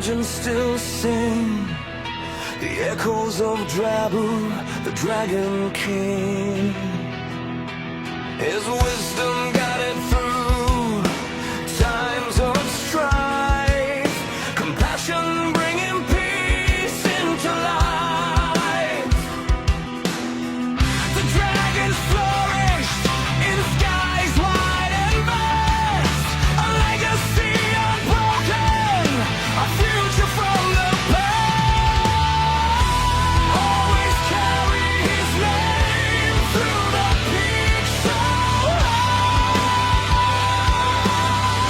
legends still sing the echoes of Drabu, the Dragon King. His wisdom guided through times of strife, compassion bringing peace into life. The dragons flourished in skies wide and vast, a legacy unbroken, a future from the past. Always carry his name through the peaks so high.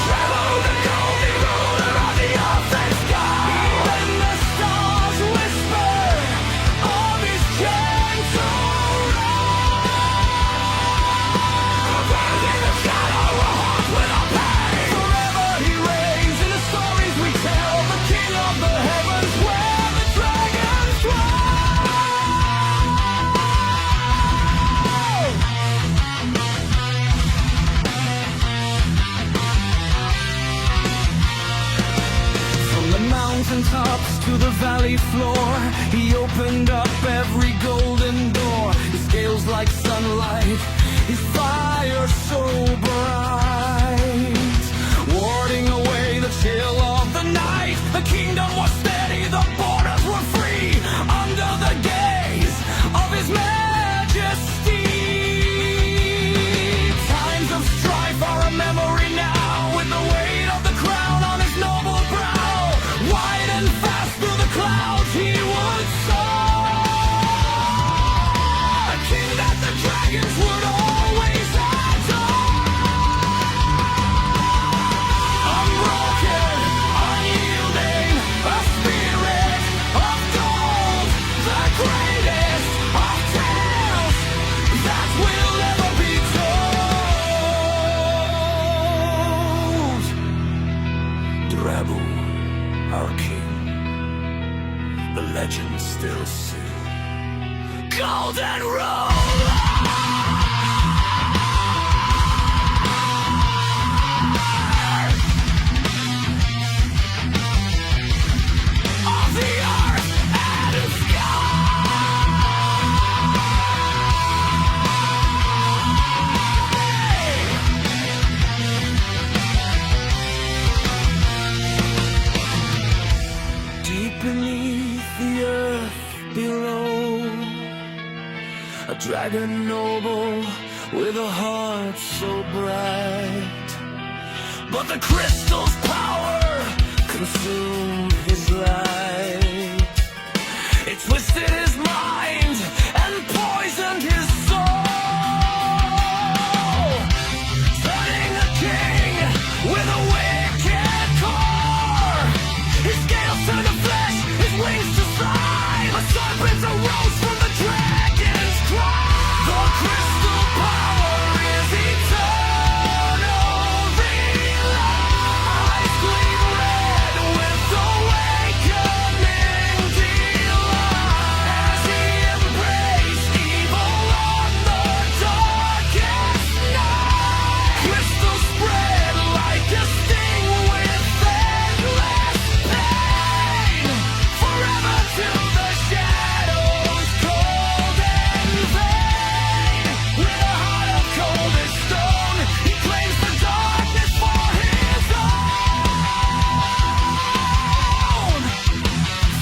Travel the golden ruler of the earth and sky. Even the stars whisper of his gentle rise. In the shadow, a heart without pain. Forever he reigns in the stories we tell, the king of the heavens where the dragons dwell. From the mountain tops to the valley floor, he opened up every golden door. His scales like sunlight, his fire so bright, warding away the chill of the night. The kingdom was steady, the borders were free, under the gaze of his majesty. Times of strife are a memory now, with the weight of the crown on his noble brow. Wide and fast through the clouds he would soar, a king that the dragons would always adore. Unbroken, unyielding, a spirit of gold, the greatest of tales that will ever be told. Drabu, our king, the legends still sing. Golden Ruler of the earth and sky. Deep beneath the earth below, a dragon noble with a heart so bright. But the crystal's power consumed his light. It twisted his mind and poisoned his soul, turning a king with a wicked core. His scales turned to flesh, his wings to slime. A serpent arose from the dragon's cry. The crystal power is eternal. The eyes gleam red with awakening delight, as he embraced evil on the darkest night. Crystal spread like a sting with endless pain, forever till the shadows cold and vain. With a heart of coldest stone, he claims the darkness for his own.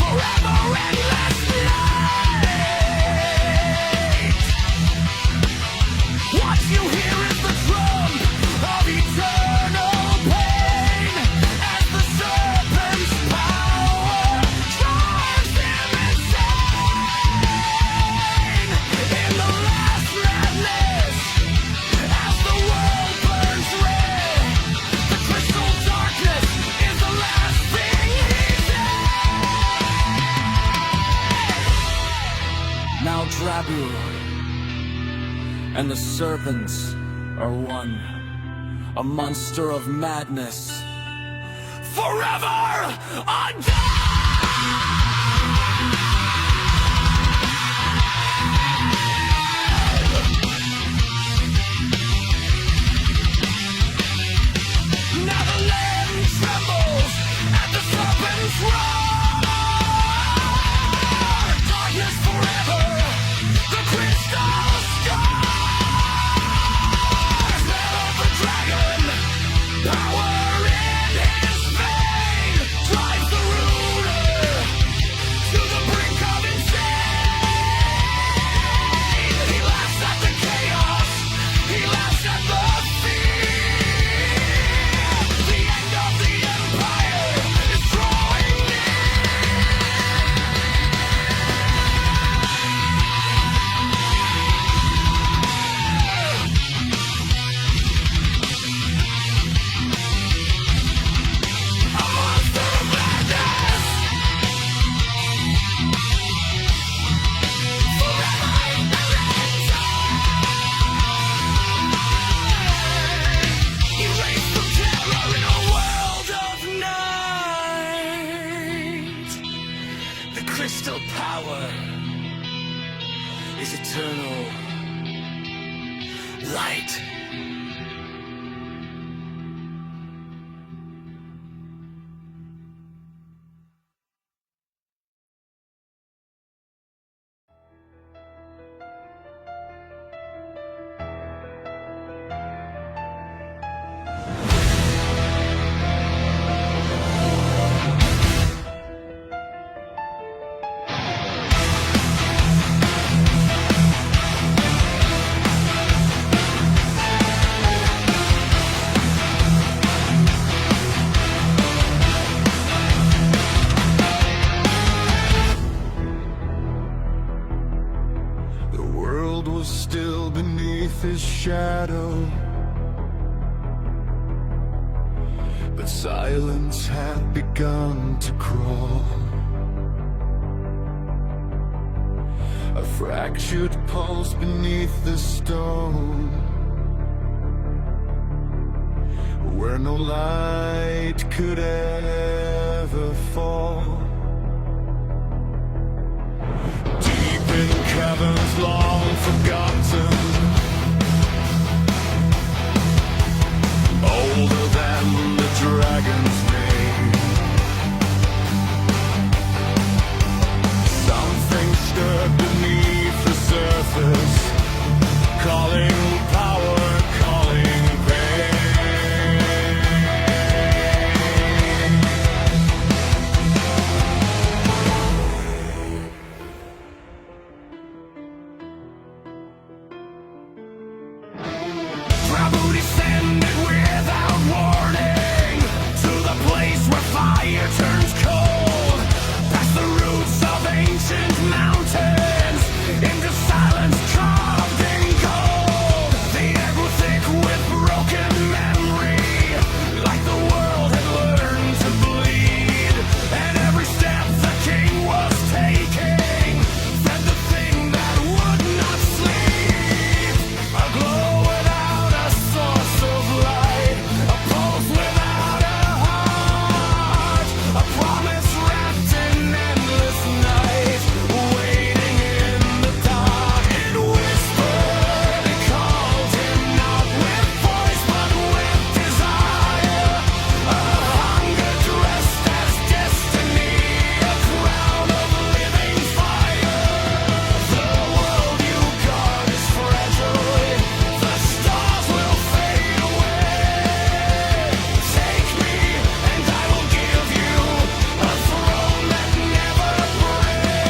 Forever endless night. What you hear is the drum of eternal pain, as the serpent's power drives him insane. In the last madness, as the world burns red, the crystal darkness is the last thing he said. Now Drabu and the serpents are one, a monster of madness, forever undone. Now the land trembles at the serpent's rise. eternal light. Was still beneath his shadow, but silence had begun to crawl. A fractured pulse beneath the stone, where no light could ever fall. Deep in caverns long forgotten, older than the dragon's name, something stirred beneath the surface, calling power, calling pain. Prabhu descended without warning to the place where fire turns cold, past the roots of ancient mountains, into silence carved in gold. The air grew thick with broken memory, like the world had learned to bleed, and every step the king was taking fed the thing that would not sleep. A glow without a source of light, a pulse without a heart, a promise wrapped in endless night, waiting in the dark. It whispered, it called him not with voice but with desire, a hunger dressed as destiny, a crown of living fire. The world you guard is fragile, the stars will fade away. Take me and I will give you a throne that never breaks.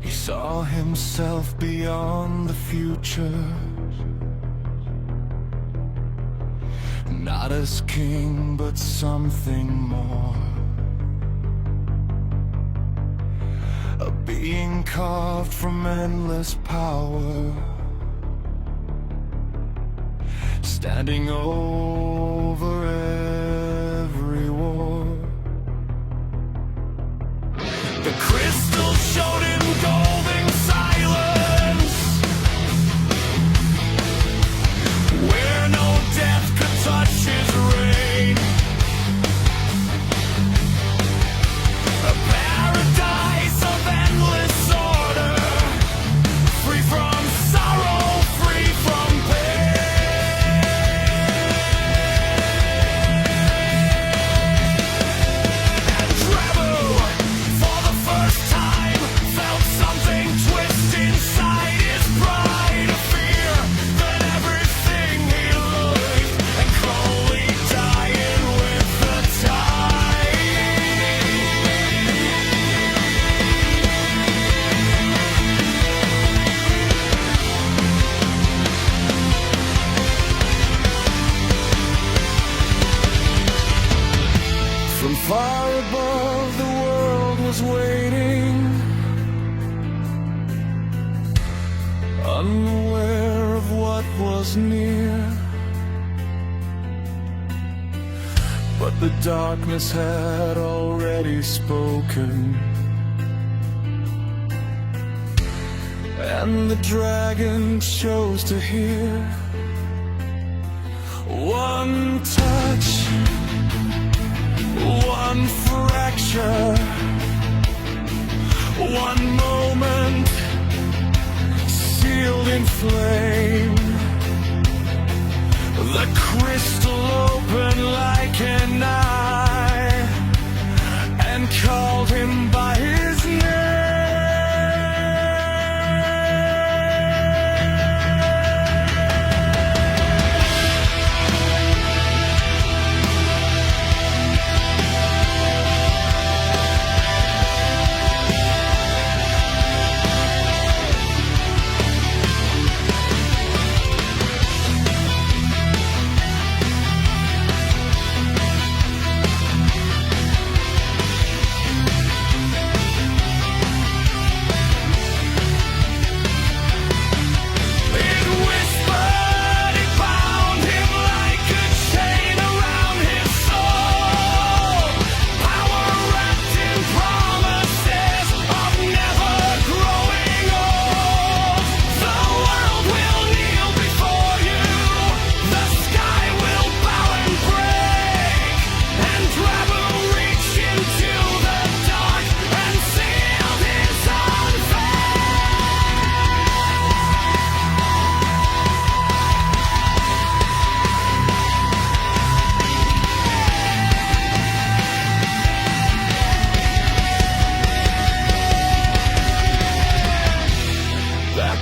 He saw himself beyond the future, not as king, but something more. A being carved from endless power, standing over every war. The crystal showed him golden silence, where no death could touch his reign. A paradise of endless order, free from sorrow, free from pain. And Prabhu, for the first time, felt something twist inside his pride, a fear that everything he loved and slowly dying with the tide. From far above, the world was waiting, unaware of what was near. But the darkness had already spoken, and the dragon chose to hear. One touch, one fracture, one moment sealed in flame. The crystal opened like an eye and called him by his name.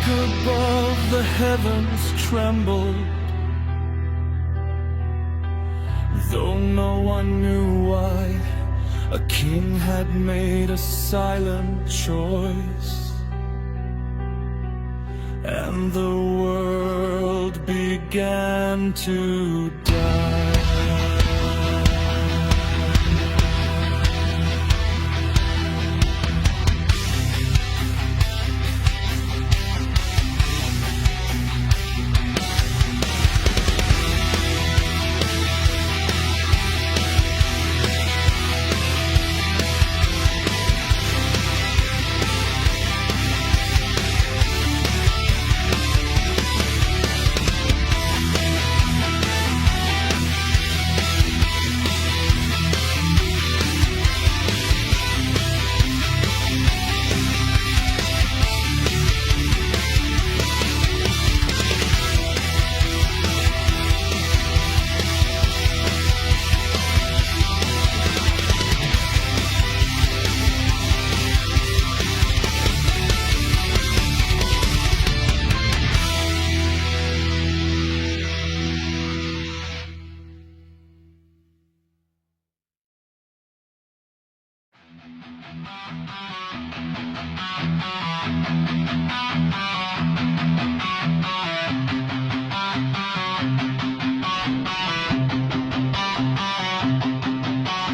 Above the heavens trembled, though no one knew why. A king had made a silent choice, and the world began to die.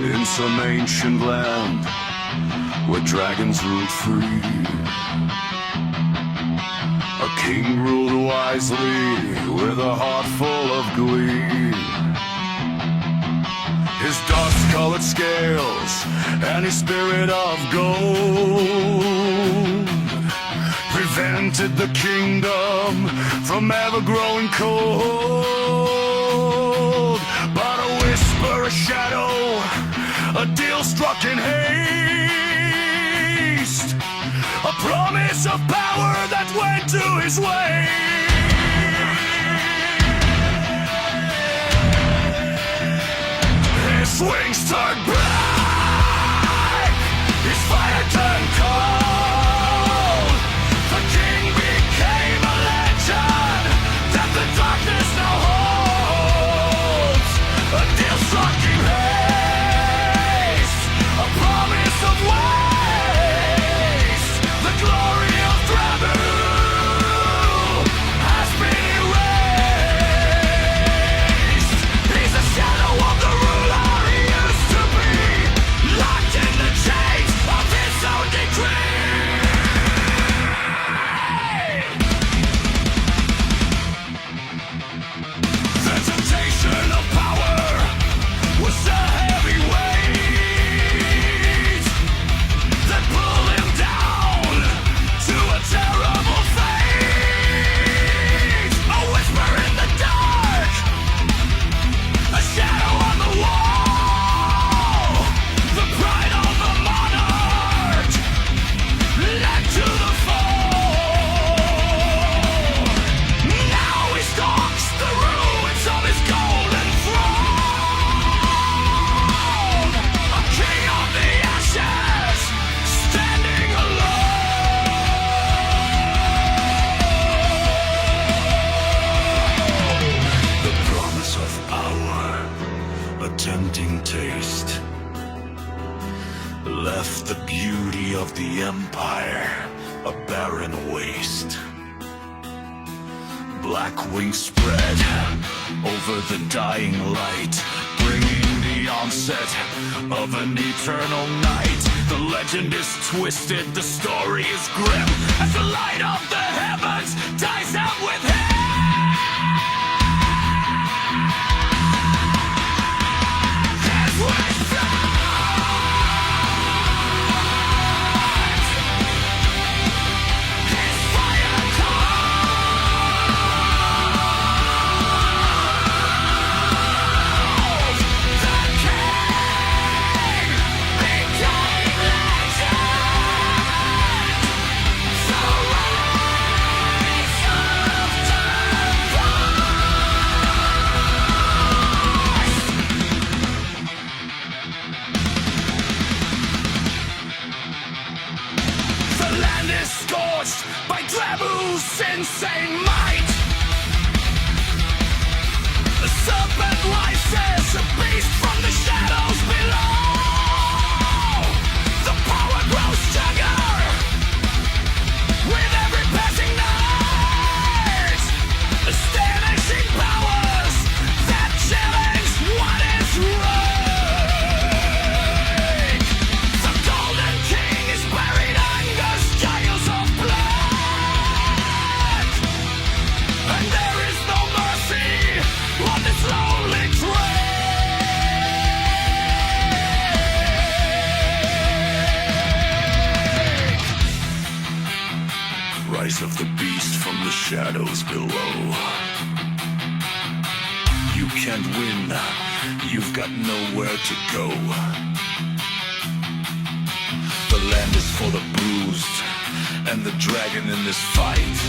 In some ancient land where dragons ruled free, a king ruled wisely with a heart full of glee. His dust-colored scales and his spirit of gold prevented the kingdom from ever growing cold. But a whisper, a shadow, a deal struck in haste, a promise of power that went to his way. His wings turned black, his fire turned cold. The king became a legend that the darkness now holds. A deal struck in haste, a promise of waste. The glory of Drabu has been erased. He's a shadow of the ruler he used to be. barren waste. Black wings spread over the dying light, bringing the onset of an eternal night. The legend is twisted, the story is grim, as the light of the heavens dies out with him. As we scorched by Drabu's insane might. The serpent rises, a beast from the shadows below. The power grows stronger with every passing night. Astonishing powers that challenge what is right. The Golden King is buried under scales of blood, and there is no mercy on this lonely train. Rise of the beast from the shadows below. You can't win, you've got nowhere to go. The land is for the bruised, and the dragon in this fight,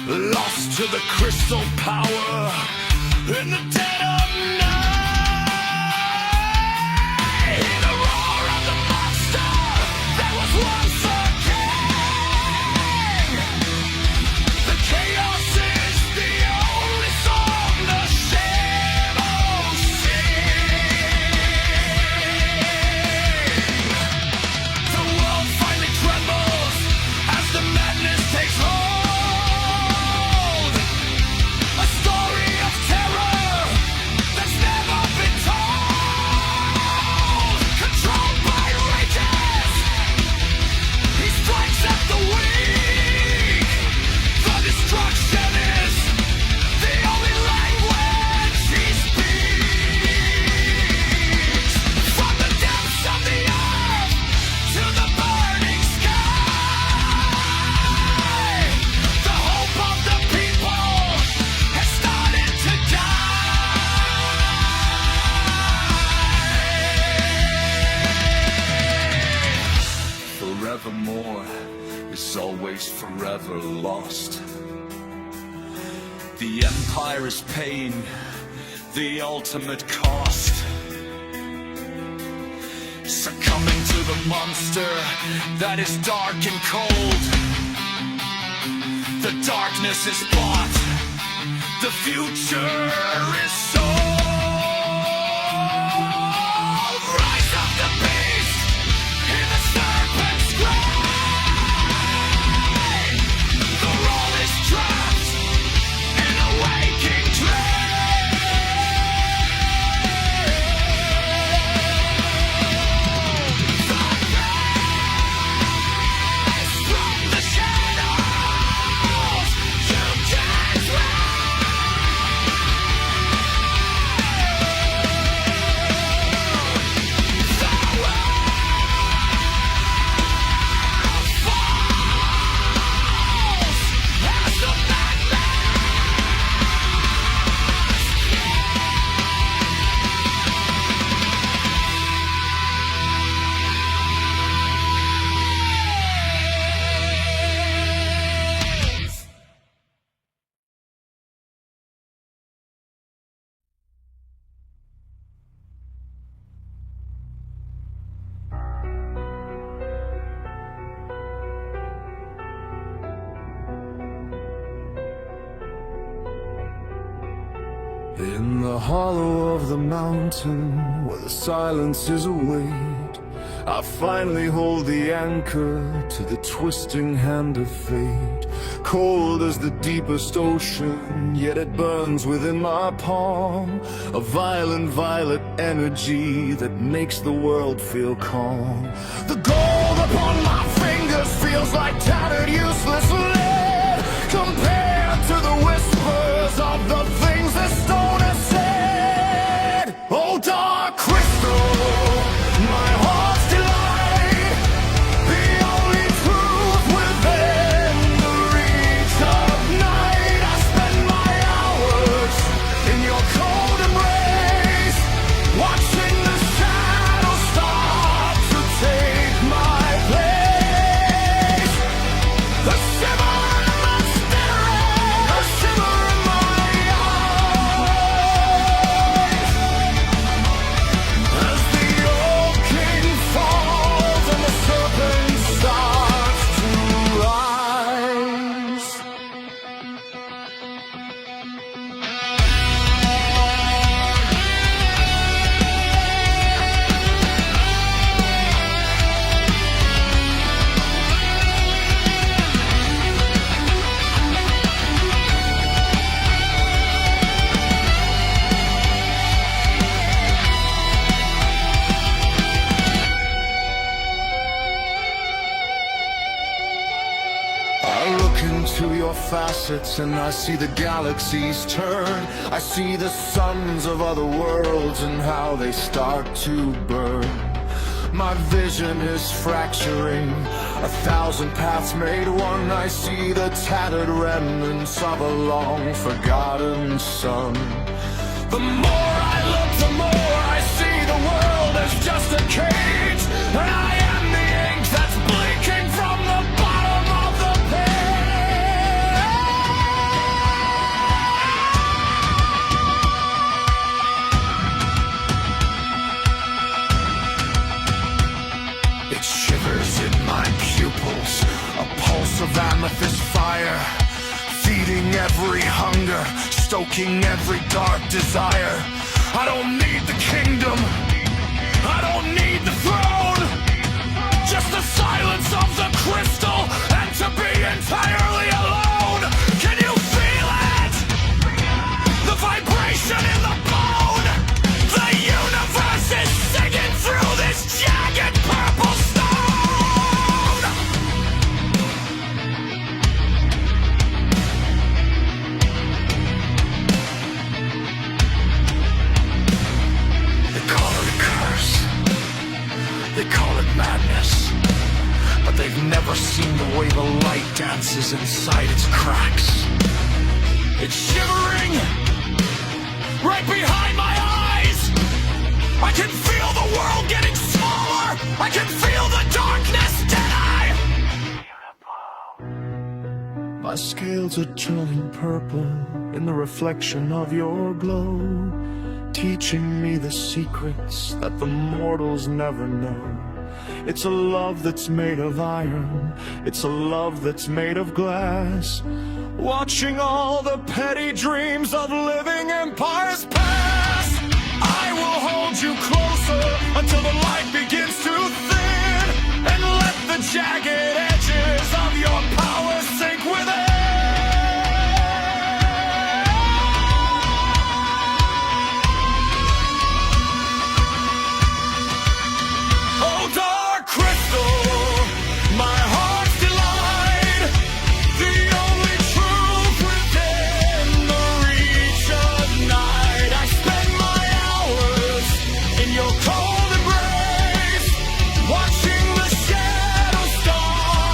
lost to the crystal power in the dead of night. In the roar of the monster, there was once a king. The chaos is the only song the shadows sing. The world finally trembles as the madness takes hold. A story of terror that's never been told. Controlled by rages, he strikes at the weak. The destruction is the only language he speaks. From the depths of the earth to the burning sky, the hope of the people has started to die. Forevermore is always forever lost. The empire is paying the ultimate cost, succumbing to the monster that is dark and cold. The darkness is bought, the future is sold. Rise of the beast in the serpent's grave. The roll is trapped in a waking dream. The rise from the shadows, you can't run. In the hollow of the mountain, where the silence is a weight, I finally hold the anchor to the twisting hand of fate. Cold as the deepest ocean, yet it burns within my palm. A violent violet energy that makes the world feel calm. The gold upon my fingers feels like tattered, useless lead compared to the whispers of the things the stone has said. Oh, dark crystal, my heart's delight, the only truth within the reach of night. I spend my hours in your cold embrace, watching the shadows start to take my place. The shiver in my spirit, the shiver in my eyes, as the old king falls and the serpent starts to rise. I look into your facets and I see the galaxies turn. I see the suns of other worlds and how they start to burn. My vision is fracturing, 1,000 paths made one. I see the tattered remnants of a long forgotten sun. The more I look, the more I see the world as just a cage, and I am the ink that's blinking from the bottom of the page. It shivers in my pupils, a pulse of amethyst fire, feeding every hunger, stoking every dark desire. I don't need the kingdom, I don't need the throne, just the silence of the crystal and to be entirely alone. Can you feel it? The vibration in the bone. The universe is singing through this jagged purple stone. They call it a curse, they call it madness, but they've never seen the way the light dances inside its cracks. It's shivering right behind my eyes. I can feel the world getting smaller. I can feel the darkness deny. My scales are turning purple in the reflection of your glow, teaching me the secrets that the mortals never know. It's a love that's made of iron, it's a love that's made of glass, watching all the petty dreams of living empires pass. I will hold you closer until the light begins to thin, and let the jagged edges of your power sink within. Oh, dark crystal, my heart's delight, the only truth within the reach of night. I spend my hours in your cold embrace, watching the shadows start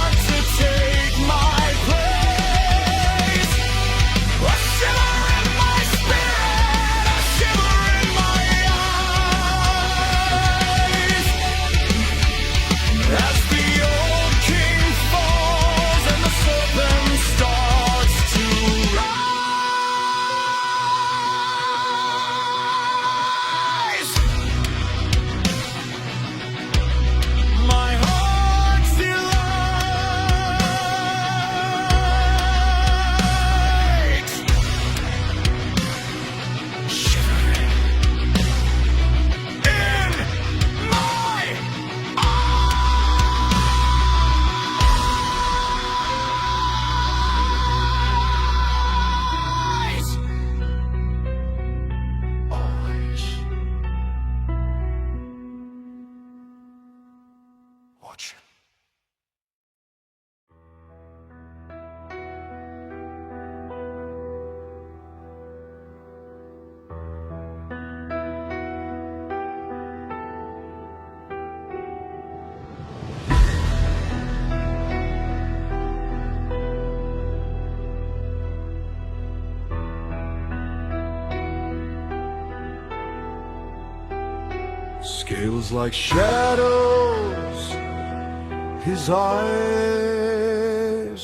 Scales like shadows, his eyes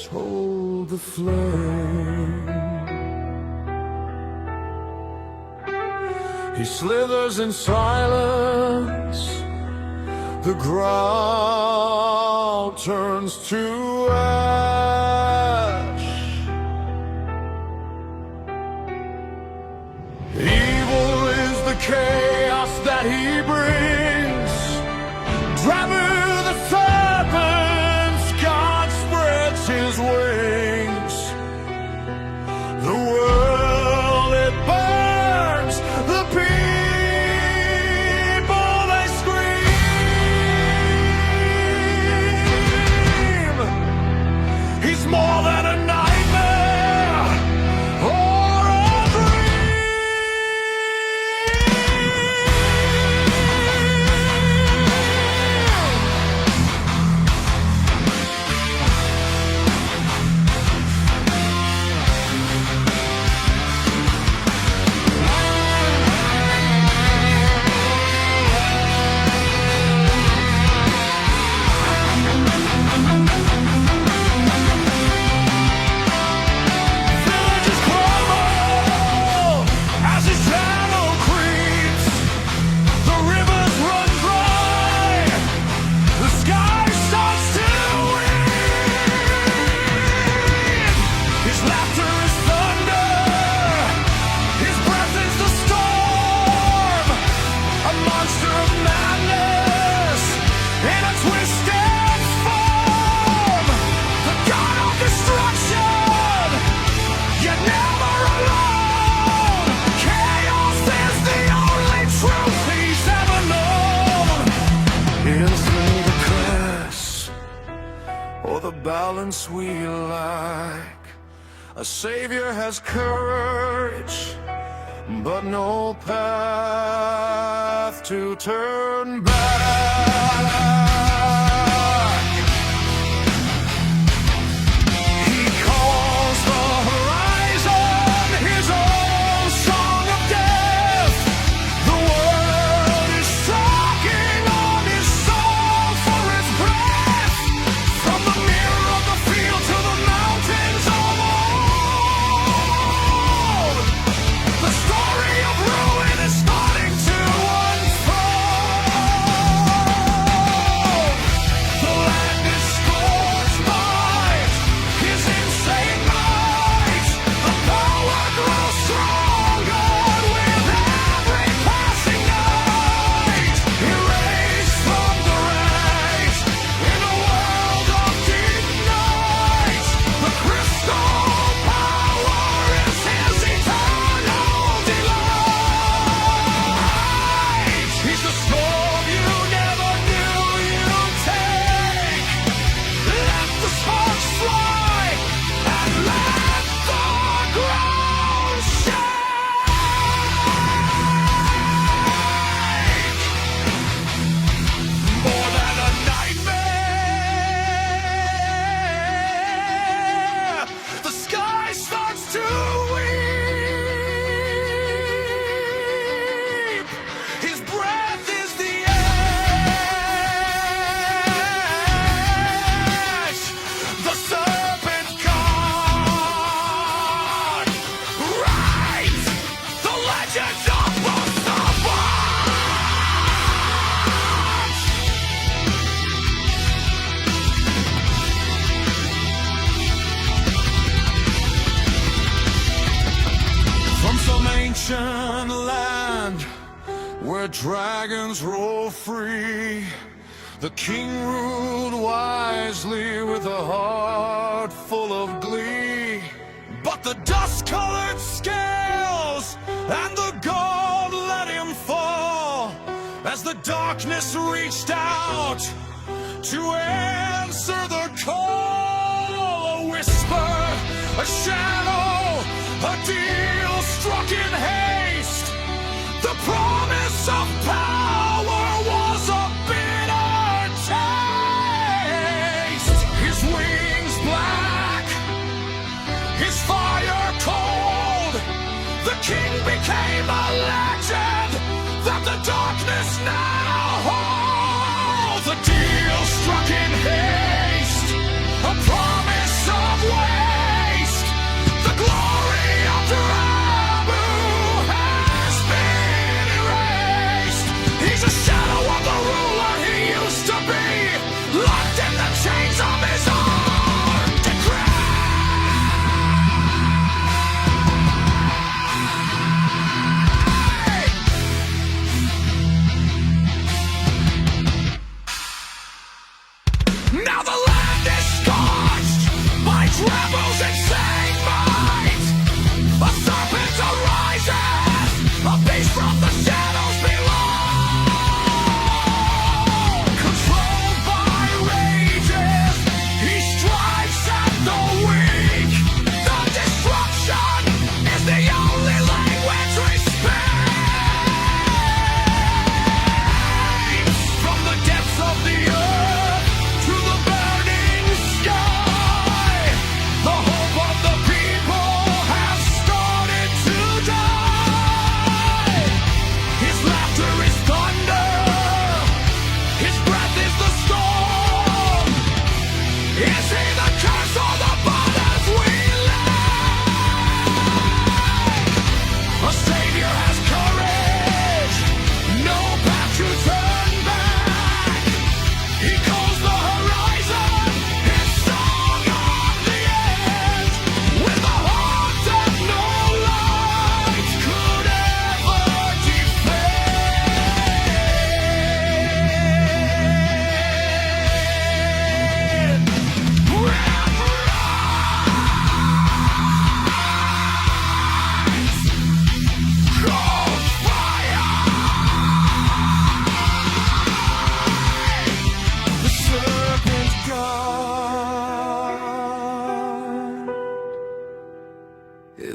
hold the flame. He slithers in silence, the ground turns to ash. Evil is the chaos that he brings, driving the serpents, God spreads his wings. The world it burns, the people they scream. He's more than a nightmare or a dream. Villages crumble as his shadow creeps. The rivers run dry, the sky starts to weep. His laughter is thunder, his breath is the storm. A monster of madness in a twisted form. The god of destruction, yet never alone. Chaos is the only truth he's ever known. In through the cracks, or the balance we lack, a savior has courage, but no path to turn back. He calls the horizon his own song of death. The world is sucking on his soul for its breath. From the mirror of the field to the mountains of old, the story of ruin is starting to unfold. The land is scorched by his insane might. The power grows stronger with every passing night. Erased from the ranks in a world of deep night. The crystal power is his eternal delight. He's the storm you never knew you'd take. Let the sparks fly and let the ground shake. More than a nightmare, the sky starts to weep. His breath is the ash, the serpent god. Right, the legend of Mustafa. From some ancient land where dragons roll free, the king ruled wisely with a heart full of glee. But the dust-colored scales and the gold let him fall as the darkness reached out to answer the call. A whisper, a shadow, a deal struck in haste. The promise of power was a bitter taste. His wings black, his fire cold. The king became a legend that the darkness now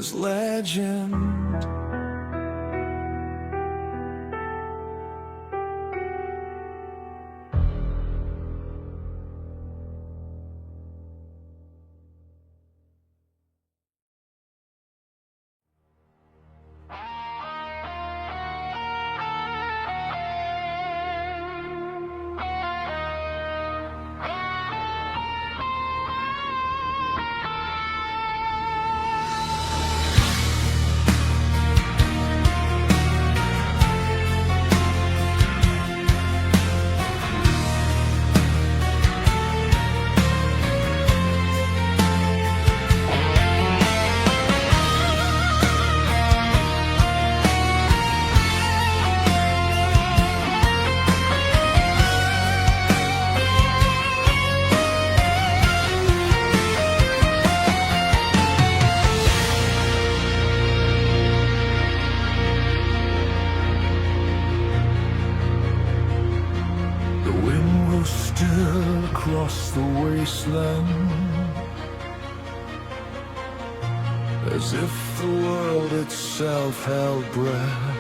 is legend. Still across the wasteland, as if the world itself held breath.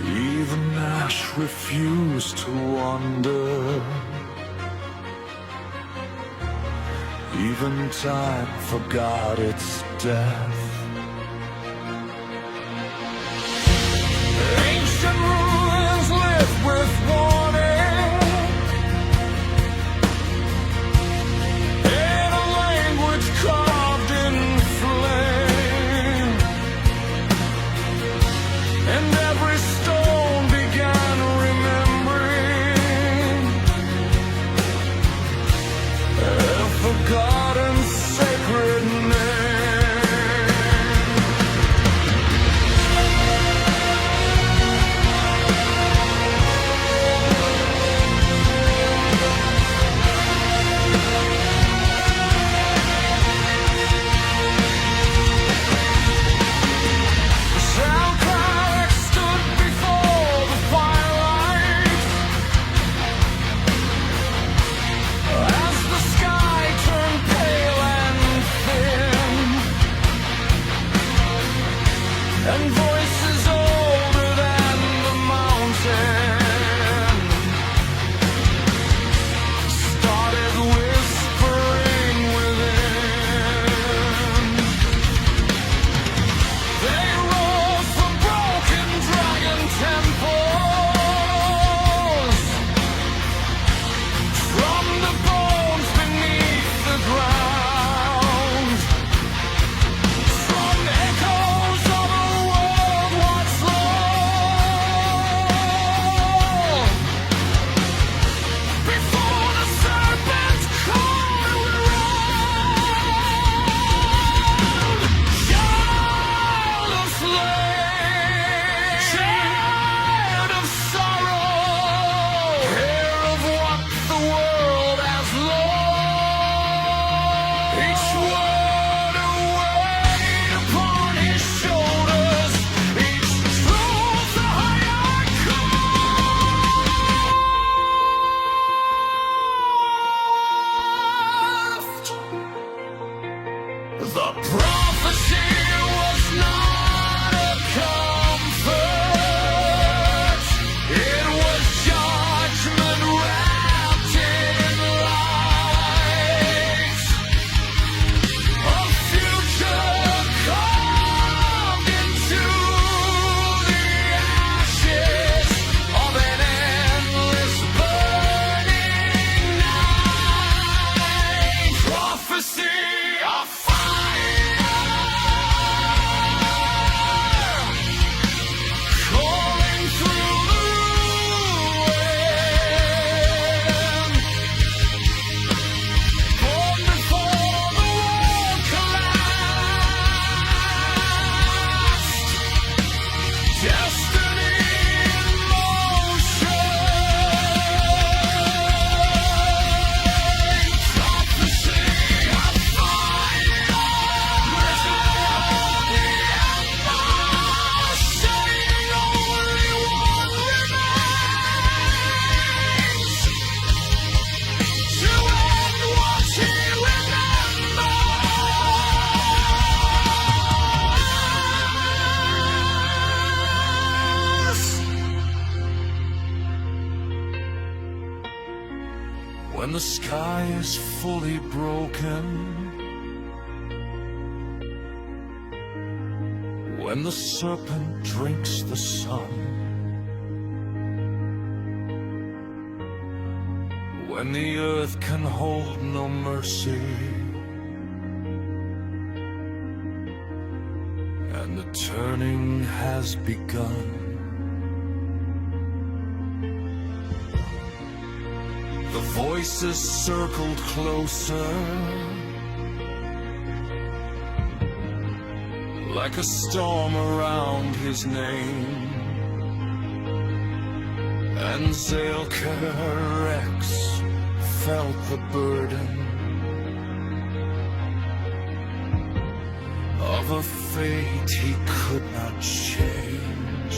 Even ash refused to wander. Even time forgot its death. Ancient ruins live with warning in a language carved in flame, and every stone began remembering a forgotten sacred name. And voices older than the mountain started whispering within. They rose from broken dragon temples, from the bones beneath the ground, from echoes of a world once lost. Before the serpent's call will round, child of flame, child of sorrow, heir of what the world has lost. Each word a weight upon his shoulders, each truth a higher craft. The prophecy was not a comfort, it was judgment wrapped in light. A future carved into the ashes of an endless burning night. Prophecy of fire. when the sky is fully broken, when the serpent drinks the sun, when the earth can hold no mercy, and the turning has begun. The voices circled closer, like a storm around his name, and Zalker Rex felt the burden of a fate he could not change.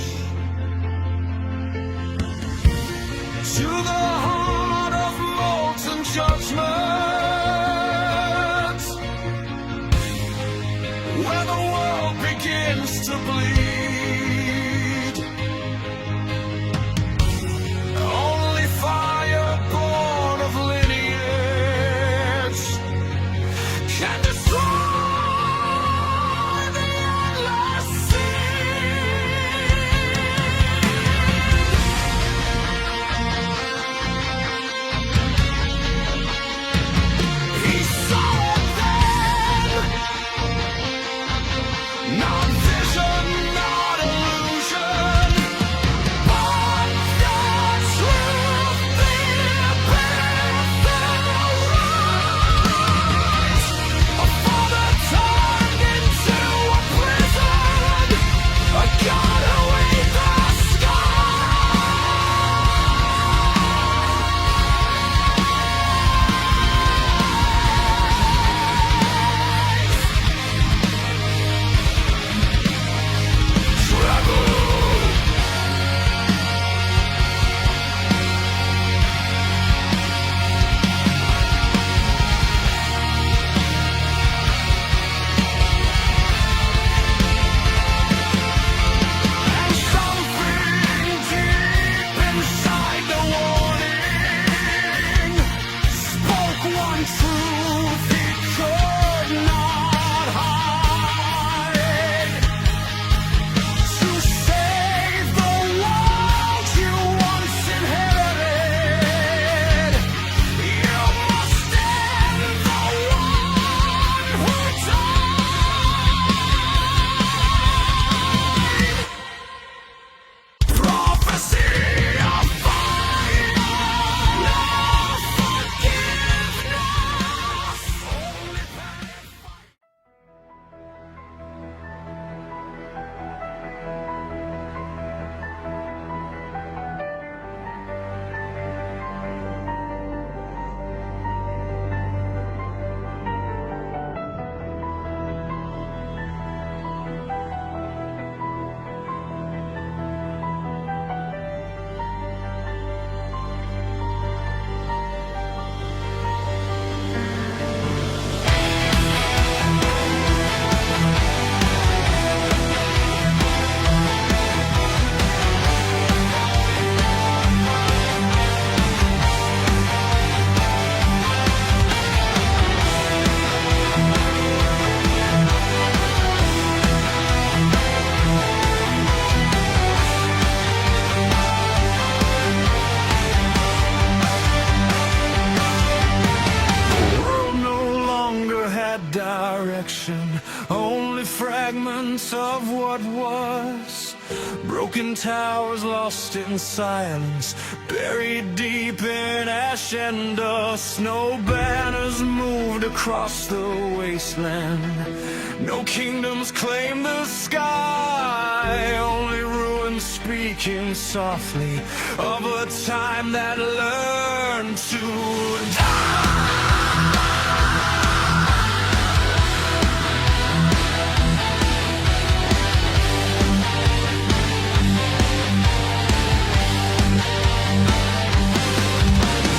To the heart of molten judgment, where the world begins to bleed, only fire born of lineage can destroy the endless sea. He saw it then, not vision, not illusion, but the truth, the abyss, the rise. A father turned into a prison, a god who ate the truth he could not hide. To save the world you once inherited, you must end the one who died. Prophecy of fire, no forgiveness. Only pain. The world no longer had direction, only fragments of what was. Broken towers lost in silence, buried deep in ash and dust. No banners moved across the wasteland, no kingdoms claimed the sky, only ruins speaking softly of a time that learned to die.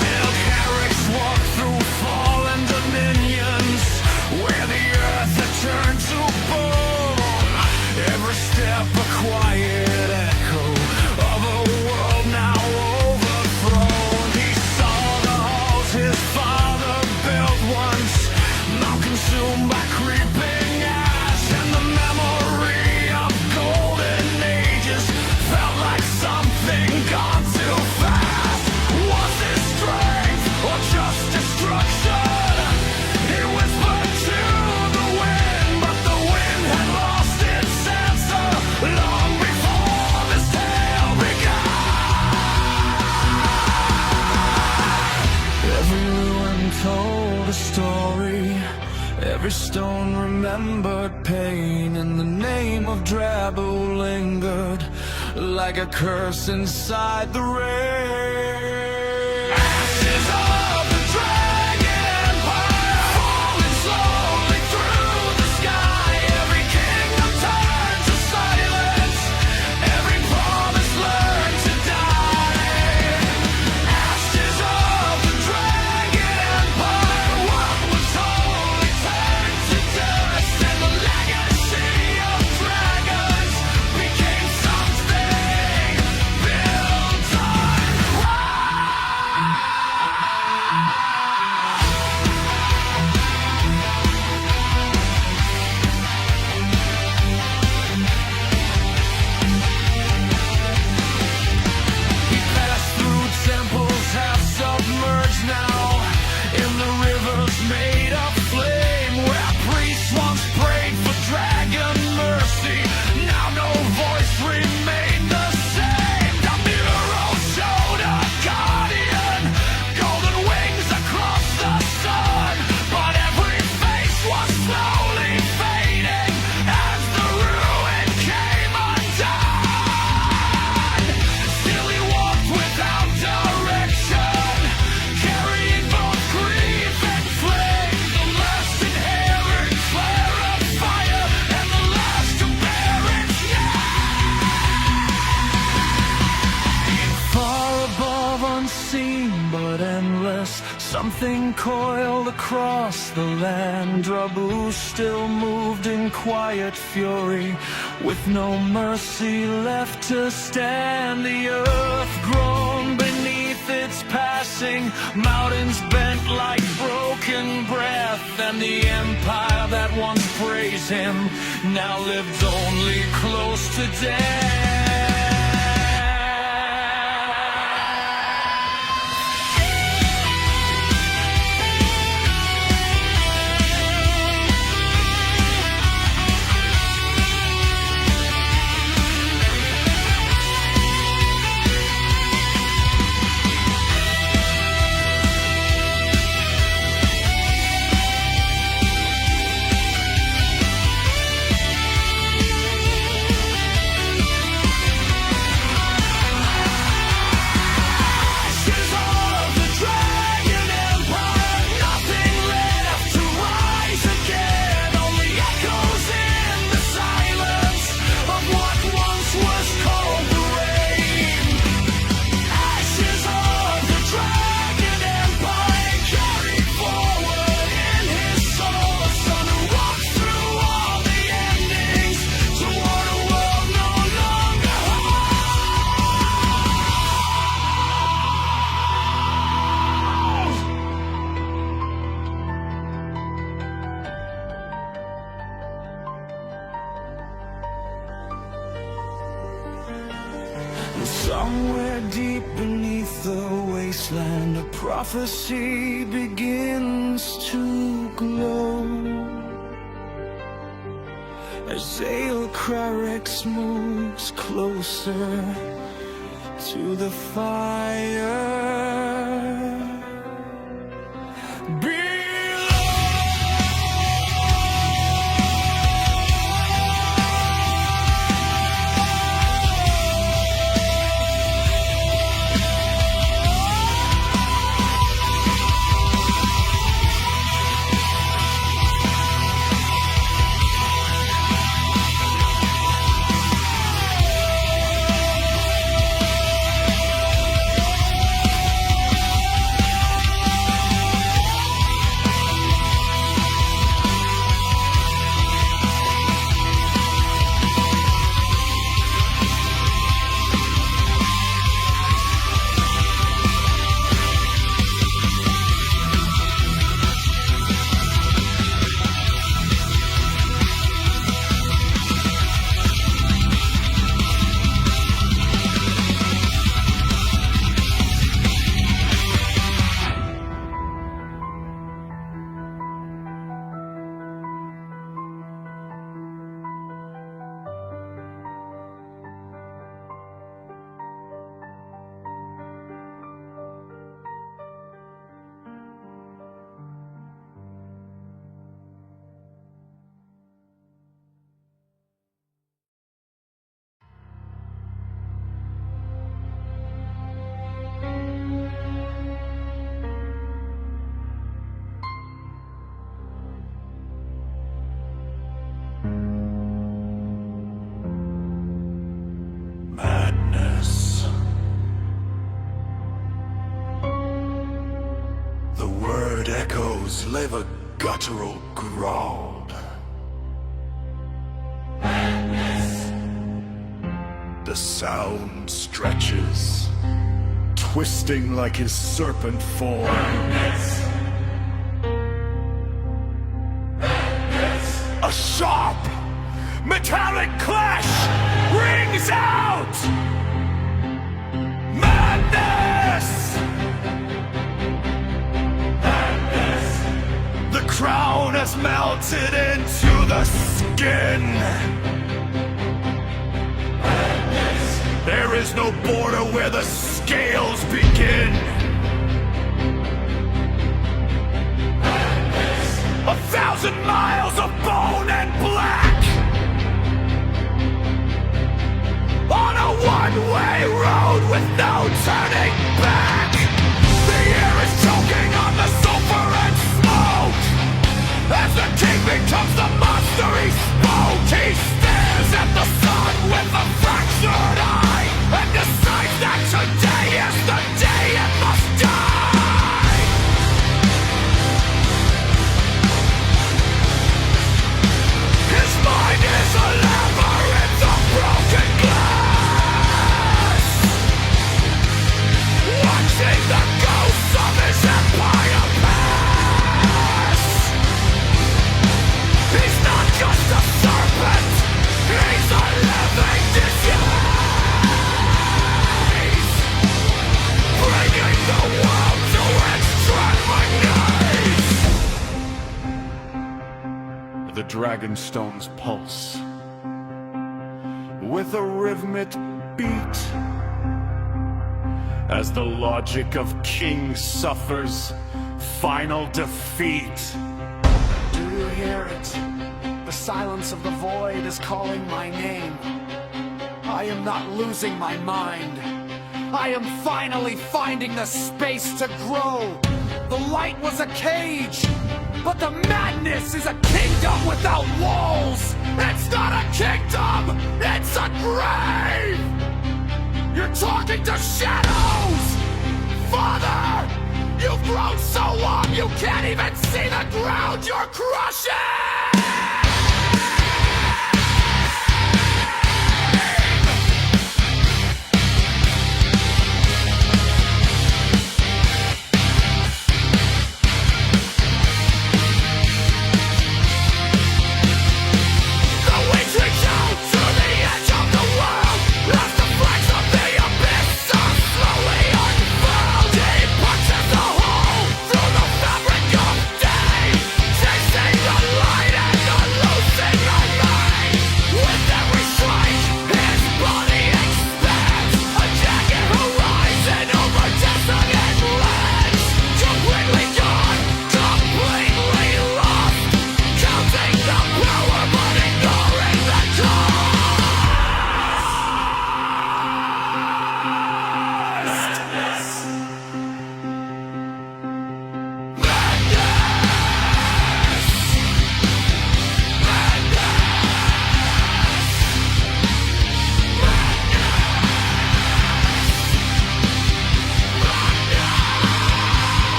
Zalcarix walked through fallen dominions, where the earth had turned to bone. Every step a quiet echo of a world now overthrown. He saw the halls his father built once, now consumed by creeping ash, and the memory of golden ages felt like something gone too fast. Was it strength or just destruction? He whispered to the wind, but the wind had lost its answer long before this tale began. Every ruin told a story, every stone remembered pain, and the name of Drabu lingered like a curse inside the rain. Ashes of the dragon empire falling slowly through the sky. Every kingdom turned to silence, every promise learned to die. Ashes of the dragon empire, what was holy turned to dust, and the legacy of dragons became something built on He passed through temples half submerged now in the rivers made of flame, where priests once prayed for dragon mercy. Now no voice remained the same. The mural showed a guardian, golden wings across the sun, but every face was slowly fading as the ruin came undone. Still he walked without direction, carrying both grief and flame, the last inherent flare of fire and the last to bear its name. Far above, unseen but endless, something coiled across the land. Drabu still moved in quiet fury, with no mercy left to stand. The earth groaned beneath its passing, mountains bent like broken breath, and the empire that once praised him now lived only close to death. Ashes of the dragon empire, nothing left to rise again, only echoes in the silence of what once was called the rain. Ashes of the dragon empire carried forward in his soul, a son who walks through all the endings toward a world no longer whole. And somewhere deep beneath the wasteland, a prophecy begins to glow. As Zael'Krarix moves closer to the fire. Weird echoes leave a guttural growl. The sound stretches, twisting like his serpent form. A sharp, metallic clash rings out! Madness! The crown has melted into the skin. There is no border where the scales begin. 1,000 miles of bone and black on a one-way road with no turning back. The air is choking on the sulfur and smoke as the king becomes the monster he spoke. He stares at the sun with a fractured eye and decides that today is the day it must die. His mind is a labyrinth of broken glass, watching the ghosts of his empire pass. He's not just a serpent, he's a living disease, bringing the world to its trembling knees. The Dragonstone's pulse with a rhythmic beat as the logic of kings suffers final defeat. Do you hear it? The silence of the void is calling my name. I am not losing my mind. I am finally finding the space to grow. The light was a cage, but the madness is a kingdom without walls. It's not a kingdom, it's a grave. You're talking to shadows. Father, you've grown so long you can't even see the ground you're crushing.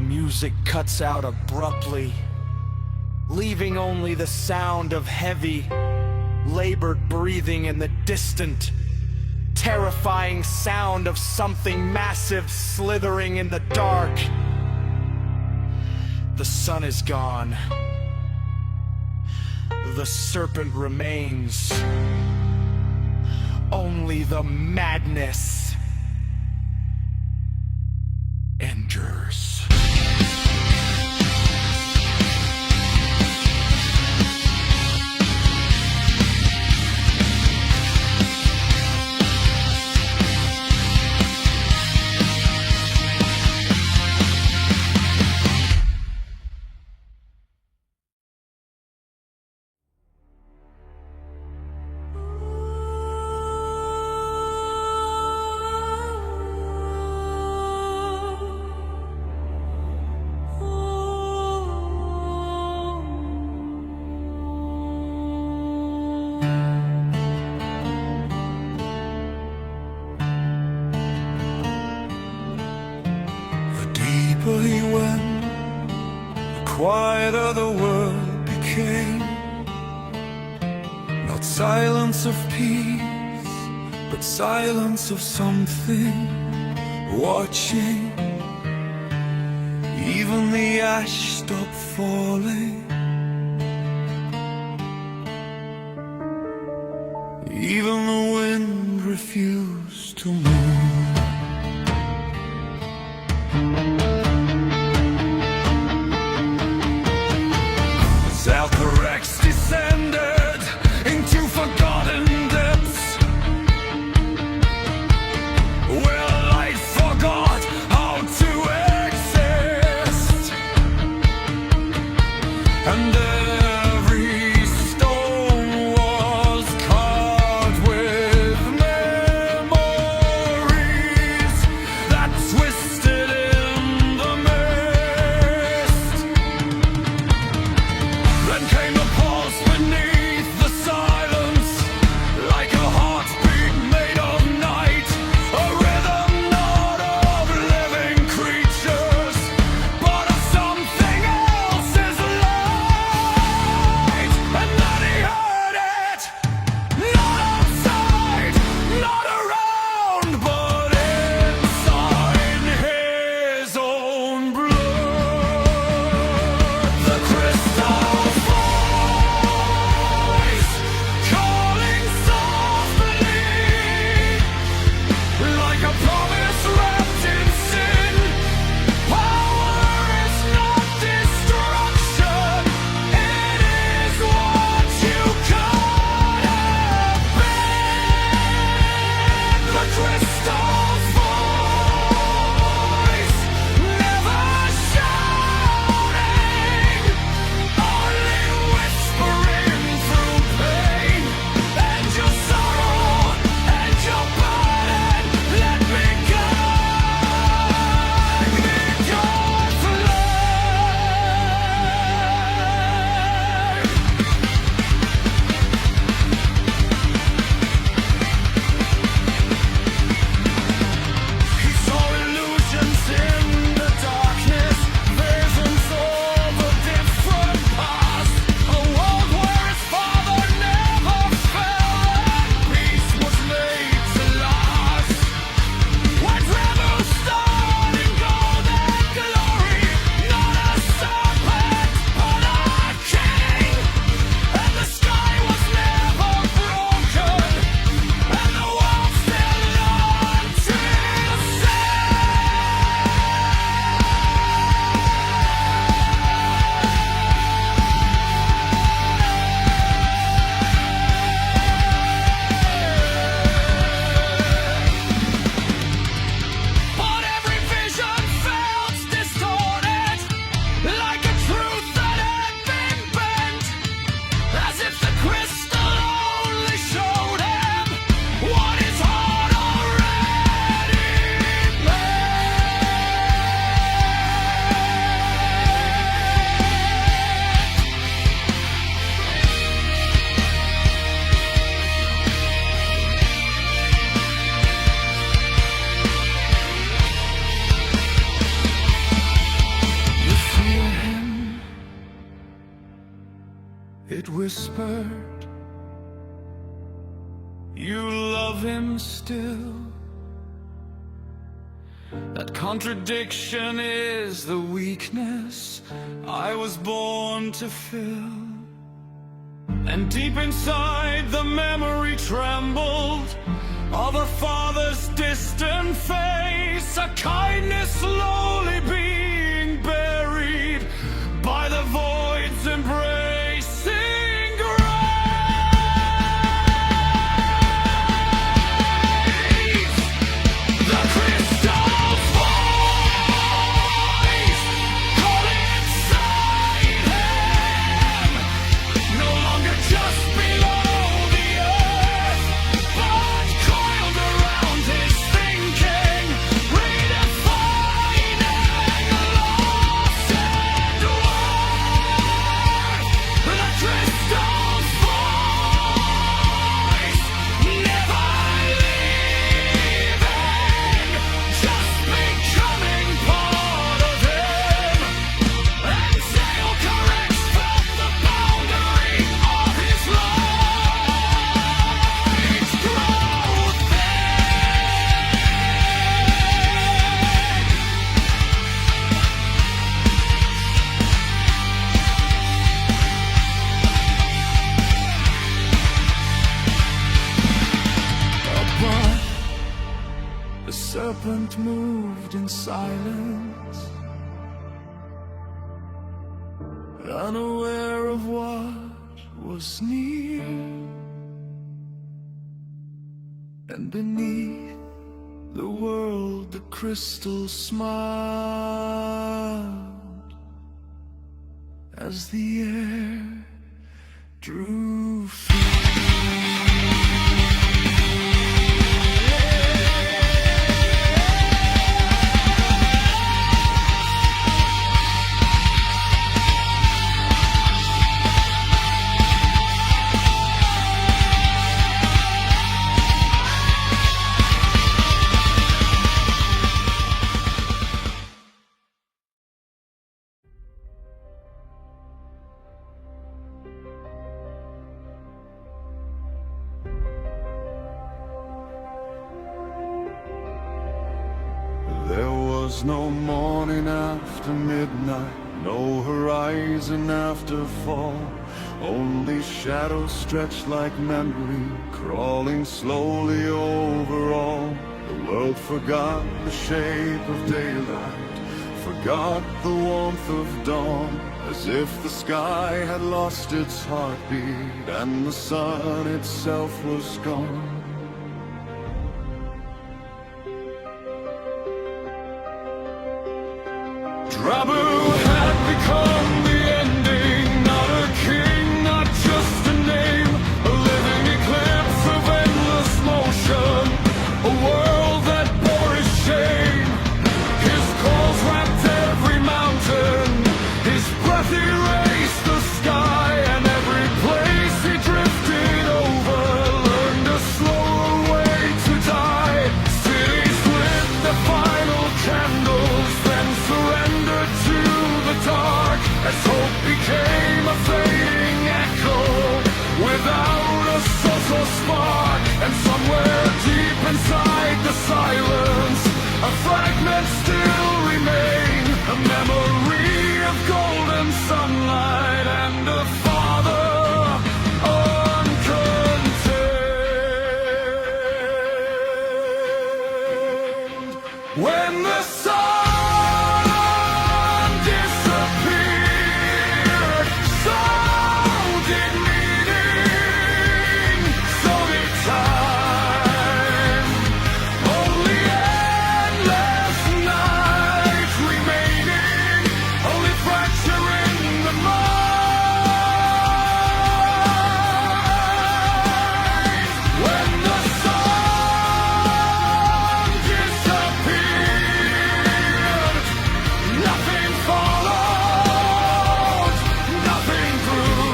Music cuts out abruptly, leaving only the sound of heavy, labored breathing and the distant, terrifying sound of something massive slithering in the dark. The sun is gone. The serpent remains. Only the madness endures. deeper he went, the quieter the world became. Not silence of peace, but silence of something watching. Even the ash stopped falling. Even the wind refused to move. As Alterax descended into forgotten depths, where light forgot how to exist, and every stone was carved with memories that twisted in the mist. Then came the pulse beneath the silence, like a heartbeat made of night, a rhythm not of living creatures, but of something else's light. And then he heard it, not outside, not around, but inside his own blood. The crystal voice calling softly, like a promise wrapped in sin. Power is not destruction, it is what you could have been. The crystal voice, never shouting, only whispering through pain and your sorrow and your burden. Let me guide me, God, flame. He saw illusions in the darkness, visions of a different past, a world where his father never fell and peace was made to last. When rebels stood in golden glory, not a serpent but a king, and the sky was never broken, and the world still learned to sing. But every vision felt distorted, like a truth that had been bent, as if the crystal only showed him what his heart already You fear him, it whispered. You love him still. That contradiction is the weakness I was born to fill. And deep inside the memory trembled of a father's distant face, a kindness slowly being buried by the void's embracing grace. The crystal voice calling inside him, no longer just below the earth, but coiled around his thinking, redefining moved in silence, unaware of what was near. And beneath the world, the crystal smiled as the air drew free. There was no morning after midnight, no horizon after fall, only shadows stretched like memory, crawling slowly over all. The world forgot the shape of daylight, forgot the warmth of dawn, as if the sky had lost its heartbeat and the sun itself was gone. Rabu had become the ending, not a king, not just a name, a living eclipse of endless motion, a world that bore his shame. His calls wrapped every mountain, his breath erased the sky, and every place he drifted over learned a slower way to die. Cities lit the final candles, then surrendered to the dark, as hope became a fading echo without a social spark. And somewhere deep inside the silence, a fragment still remains, a memory of golden sunlight and a father uncontained. When the sun disappeared, so did meaning, so did time. Only endless nights remaining, only fracture in the mind. When the sun disappeared, nothing followed, nothing grew,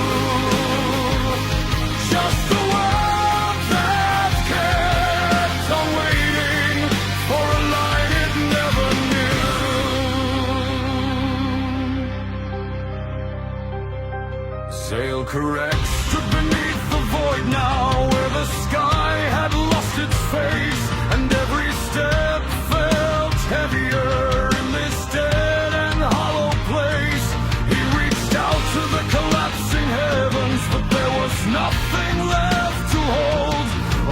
just the world that kept on waiting for a light it never knew. Sail correct stood beneath the void now, where the sky had lost its face, and every step felt heavier in this dead and hollow place. He reached out to the collapsing heavens, but there was nothing left to hold,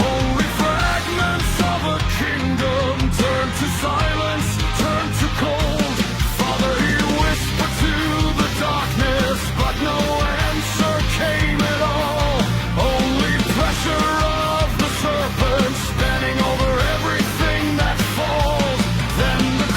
only fragments of a kingdom turned to silence, turned to cold. Father, he whispered to the darkness, but no answer came at all, only pressure of the serpent spanning over everything that falls. Then the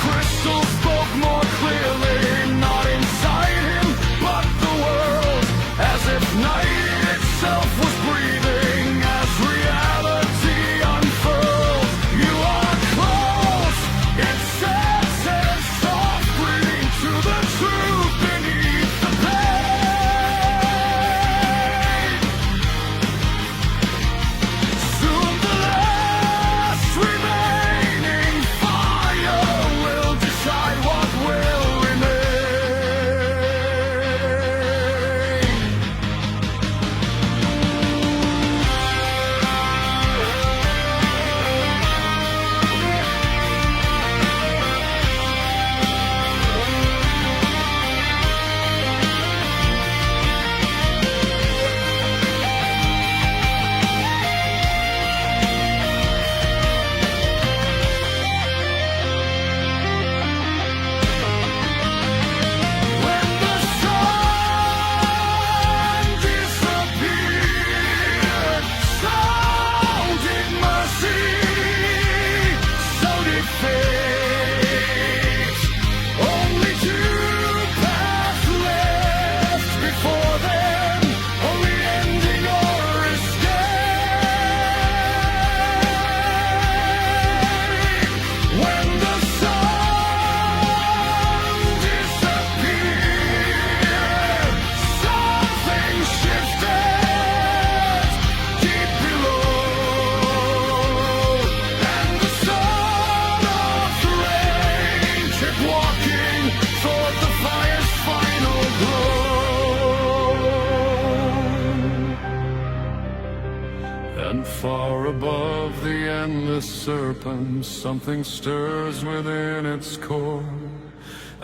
For above the endless serpent, something stirs within its core,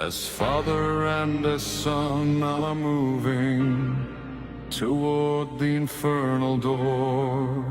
as Father and as Son are moving toward the infernal door.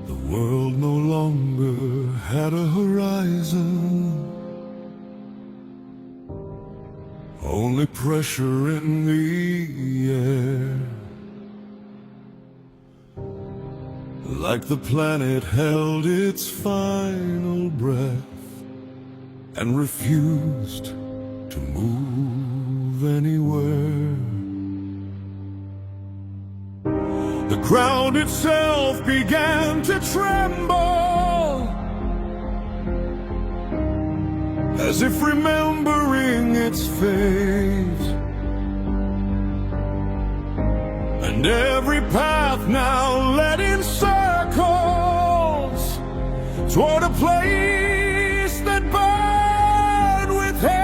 The world no longer had a horizon, only pressure in the air. Like the planet held its final breath and refused to move anywhere. The ground itself began to tremble, as if remembering its fate. And every path now led in circles toward a place that burned with hate.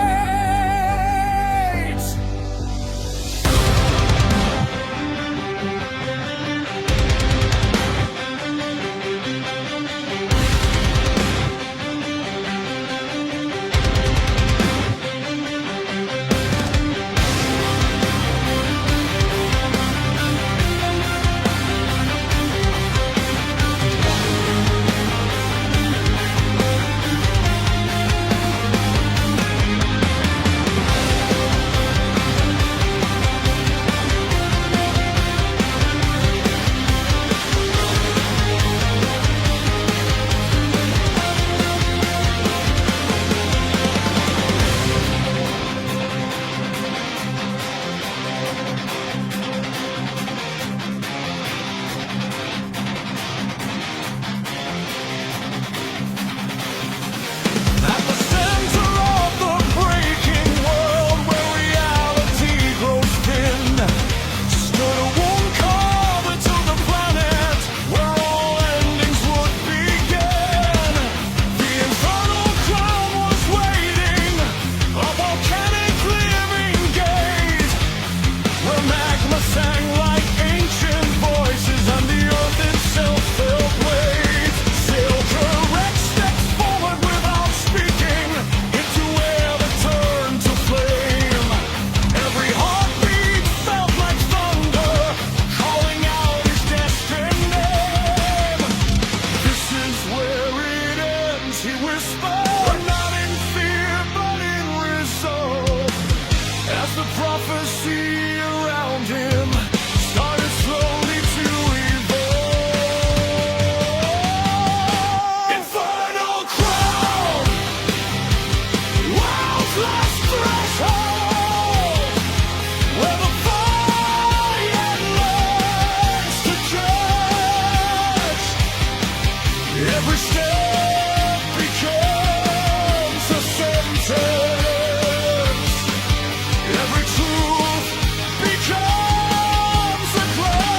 Prophecy around him started slowly to evolve. Infernal crown, world's last threshold, where the fire learns to judge. Every step becomes a sentence. Every truth becomes a grudge.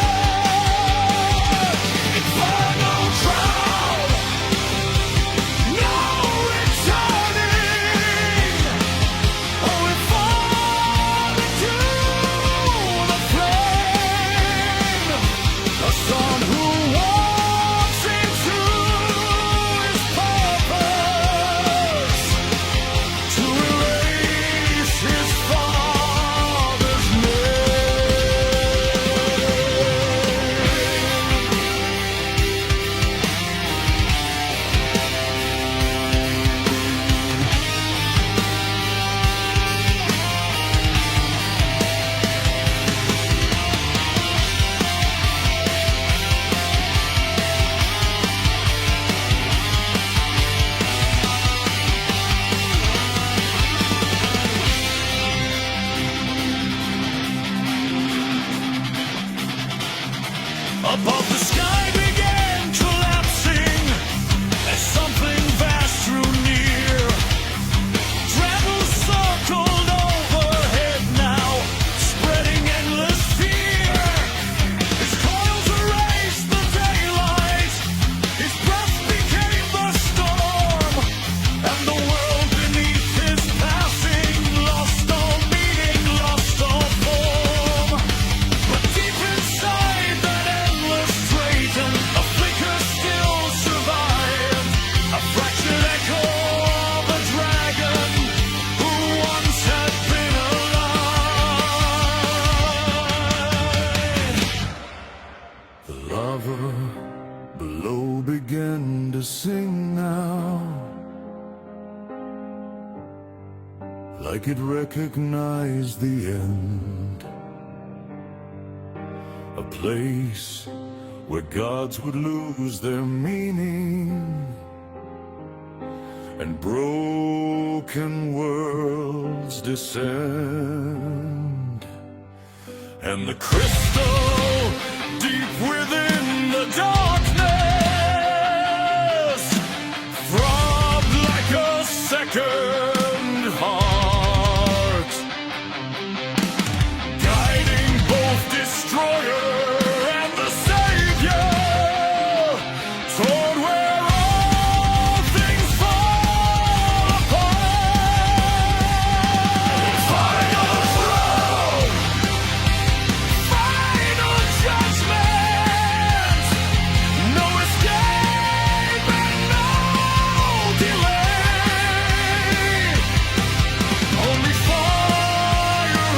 Infernal drown, no returning, only fall into the flame. A son who walks into his purpose to erase his father. like it recognized the end. A place where gods would lose their meaning and broken worlds descend. And the crystal deep within the darkness throbbed like a second heart, guiding both destroyer and the savior toward where all things fall apart. Final throne, final judgment, no escape and no delay. Only fire,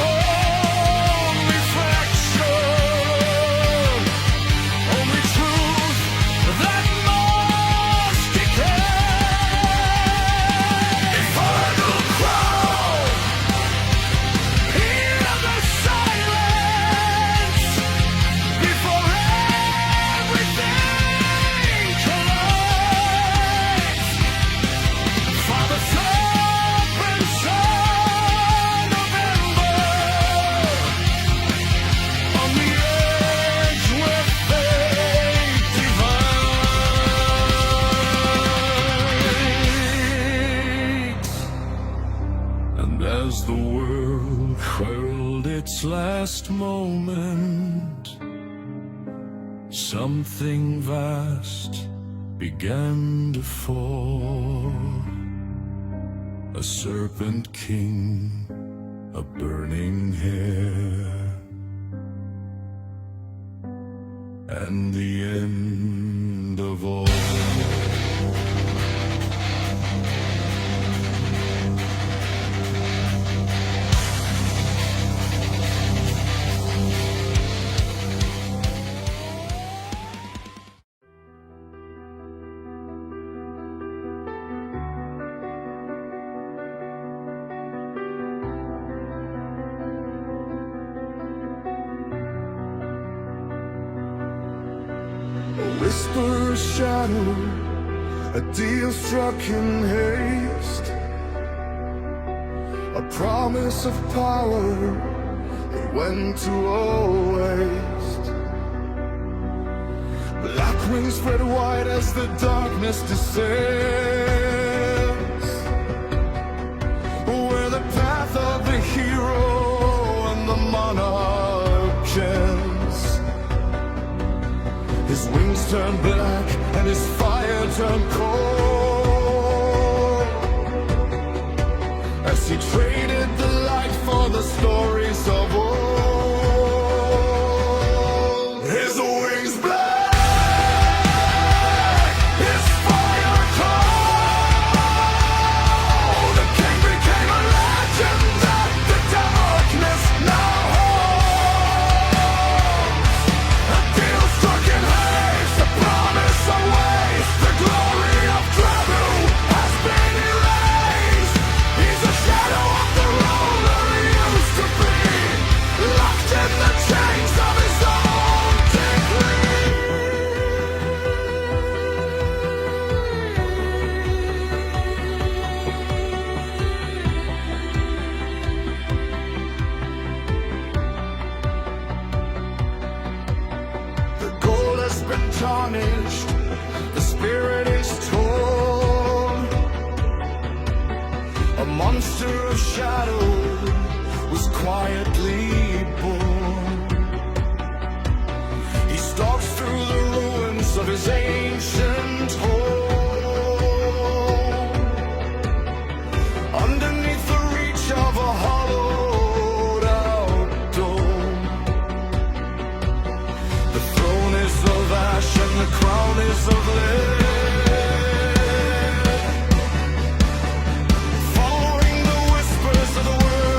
only fraction, only truth that must decay. Eternal crown, hear the silence before everything collides. Father, serpent, son of ember, on the edge where fate divides. And as the world hurled its last moment, something vast began to fall. A serpent king, a burning hair, and the end of all. A whisper, a shadow, a deal struck in haste, a promise of power that went to all waste. Black wings spread wide as the darkness descends, where the path of the hero and the monarch ends. His wings turned black and his fire turned cold, as he traded the light for the stories of old. His wings black, his fire cold. The king became a legend that the darkness now holds. A deal struck in haste, a promise awaits. The glory of Drabu has been erased. He's a shadow of the ruler he used to be, locked in the chains of his own decree. The gold has been tarnished, the spirit is torn. A monster of shadow was quietly born. He stalks through the ruins of his ancient home, underneath the reach of a hollowed out dome. The throne is of ash and the crown is of lead, following the whispers of the world.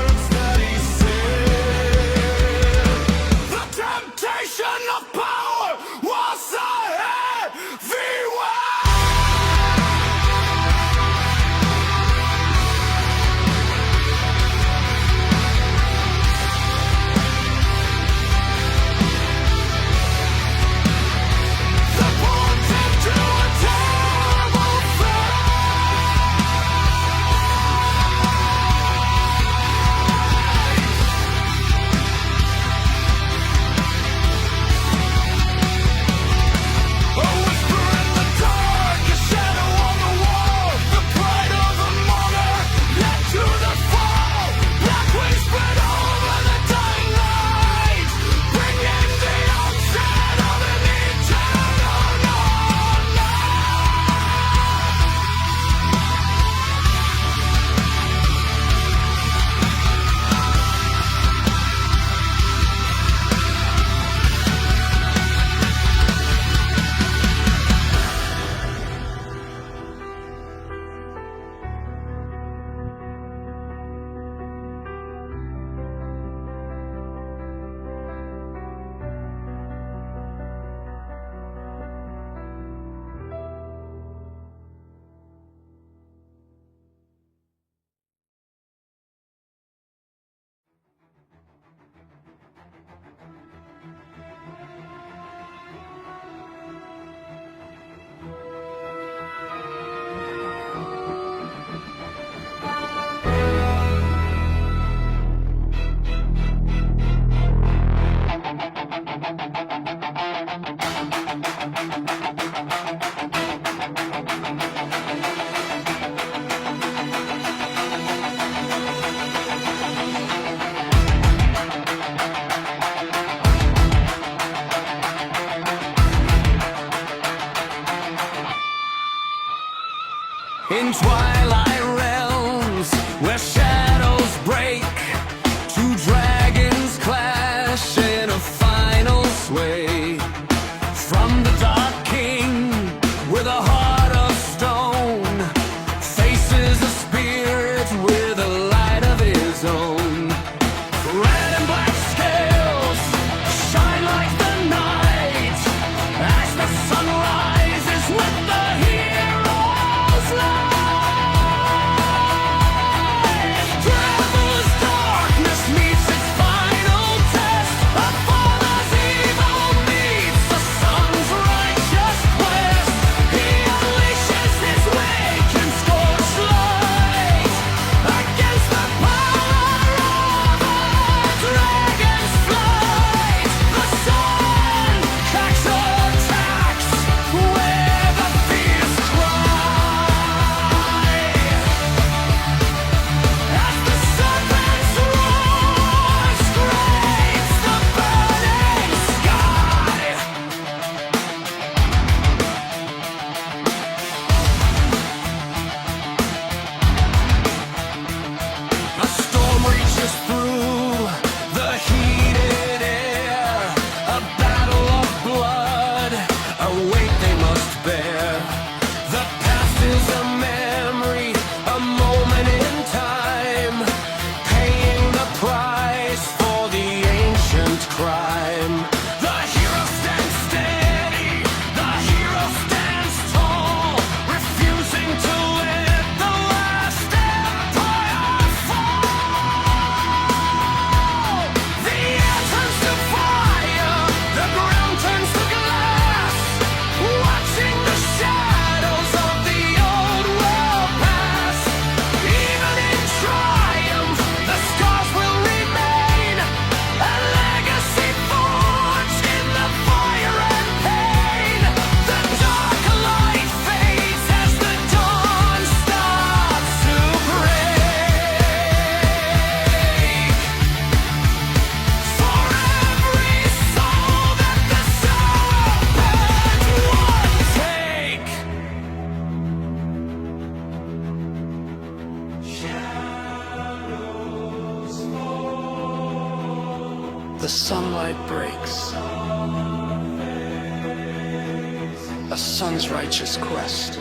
In twilight realms where shadows break, two dragons clash in a final sway. From the dark king with a heart of stone faces a spirit with a light of his own. Red and black scales shine like the night as the sun rises with the hero's light. Travel's darkness meets its final test. A father's evil meets the son's righteous quest. He unleashes his wake and scorch light against the power of a dragon's flight. The sun cracks attacks with a fierce cry as the serpent's roar scrapes the burning sky. A storm reaches through the heated air. A battle of blood, a weight they must bear. The past is a memory, a moment in time, paying the price for the ancient crime. The hero stands steady, the hero stands tall, refusing to let the last empire fall. The air turns to fire, the ground turns to glass, watching the shadows of the old world pass. Even in triumph, the scars will remain, a legacy forged in the fire and pain. The dark light fades as the dawn starts to break. For every soul that the serpent would take. The sunlight breaks. A son's righteous quest.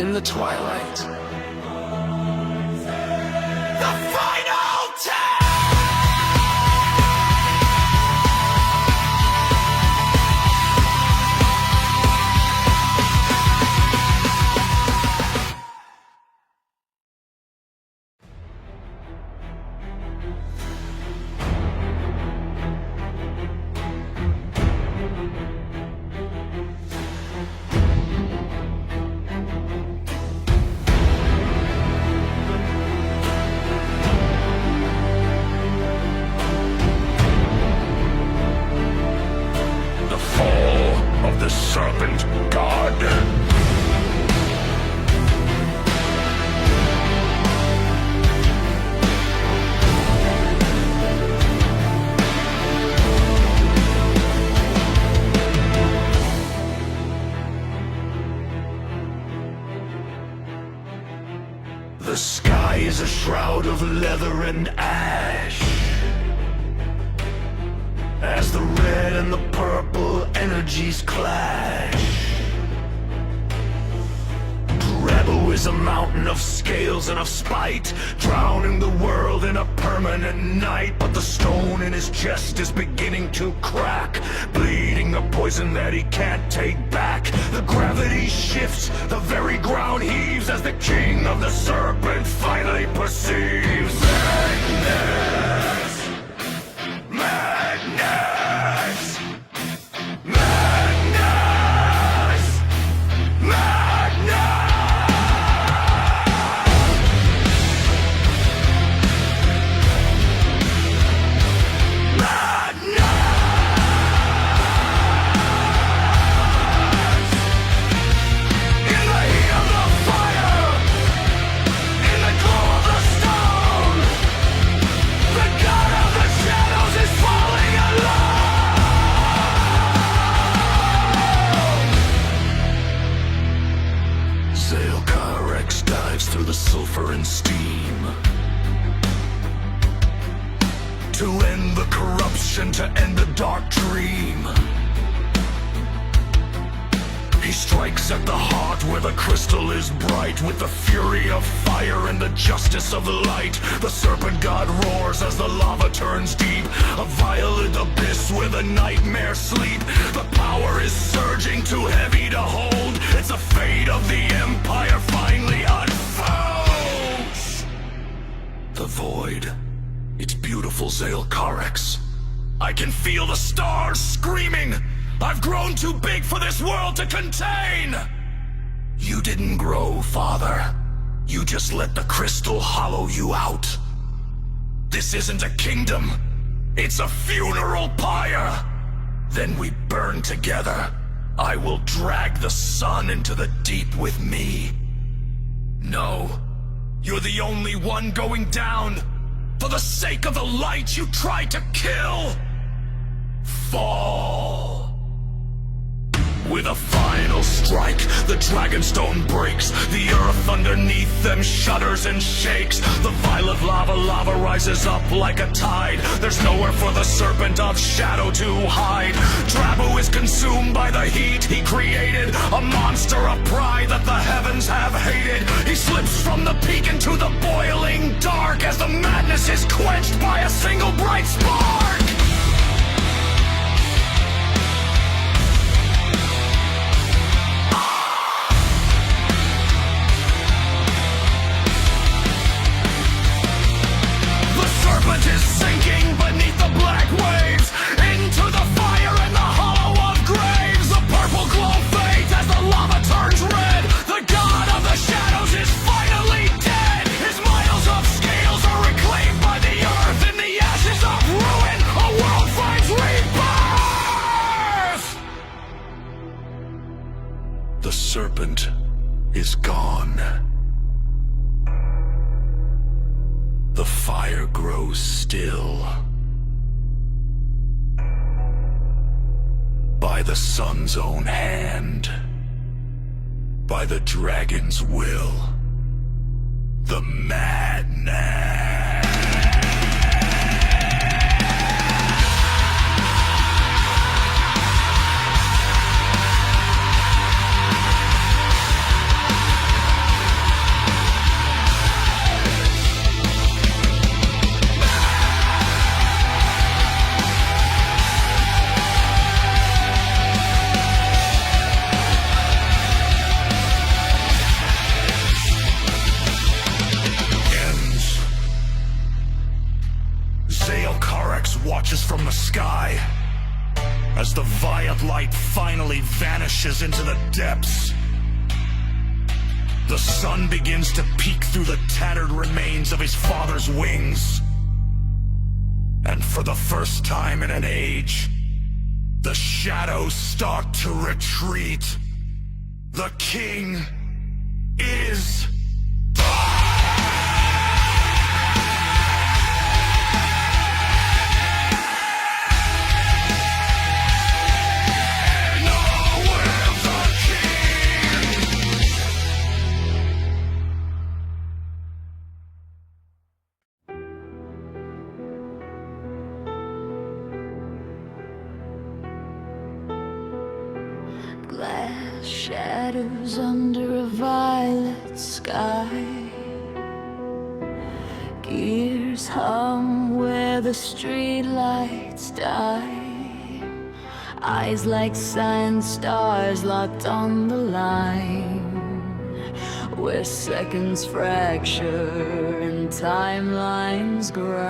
In the twilight. The final test! The fall of the serpent god. The sky is a shroud of leather and ash, as the red and the purple energies clash. Rebel is a mountain of scales and of spite, drowning the world in a permanent night. But the stone in his chest is beginning to crack, bleeding a poison that he can't take back. The gravity shifts, the very ground heaves, as the king of the serpent finally perceives madness. Madness. Madness. Madness. In the heat of the fire, in the glow of the stars, end the corruption, to end the dark dream. He strikes at the heart where the crystal is bright, with the fury of fire and the justice of light. The serpent god roars as the lava turns deep, a violet abyss where the nightmares sleep. The power is surging, too heavy to hold. It's the fate of the empire finally unfolds. The void. It's beautiful, Zale-Karax. I can feel the stars screaming. I've grown too big for this world to contain! You didn't grow, Father. You just let the crystal hollow you out. This isn't a kingdom. It's a funeral pyre. Then we burn together. I will drag the sun into the deep with me. No. You're the only one going down. For the sake of the light you tried to kill. Fall. With a final strike, the Dragonstone breaks. The earth underneath them shudders and shakes. The violet lava rises up like a tide. There's nowhere for the Serpent of Shadow to hide. Drabu is consumed by the heat he created, a monster of pride that the heavens have hated. He slips from the peak into the boiling dark as the madness is quenched by a single bright spark. Is sinking beneath the black waves, into the fire and the hollow of graves. The purple glow fades as the lava turns red. The god of the shadows is finally dead. His miles of scales are reclaimed by the earth. In the ashes of ruin, a world finds rebirth. The serpent is gone. The fire grows still. By the sun's own hand. By the dragon's will. The madness. Watches from the sky as the violet light finally vanishes into the depths. The sun begins to peek through the tattered remains of his father's wings. And for the first time in an age, the shadows start to retreat. The king is glass shadows under a violet sky. Gears hum where the streetlights die. Eyes like cyan stars locked on the line, where seconds fracture and timelines grind.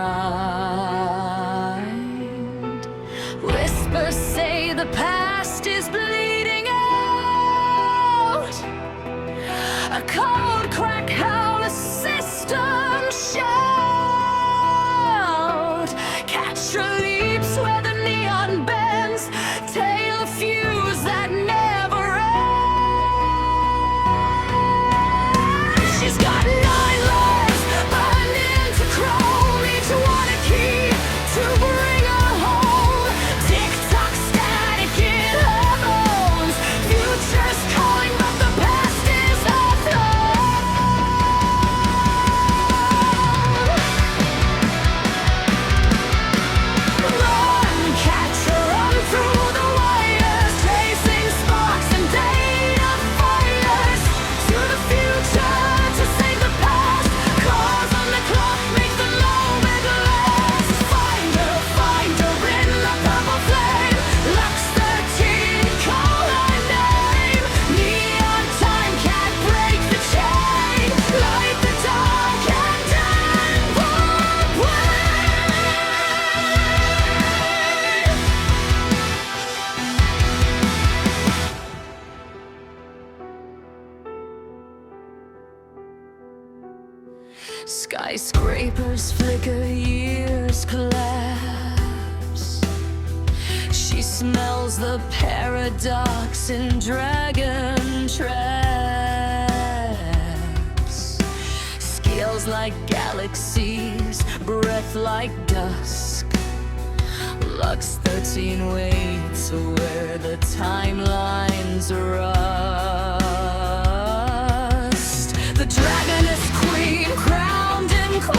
Whispers say the past is bleeding out. A cold crack, how the system shout. Catch your leaps where the neon bends. Tail a fuse that never ends. She's got 9 lives burned into chrome, each one a key vapors flicker, years collapse. She smells the paradox in dragon traps. Scales like galaxies, breath like dusk. Lux 13 waits where the timelines rust. The dragoness queen crowned in claws,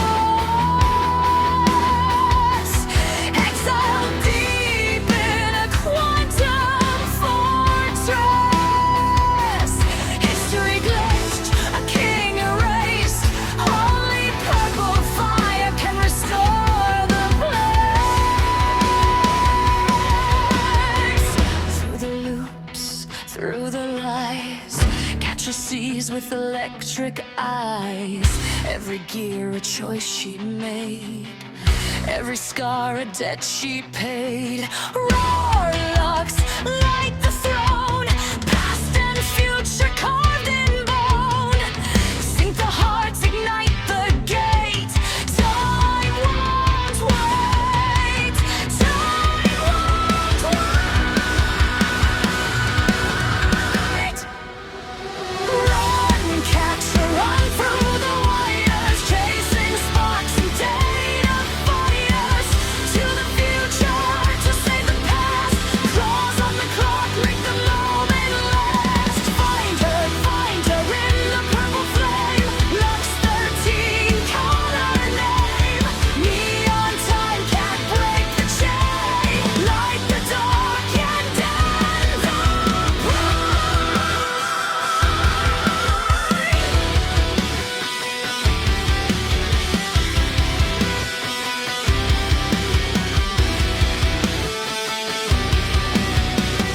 exiled deep in a quantum fortress. History glitched, a king erased. Only purple fire can restore the place. Through the loops, through the lies, Catra sees with electric eyes. Every gear a choice she made, every scar a debt she paid. Roar, Lux, light the throne, past and future carved in bone. Sink the hearts, ignite the gate. Time won't wait. Time won't wait. Run, Catra, run through the wires, chasing sparks and data fires. To the future, to save the past. Claws on the clock, make the moment last. Find her in the purple flame. Lux 13, call her name. Neon time can't break the chain. Light the dark and end the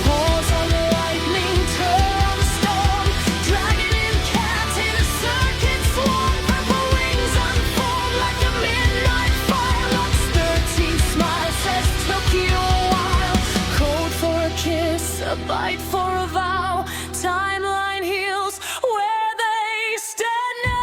pause on the lightning, turn the storm. Dragon and cat in a circuit swarm. Purple wings unfold like a midnight fire. Lux 13 smile says took you a while. Code for a kiss, a bite for a vow. Timeline heals where they stand now.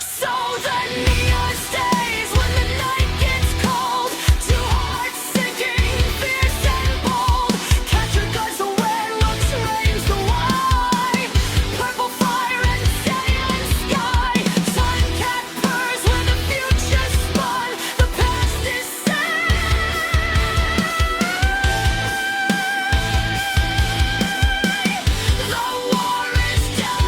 So the neon stays when the night gets cold. Two hearts sinking, fierce and bold. Catra guards the where, Lux reigns the why. Purple fire and sailing sky. Time cat purrs when the future spun. The past is sad. The war is done.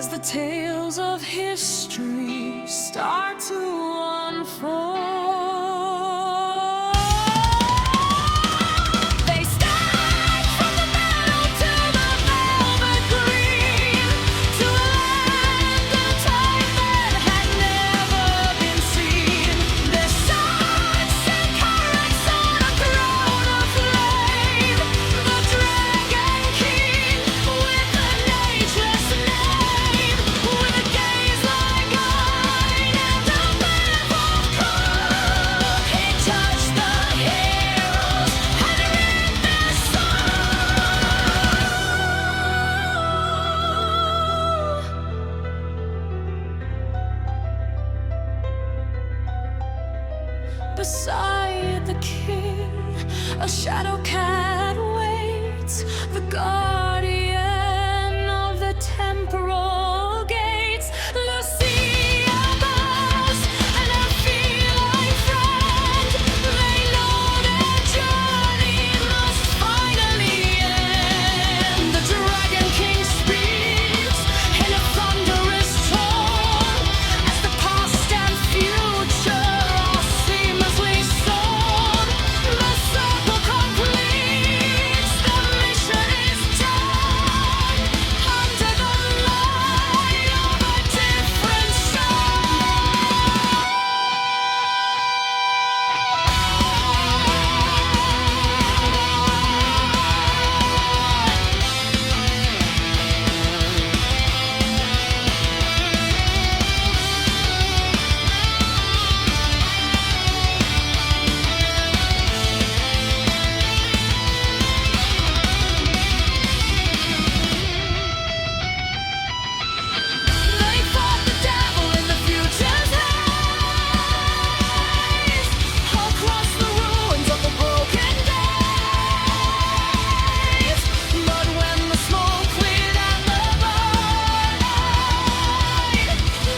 as the tales of history start to unfold. They start from the meadow to the velvet green, to a land and time that had never been seen. Their sons and currents on a throne of flame, the Dragon King with an ageless name, with a gaze like iron and a map of coal. He touched the heroes and read their soul. Beside the king, a shadow cat waits, the guardian of the temporal gates. Lucia bows and her feline friend, they know their journey must finally end. The Dragon King speaks in a thunderous tone, as the past and future are seamlessly sewn. The circle completes, the mission is done, under the light of a different sun. They fought the devil in the future's haze, across the ruins of the broken days. But when the smoke cleared and the light,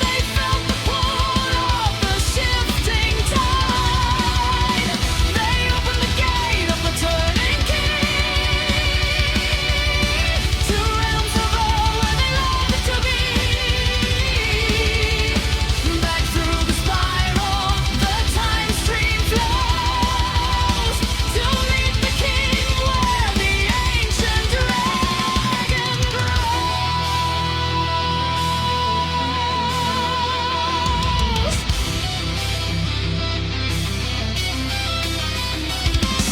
they felt the pull of the shifting tide. They opened the gate of the turning key, to realms of old where they longed to be. Back through the spiral, the time stream flows, to meet the king where the ancient dragon grows.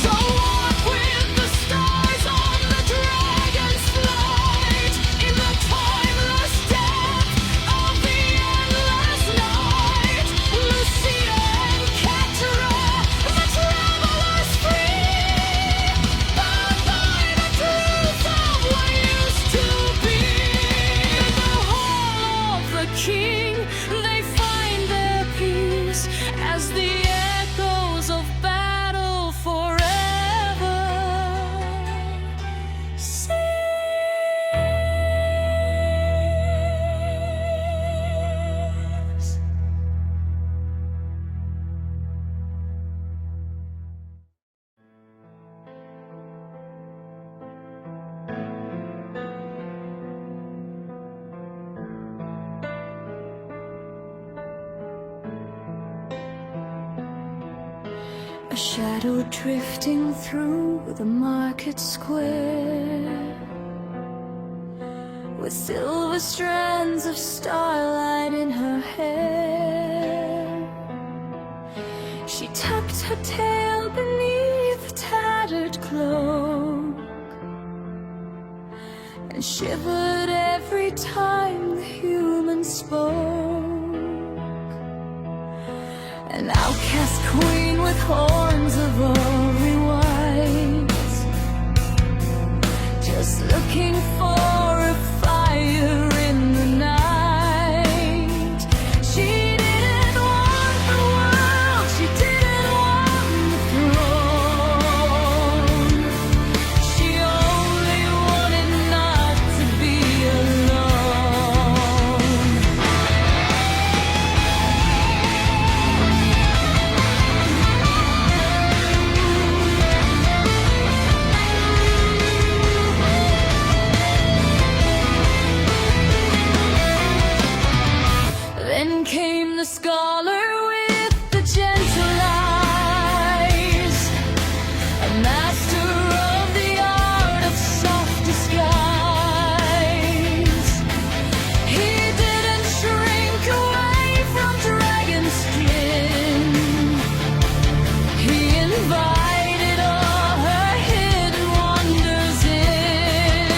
So walk with the stars on the dragon's flight, in the timeless depth of the endless night. Lucia and Catra, the travelers free, bound by the truth of what used to be. In the hall of the king, they find their peace, as the echoes of battle forever cease. A shadow drifting through the market square, with silver strands of starlight in her hair. She tucked her tail beneath a tattered cloak, and shivered every time the human spoke. An outcast queen with horns of ivory white, just looking for a fire in the night. She didn't want the world, she didn't want the throne. She only wanted not to be alone. scholar with the gentle eyes, a master of the art of soft disguise. He didn't shrink away from dragon skin. He invited all her hidden wonders in.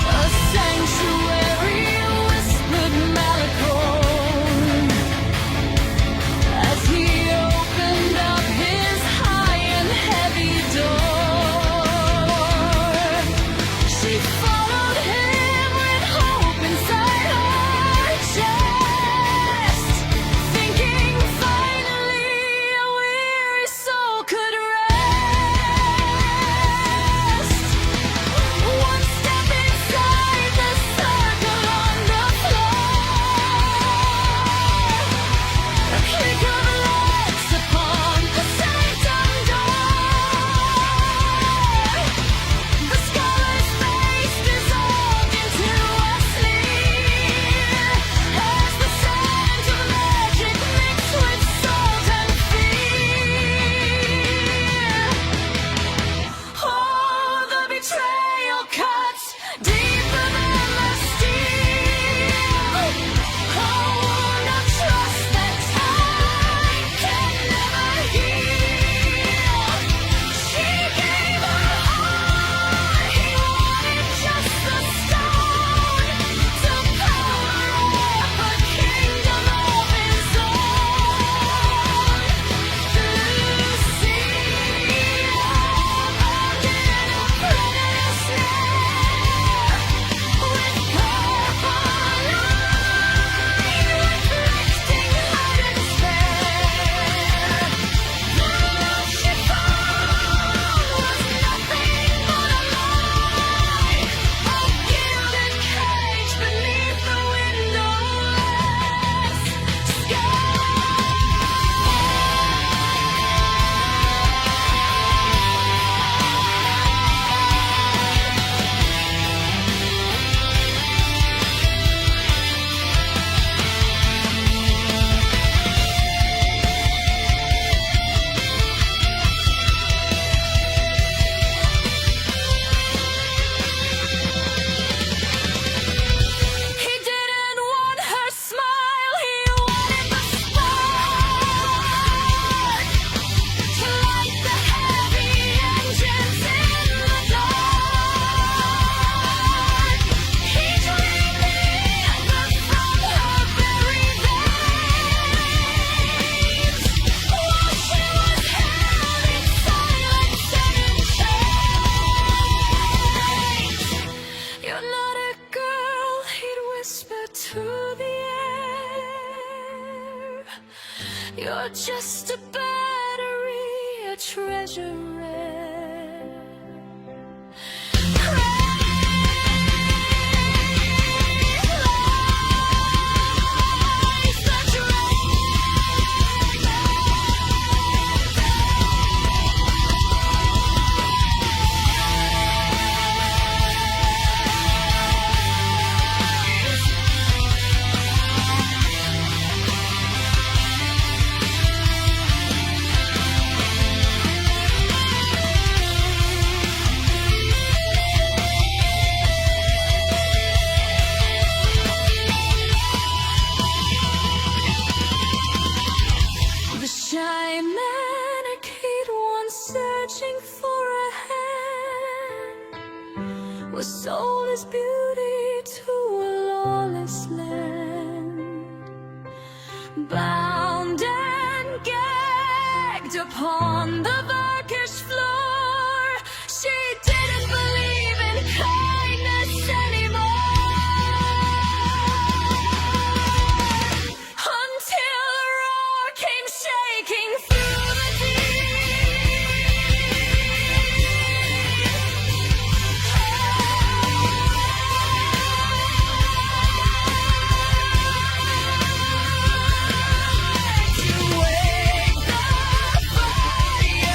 A sanctuary whispered Malachor as he opened up his high and heavy door. She followed him with hope inside her chest, thinking finally a weary soul could rest. One step inside the circle on the floor, a click of legs upon the sanctum door. The scholar's face dissolved into a sneer as the scent of magic mixed with salt and fear. Oh, the betrayal cuts deeper than the steel. A wound of trust that time can never heal. She gave her heart, he wanted just the stone to power up a kingdom of his own. Lucy, abandoned apprentice snare, with purple light reflecting hurt and despair. The love she found was nothing but a lie, a gilded cage beneath the windowless He didn't want her smile, he wanted the spark to light the heavy engines in the dark. He dreamed the ember from her very veins, while she was held in silence and in chains. You're not a girl, he'd whisper to the air. You're just a battery, a treasure rare. Praise the The shy mannequin once searching for a hand was sold as beauty to a lawless land, bound and gagged upon the Turkish floor. She didn't believe in kindness anymore until a roar came shaking through the deep. To wake the fire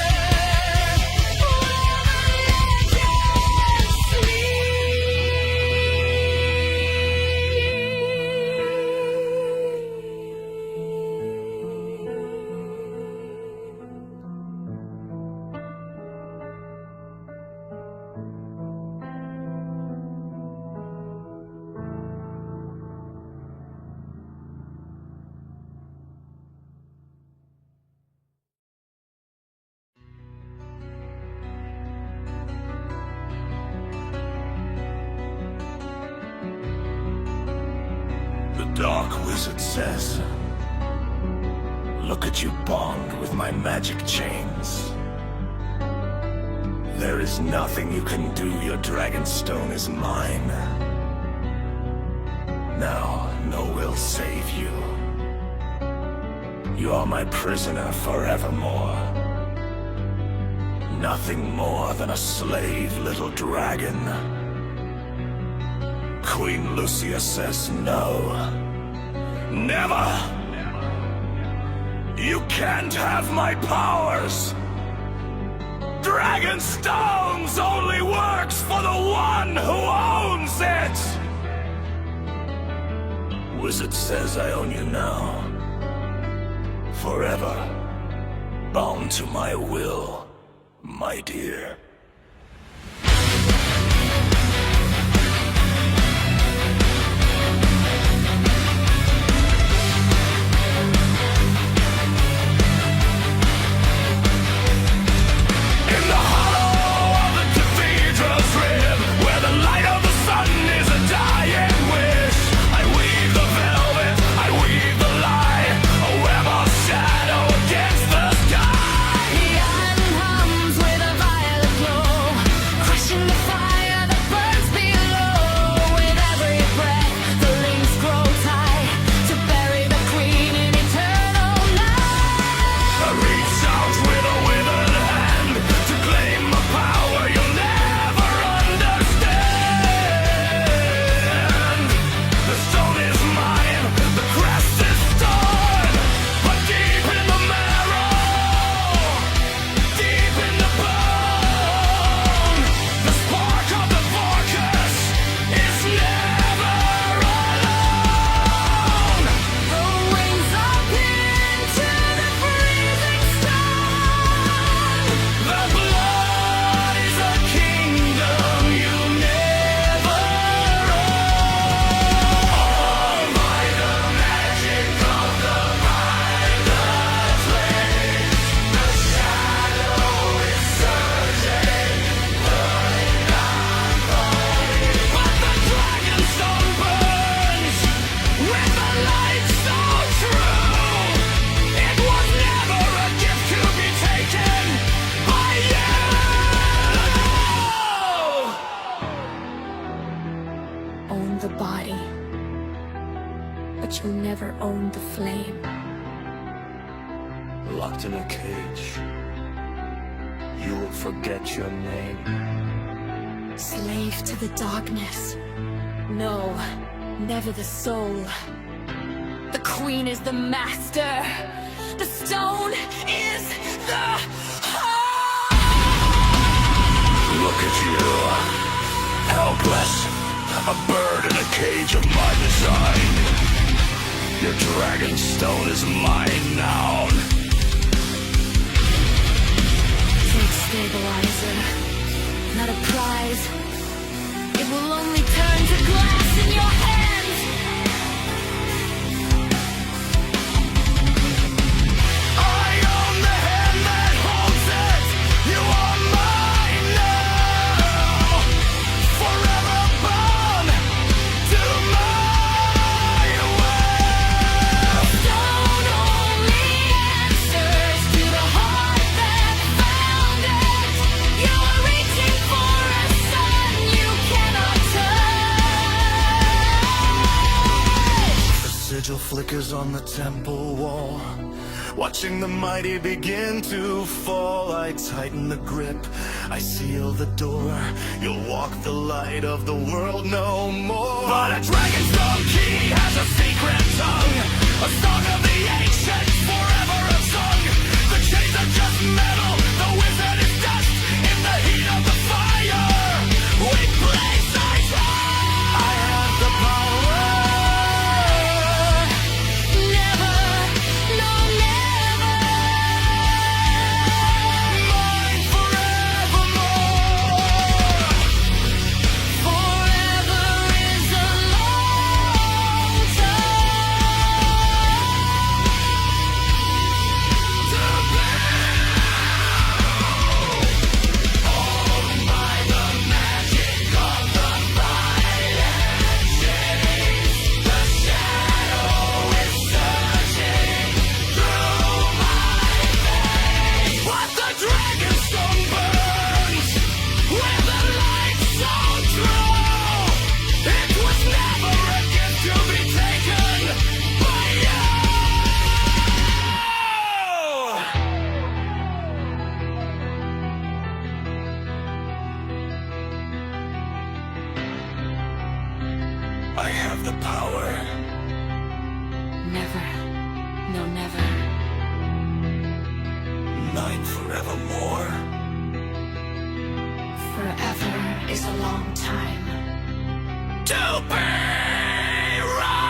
wizard says. Look at you bond with my magic chains. There is nothing you can do, your Dragonstone is mine. Now, no will save you. You are my prisoner forevermore. Nothing more than a slave, little dragon. Queen Lucia says no. Never! You can't have my powers! Dragonstones only works for the one who owns it! Wizard says I own you now. Forever. Bound to my will, my dear. Own the body, but you'll never own the flame. Locked in a cage, you will forget your name. Slave to the darkness. No, never the soul. The queen is the master. The stone is the heart. Look at you, helpless. A bird in a cage of my design. Your Dragonstone is mine now. Take stabilizer, not a prize. It will only turn to glass in your hands. I own the hand that holds it. You are mine now. Forever bound to my will. Stone only answers to the heart that found it. You are reaching for a sun you cannot touch. The sigil flickers on the temple wall. Watching the mighty begin to fall, I tighten the grip, I seal the door. You'll walk the light of the world no more. But a Dragonstone key has a secret tongue, a song of the ancients, forever unsung. The chains are just metal, the wizard is dust. In the heat of the fire, we place our trust. I have the power. Never, no, never. Mine forevermore. Forever is a long time. No, never. 9 forevermore. Forever is a long time. To be wrong!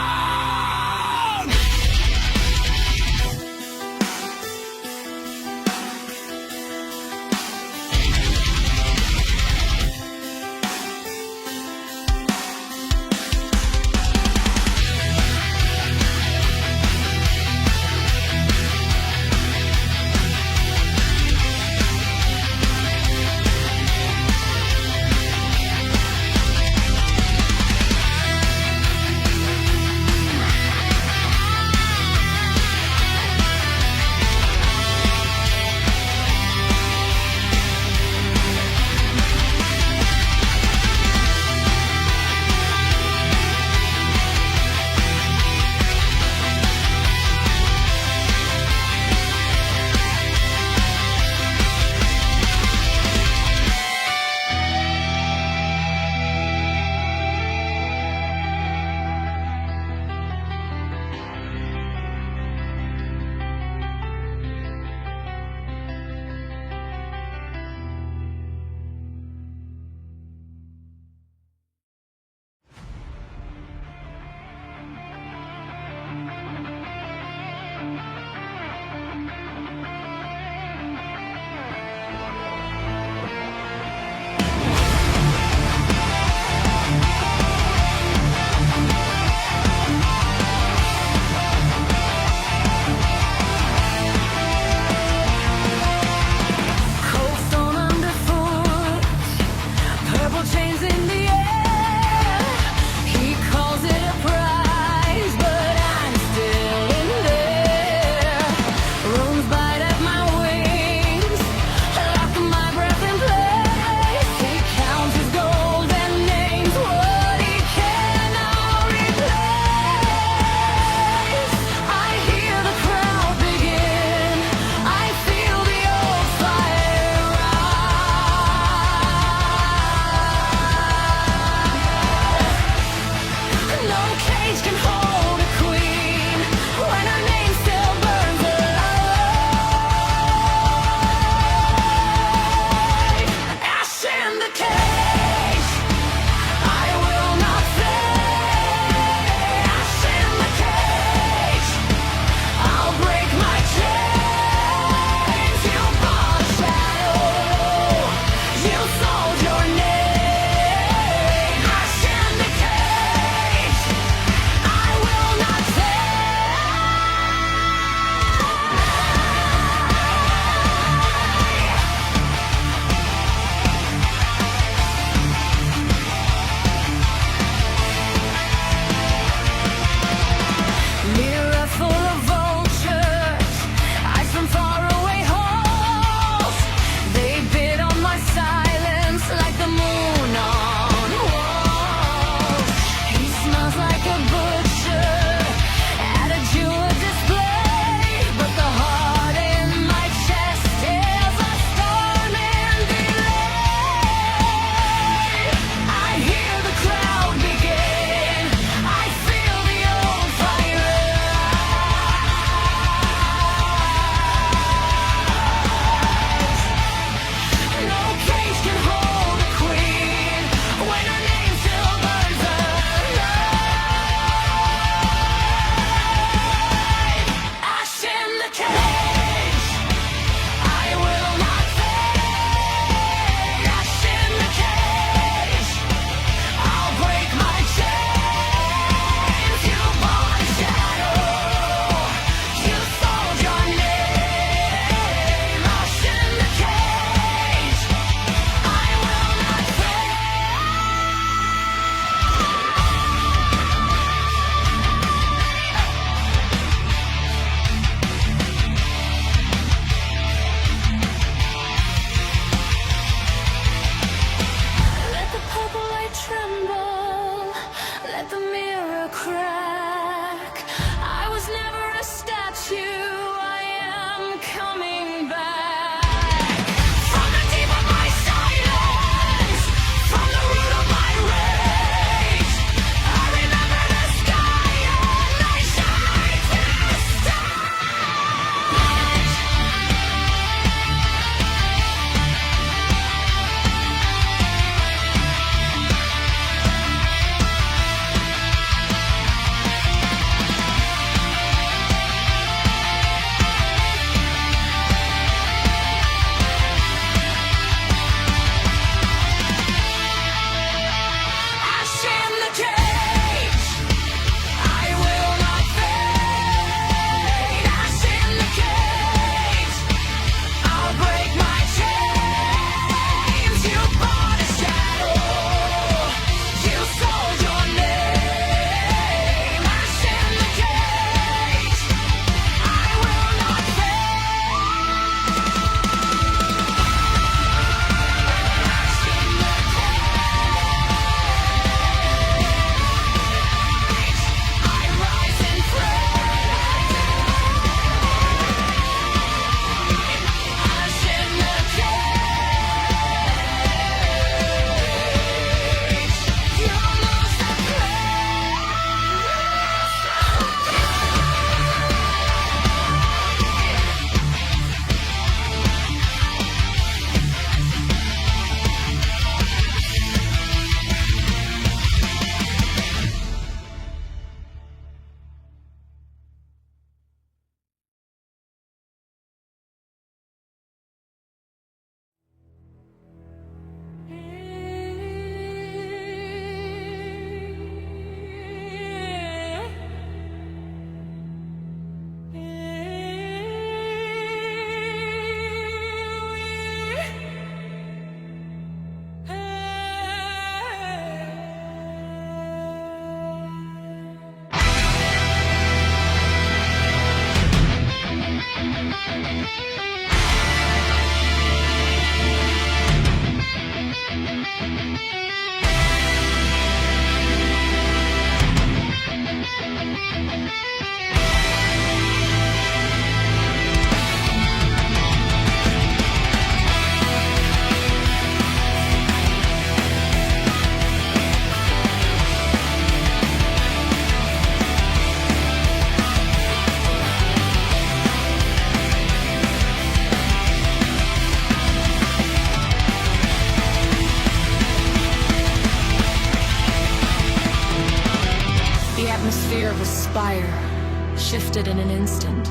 shifted in an instant.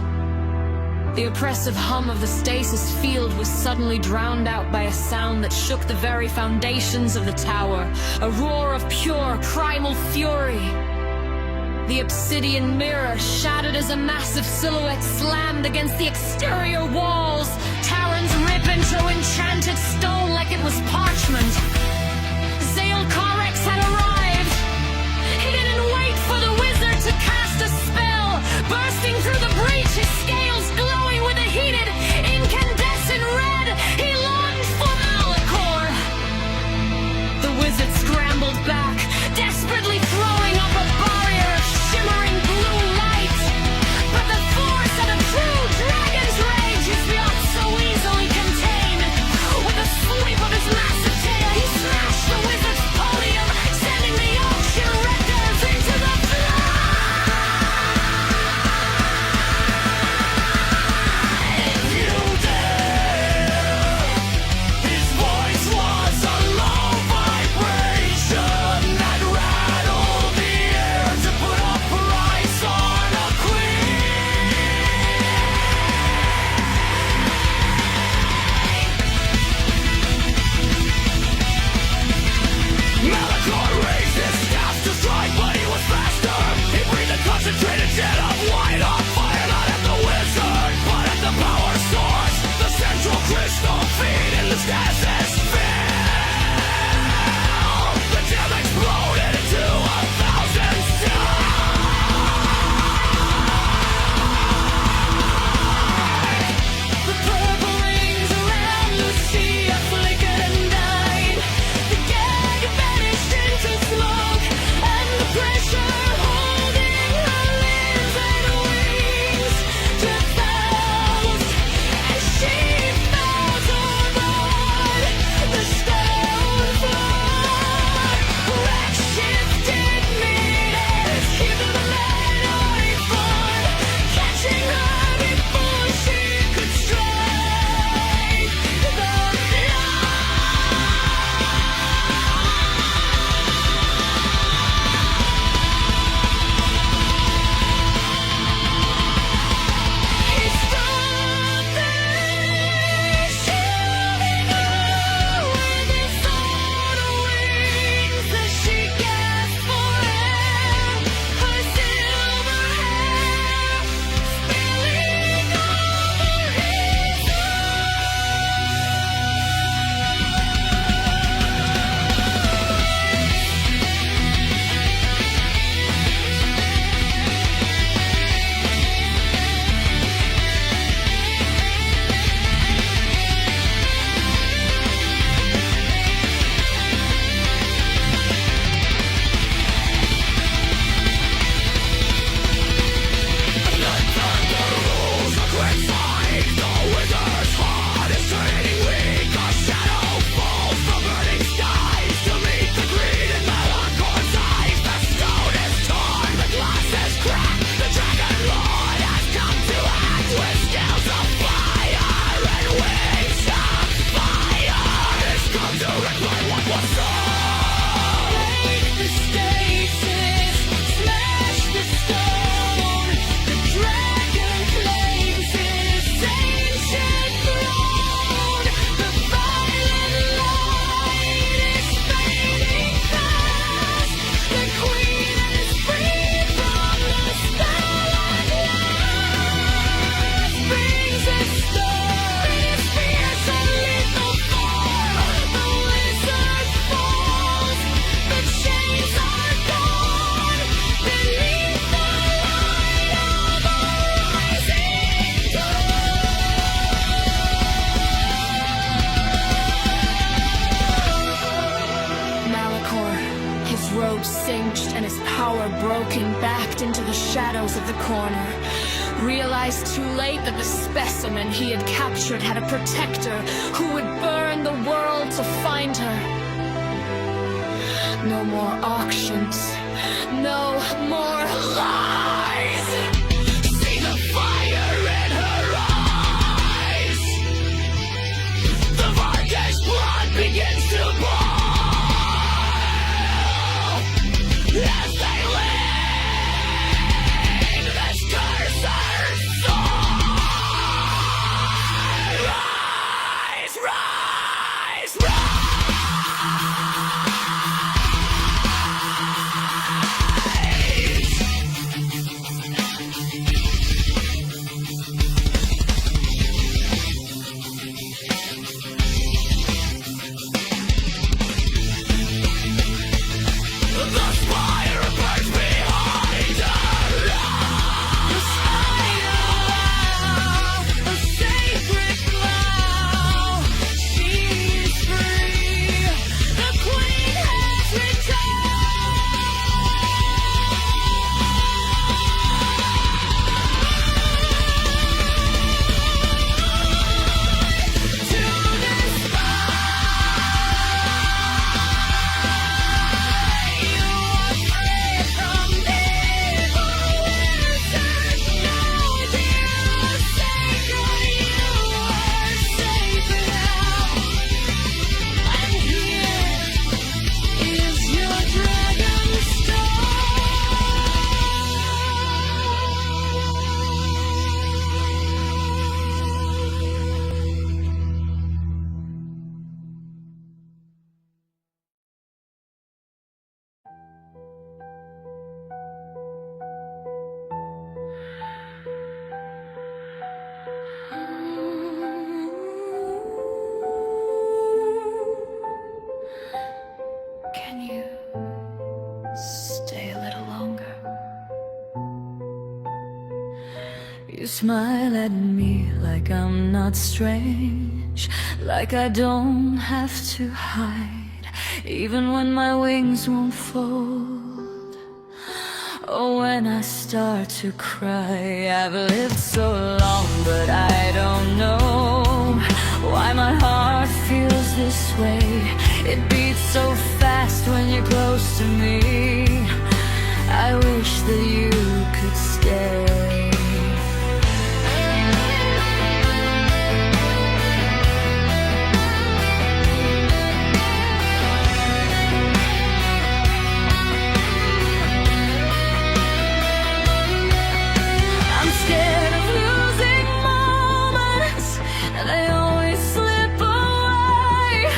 The oppressive hum of the stasis field was suddenly drowned out by a sound that shook the very foundations of the tower, a roar of pure, primal fury. The obsidian mirror shattered as a massive silhouette slammed against the exterior walls. Talons rip into enchanted stone like it was parchment. Zale Corex had arrived. He didn't wait for the wizard to cast a spell. Bursting through the breach, his scales glowing with a heated, incandescent red, he lunged for Malachor. The wizard scrambled back, desperately throwing up a barrier of shimmering blue light. But the force of a true dragon's rage is not so easily contained. With a sweep of his massive tail, he smashed the wizard's podium, sending the Yorkshire Records into the flood. His voice was a low vibration that rattled the air to put a price on a queen. Malachor raised his staff to strike, but he was faster. He breathed a concentrated jet of light on fire, not at the wizard, but at the power source. The central crystal feed in the stasis field. The gem exploded into 1,000 stars. The purple rings around Lucia flickered and died. The gag vanished into smoke, and the pressure holding her limbs and wings just felt as she fell toward the stone floor. Rack shifted meters, keeping the minority fun, catching her before she could strike the blow. He stood there, shooting her with his own wings as she gasped for air, her silver hair spilling over his break the stasis, smash the stone. The dragon claims his ancient throne. The violet light is fading fast. The queen is free from the spell at last. Brings a star in his fierce and lethal form. The wizard falls. The chains are gone beneath the light of a rising dawn. Malachor, his robe singed and his power broken, backed into the shadows of the corner. Realized too late that the specimen he had captured had a protector who would burn the world to find her. No more auctions. No more lies. See the fire in her eyes. The Vargas blood begins to boil as they lean. The scars smile at me like I'm not strange, like I don't have to hide, even when my wings won't fold. Oh, when I start to cry, I've lived so long, but I don't know why my heart feels this way. It beats so fast when you're close to me. I wish that you could stay. I'm scared of losing moments, they always slip away.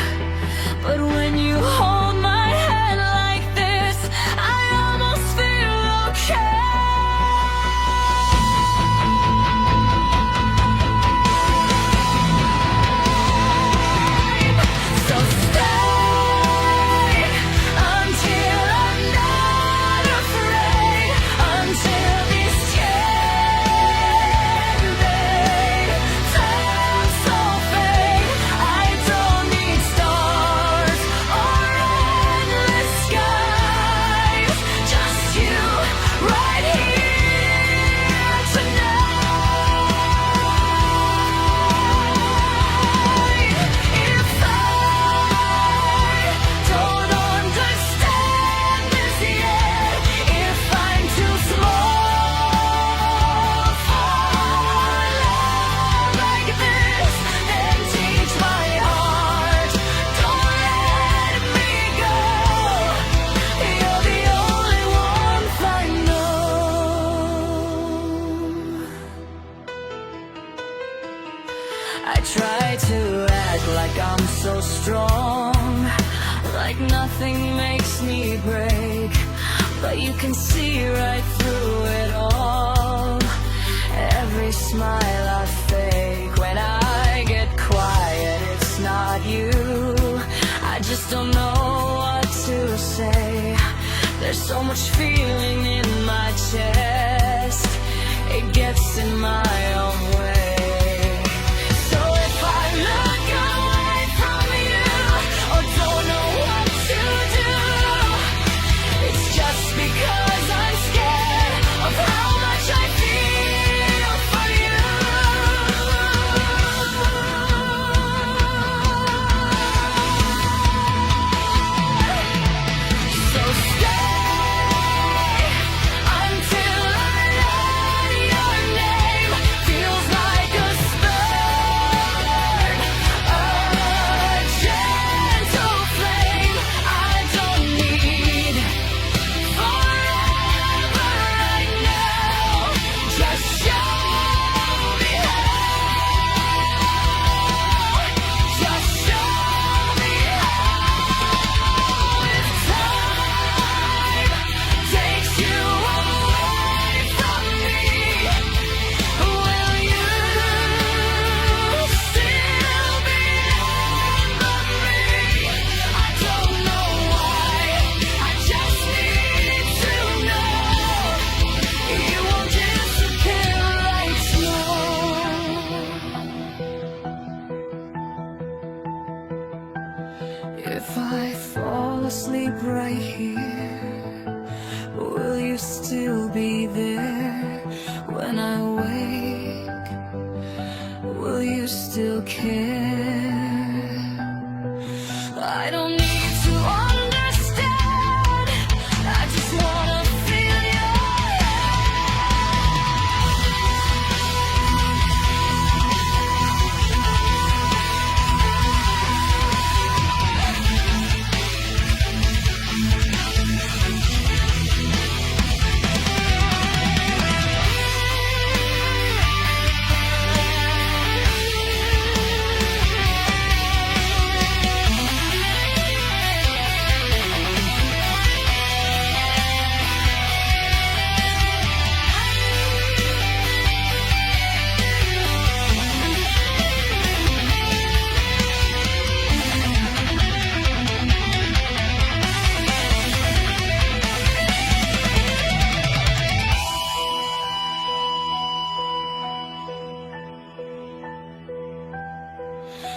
But when you hold my hand like this, I almost feel okay. So stay until I'm not afraid, until these candid times all fade. I don't need stars or endless skies, just you right here tonight. If I don't understand this yet, if I'm too small for love like this, then teach my heart, don't let me go. You're the only one I know. I try to act like I'm so strong, like nothing makes me break, but you can see right through it all. Every smile I fake, when I get quiet, it's not you. I just don't know what to say. There's so much feeling in my chest, it gets in my own way. So if I look away from you or don't know what to do, it's just because I'm scared of how much I feel for you. So stay until I learn your name. Feels like a spark, a gentle flame. I don't need forever right now. Just show me how. Just show me how. If time takes you away from me, will you still be under me? I don't know why, I just need to know. You won't disappear like snow. If I fall asleep right here, will you still be there when I wake? Will you still care? I don't need to understand, I just wanna feel your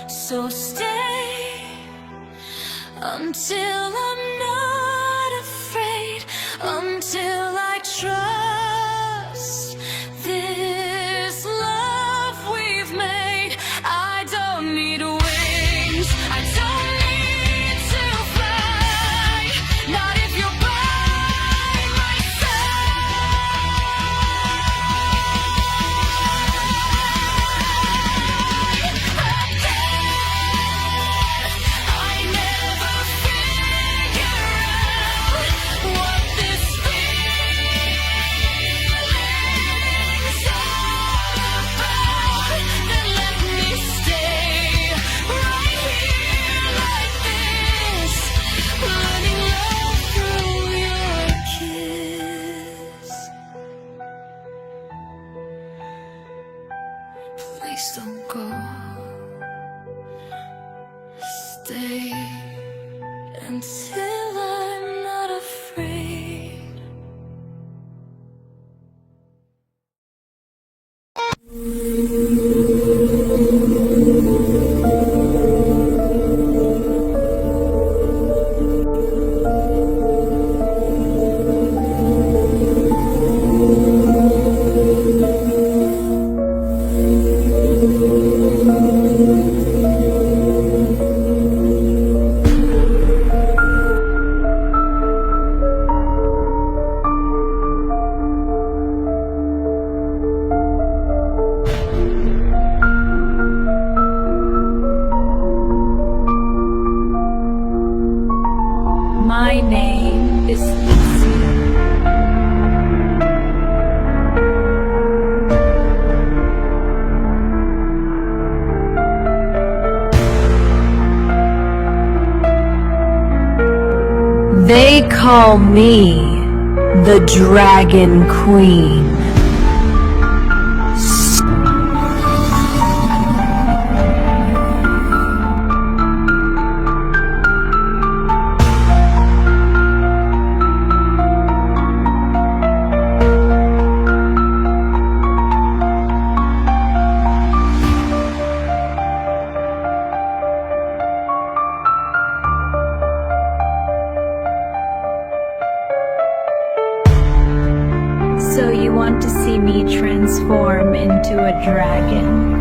So stay until I'm not afraid, until I trust this love we've made. I don't need wings, I don't need to fly, not if you're by my side. I never figure out what this feeling's all about. Then let me stay right here like this, learning love through your kiss. Please don't go. Stay until I'm not afraid. My name is Lucy. They call me the Dragon Queen. So you want to see me transform into a dragon?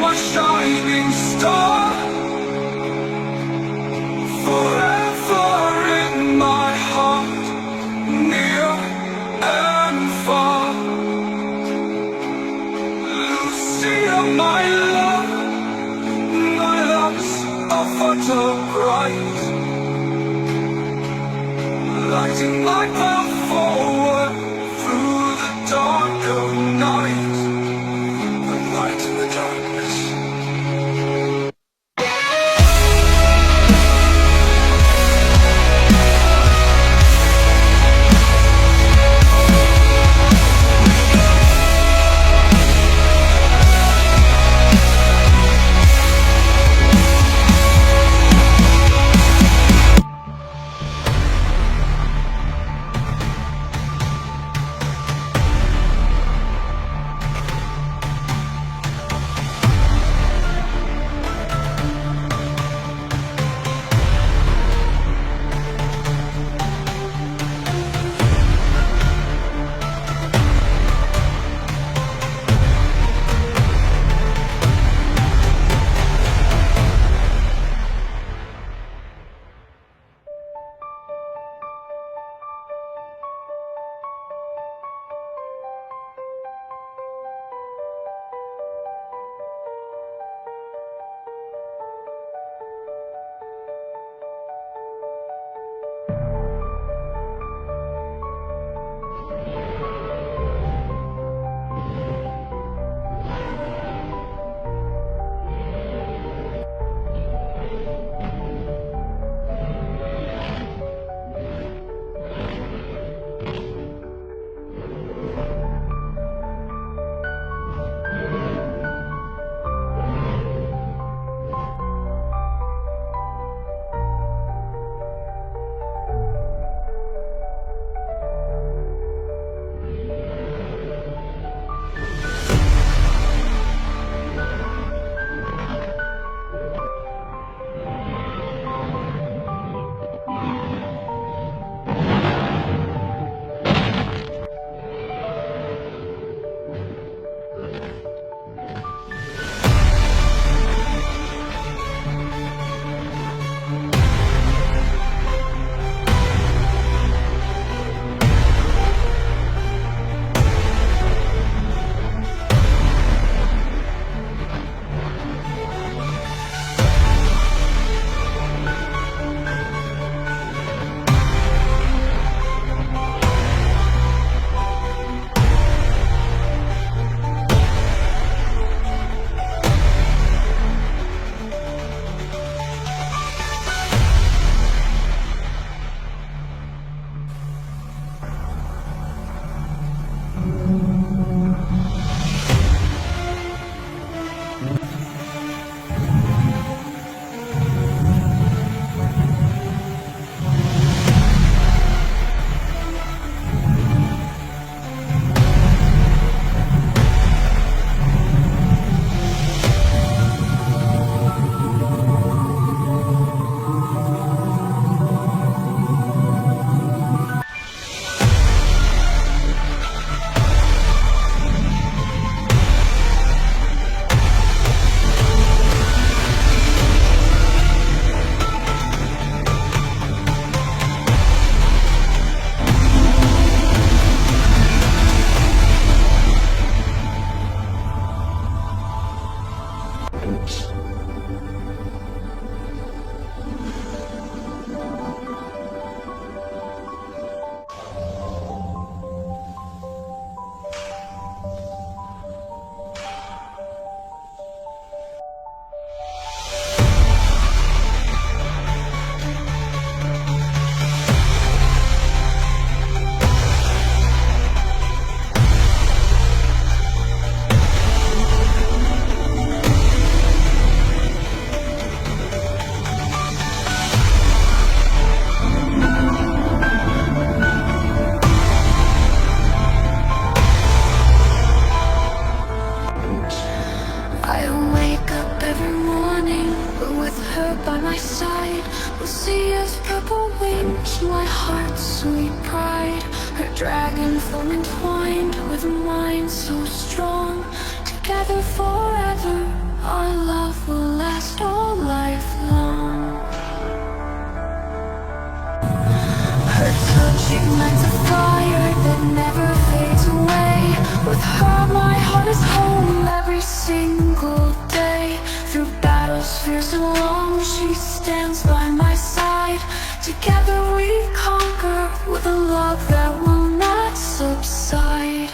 my shining star, forever in my heart, near and far. Lucia, my love's a photo bright, lighting my path forward through the dark of night, the light in the darkness. my heart's sweet pride, her dragon form entwined with mine so strong. Together forever, fears alone, she stands by my side. Together we conquer with a love that will not subside.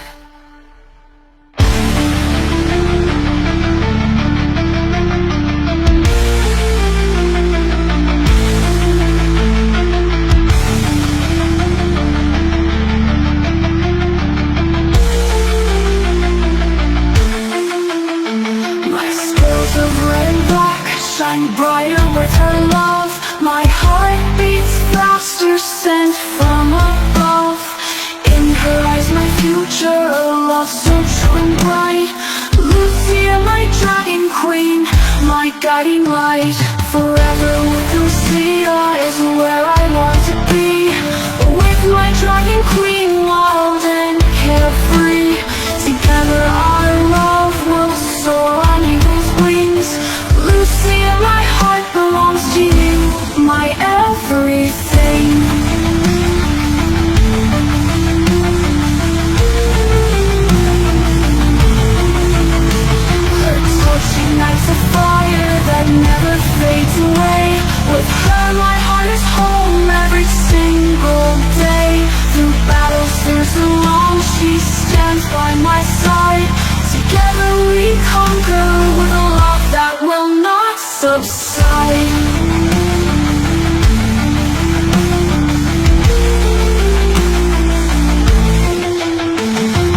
My scales of red and black shine brighter with her love. My heart beats faster, sent from above. In her eyes my future, a love so true and bright. Lucia, my dragon queen, my guiding light. Forever with Lucia is where I want to be. With my dragon queen, wild and carefree. Together our love will soar on eagle's wings. Lucia, my heart belongs to you, my everything. Her touch ignites a fire that never fades away. With her my heart is home every single day. Through battles, fears alone, she stands by my side. Together we conquer with a love that will not subside.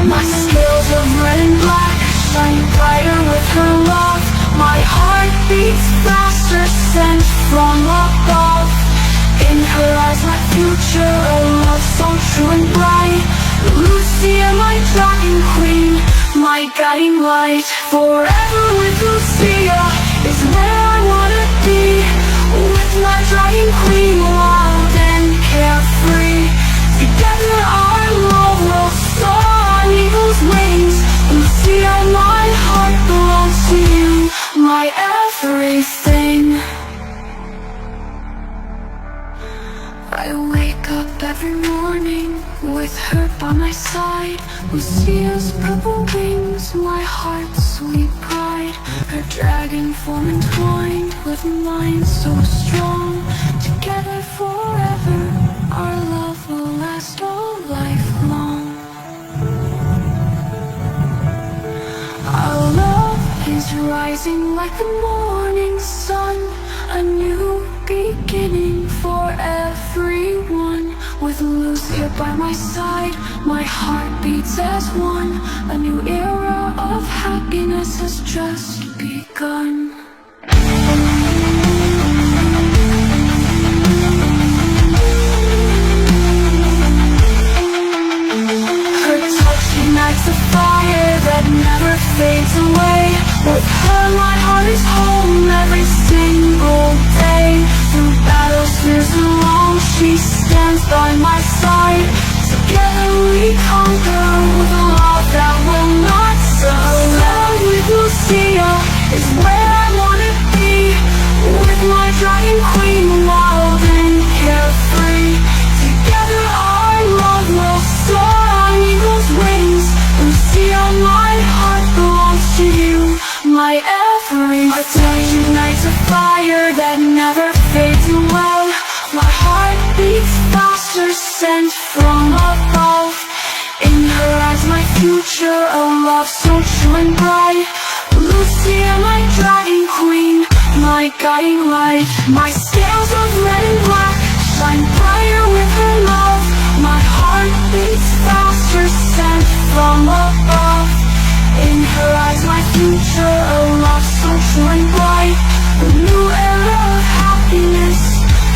My scales of red and black shine brighter with her love. My heart beats faster, sent from above. In her eyes my future, a love so true and bright. Lucia, my dragon queen, my guiding light. Forever with Lucia is where I wanna be. With my dragon queen, wild and carefree. Together our love will soar on eagle's wings. Lucia, my heart belongs to you, my everything. I wake up every morning with her by my side. Lucia's purple wings, my heart's sweet pride. Her dragon form entwined with mine so strong. Together forever, our love will last all life long. Our love is rising like the morning sun, a new beginning for everyone. With Lucia by my side, my heart beats as one. A new era of happiness has just begun. Her touch ignites a fire that never fades away. With her my heart is home every single day. Through battles, fears alone, she stands by my side. Together we conquer with a love that will not subside. With Lucia is where I wanna be. With my dragon queen, wild and carefree. Together our love will soar on eagle's wings. Lucia, my heart belongs to you, my everything. Our touch ignites a fire that never fades away. My heart beats faster, sent from above. In her eyes my future, a love so true and bright. Lucia, my dragon queen, my guiding light. My scales of red and black shine brighter with her love. My heart beats faster, sent from above. In her eyes my future, a love so true and bright. A new era of happiness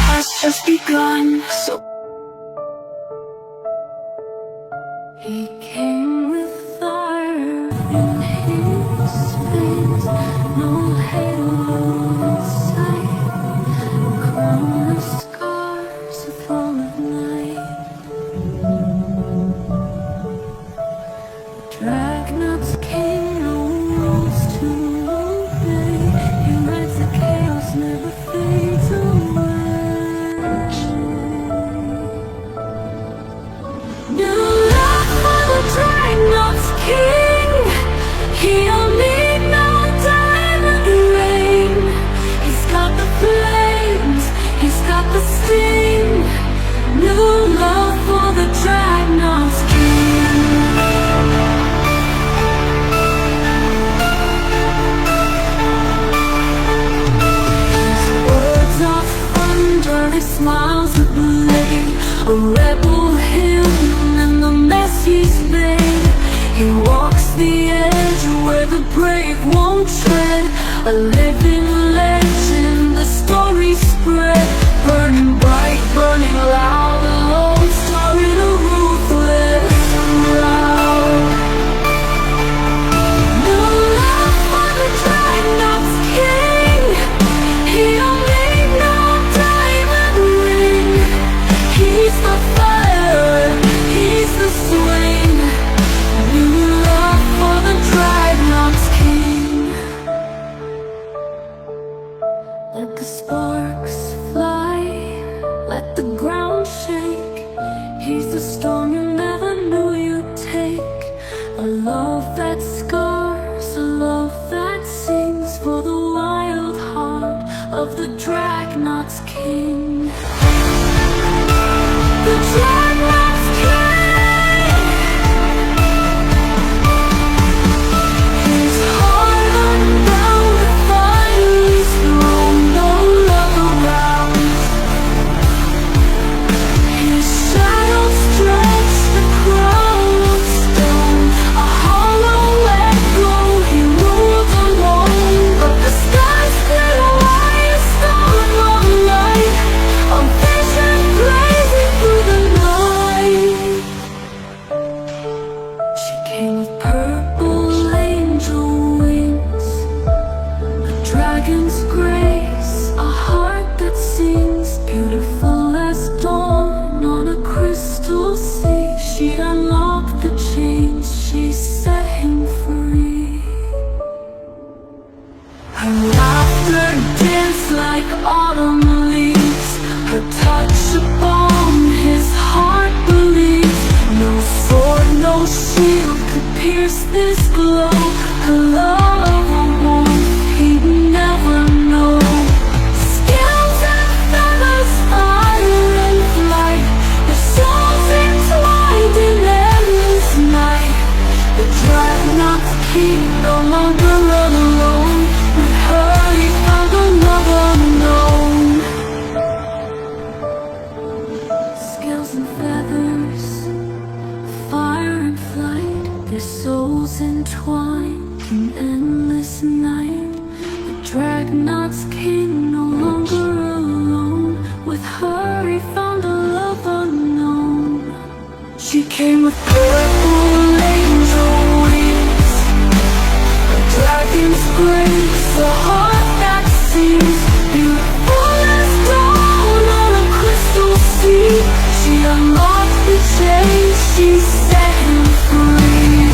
has just begun. So he came with fire in his face, no halo in sight, crown of scars, a fall of night. Dragnot's king, no rules to obey. a living legend. The story spread, burning bright, burning loud, a lone star in a ruthless crowd. New love for the Dreadnought's king. He'll need no diamond ring. He's the fire, he's the swing. New love for the Dreadnought's king. Let the sparks fly, let the ground shake. He's the storm you never knew you'd take. A love that scars, a love that sings for the wild heart of the Dreadnought's king. The Dreadnought's king. His heart unbound with fire, his throne, no love around. His shadow stretched the crown of stone, a hollow echo. He rules alone, but the skies clear away, a storm of light, a vision blazing through the night. She came with purple angel wings, a dragon's grace, a heart that sings, beautiful as dawn on a crystal sea. She unlocked the chains, she set him free. Her laughter danced like autumn leaves, her touch upon his heart believes. No sword, no shield could pierce this glow. Her love a warmth he'd never know. Scales and feathers, fire and flight, their souls entwined in endless night. The Dreadnought's king no longer alone. With her he found a love unknown. Scales and feathers, fire and flight, their souls entwined in endless night. The Dreadnought's king no longer alone. With her he found a love unknown. She came with purple angel wings, a dragon's grace, a heart that sings, beautiful as dawn on a crystal sea. She unlocked the chains, she set him free.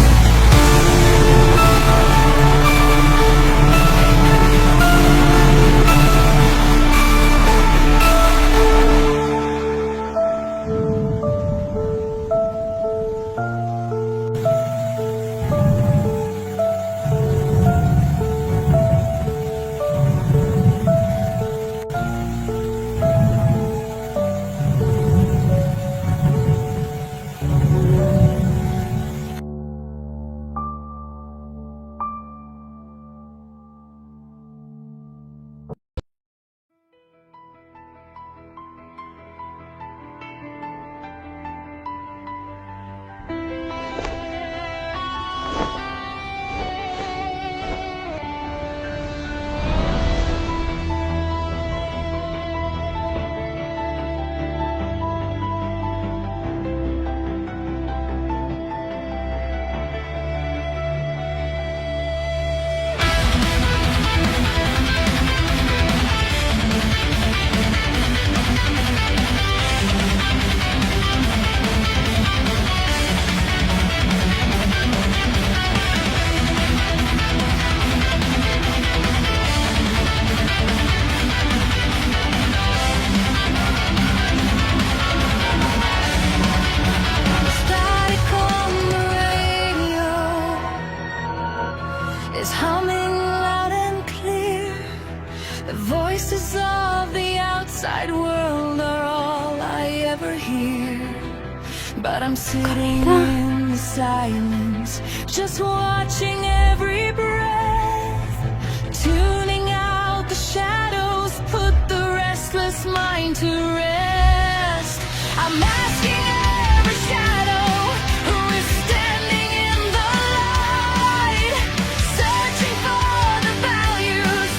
voices of the outside world are all I ever hear. But I'm sitting in the silence, just watching every breath, tuning out the shadows, put the restless mind to rest. I'm asking every shadow who is standing in the light, searching for the values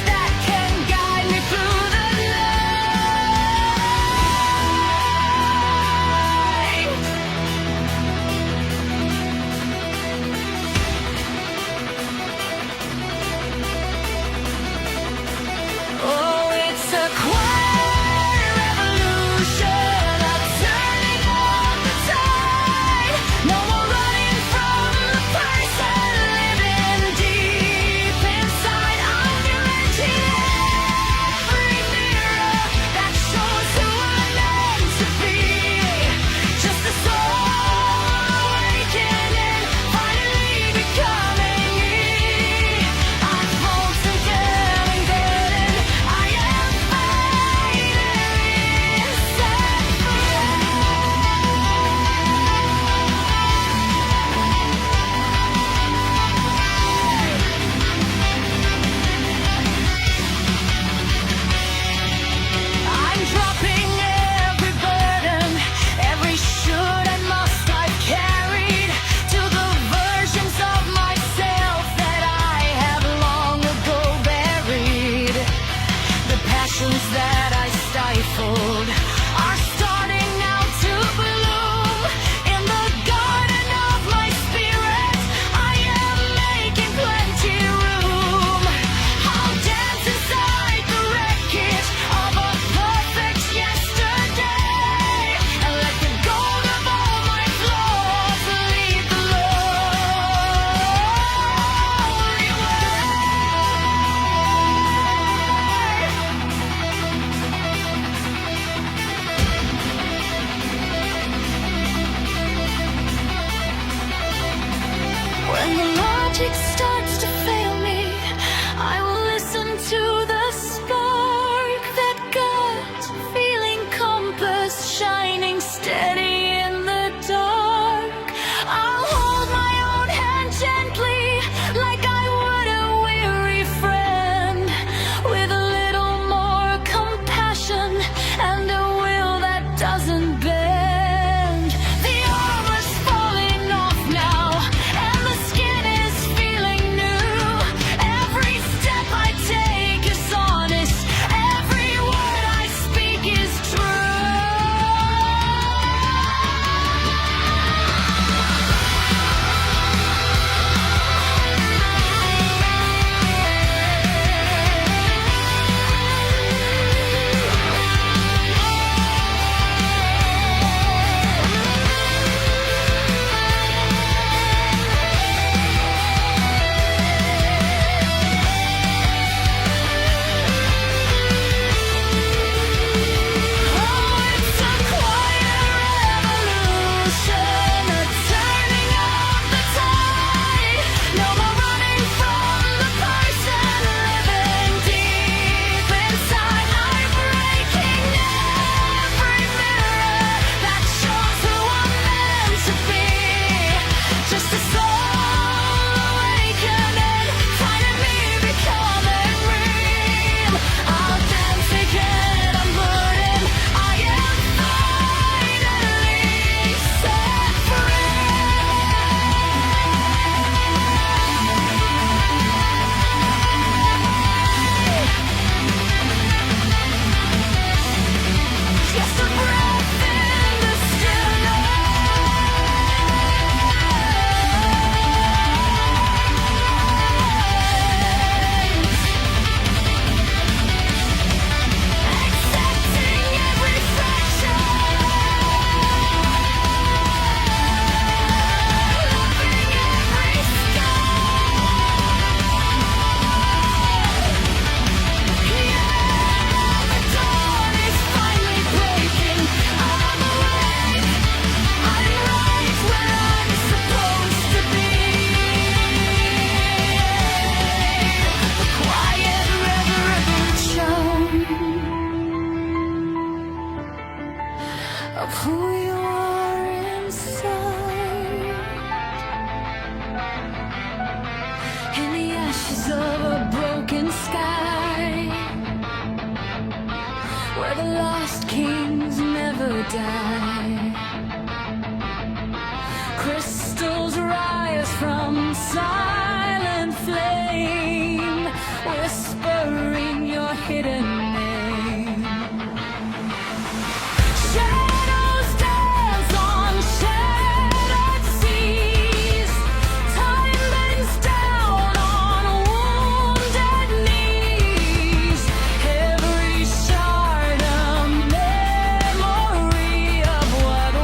stifled are starting now to bloom. In the garden of my spirit, I am making plenty room. I'll dance inside the wreckage of a perfect yesterday, and let the gold of all my flaws lead the lonely way. When the logic starts to fail me, I will listen to the spark, that gut feeling compass shining steady in the dark. I'll hold my own hand gently, like I would a weary friend, with a little more compassion and a will that doesn't bend. The armor's falling off now, and the skin is feeling new. Every step I take is honest, every word I speak is It's a quiet revolution, a turning of the tide. No more running from the person living deep inside. I'm breaking every mirror that shows who I'm meant to be. Just a soul awakening, finding me becoming real. I'll dance again, I'm burning. I am finally set free. Just a breath in the stillness. Accepting every fraction, loving every scar. The dawn is finally breaking. I'm awake. I'm right where I'm supposed to be. The quiet revolution of who you are inside. In the ashes of a broken sky, where the lost kings never die. Crystals rise from silent flame, whispering your hidden name. Shadows dance on shattered seas. Time bends down on wounded knees. Every shard a memory of what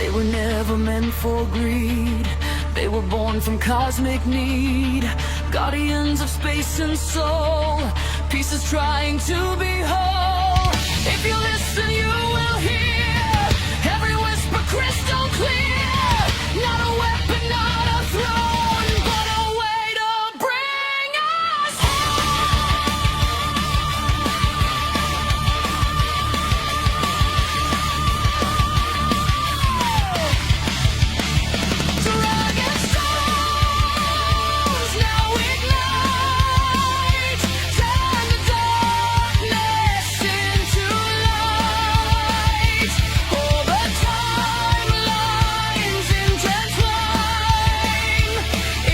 They were never meant for greed. They were born from cosmic need. Guardians of space and soul, pieces trying to be whole. If you listen, you will hear every whisper crystal clear. Not a weapon, not a throne, but a way to bring us Dragon stones now ignite, turn the darkness into light. All the timelines intertwine.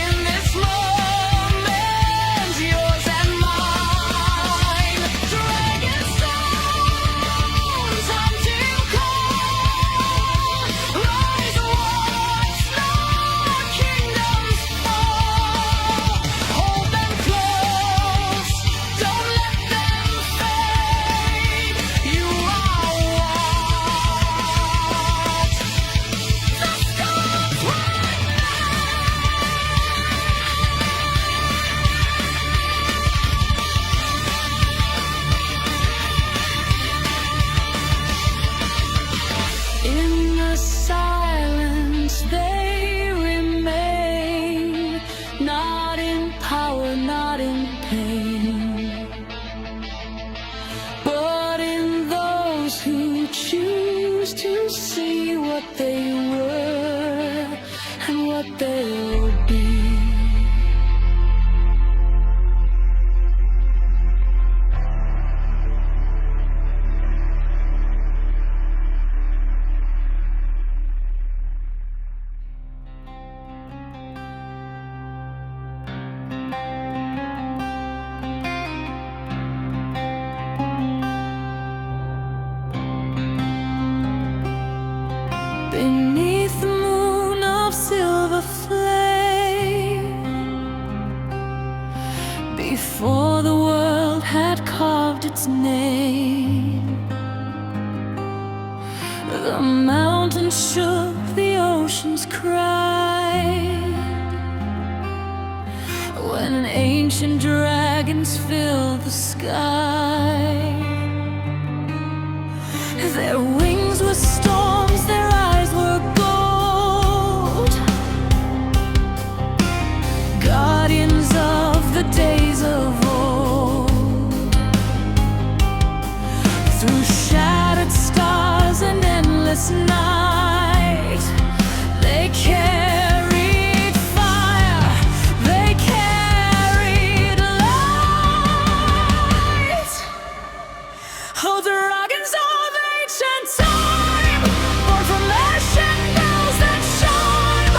In this moment, yours and mine. Dragon stones until call. Rise, watch the kingdoms fall. Hold them close, don't let them fade. You are what the stars In the silence they remain, not in power, not in pain, but in those who choose to see what they were and what they will be. Beneath the moon of silver flame, before the world had carved its name, the mountains shook, the oceans cried, when ancient dragons filled the sky. Their wings were storms, their eyes were gold, guardians of the days of old. Through shattered stars and endless night, they carried fire, they carried light. Oh, dragons of ancient time, born from ancient bells that chime.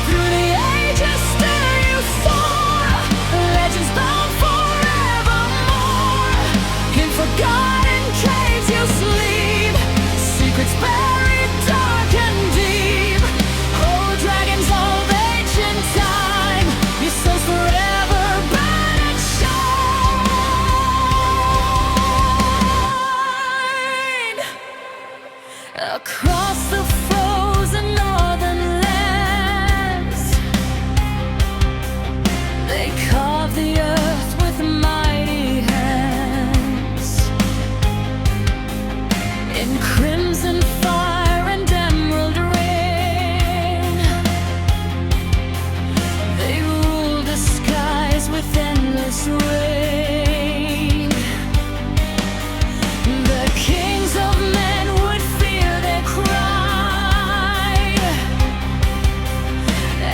Through the ages still you soar, legends bound forevermore. In forgotten caves you sleep, secrets buried dark and deep. Oh, dragons of ancient time, your souls forever burn and shine. Across the frozen northern lands, they carve the earth with mighty hands. In crimson fire and emerald rain, they rule the skies with endless reign. The kings of men would fear their cry,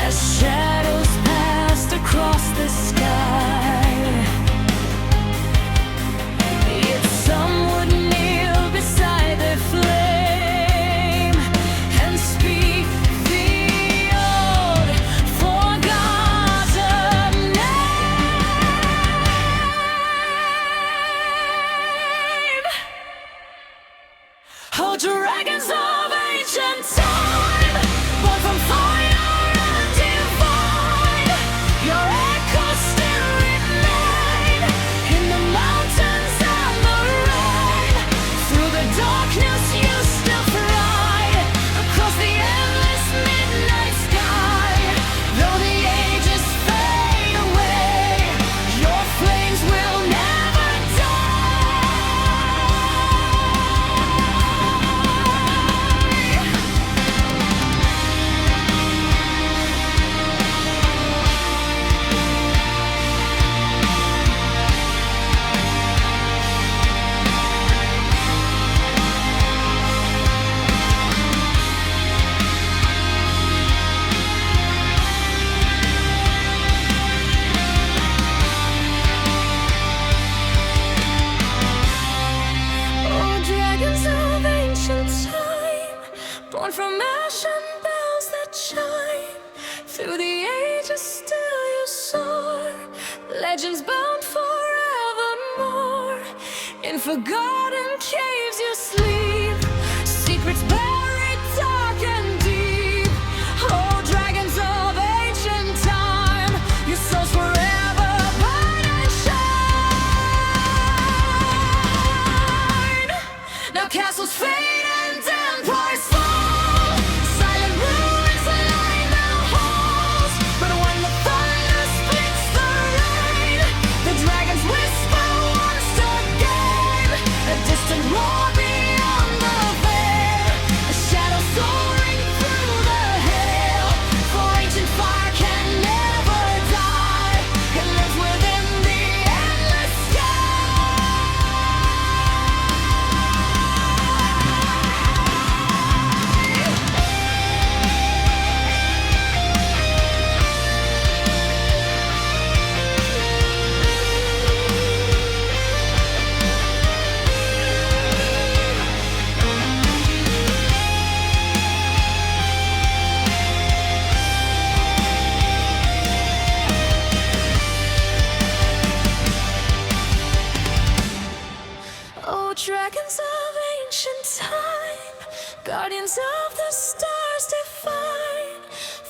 as shadows passed across the sky. Yet some would kneel beside their flame and speak the old forgotten name. Oh, dragons of ancient time, born from fire and divine, your echoes still remain in the mountains and the rain. Through the darkness you still thrive, across the endless Born from ash and bells that shine, through the ages still you soar. Legends bound forevermore, in forgotten caves you sleep. Secrets buried dark and deep. Oh, dragons of ancient time, your souls forever burn and shine. Now castles fade and empires fall, silent ruins line the halls. But when the thunder splits the rain, the dragons whisper once again, a distant roar beyond the veil, a shadow soaring through the hail. For ancient fire can never die, it lives within the endless sky. Oh, dragons of ancient time, guardians of the stars divine,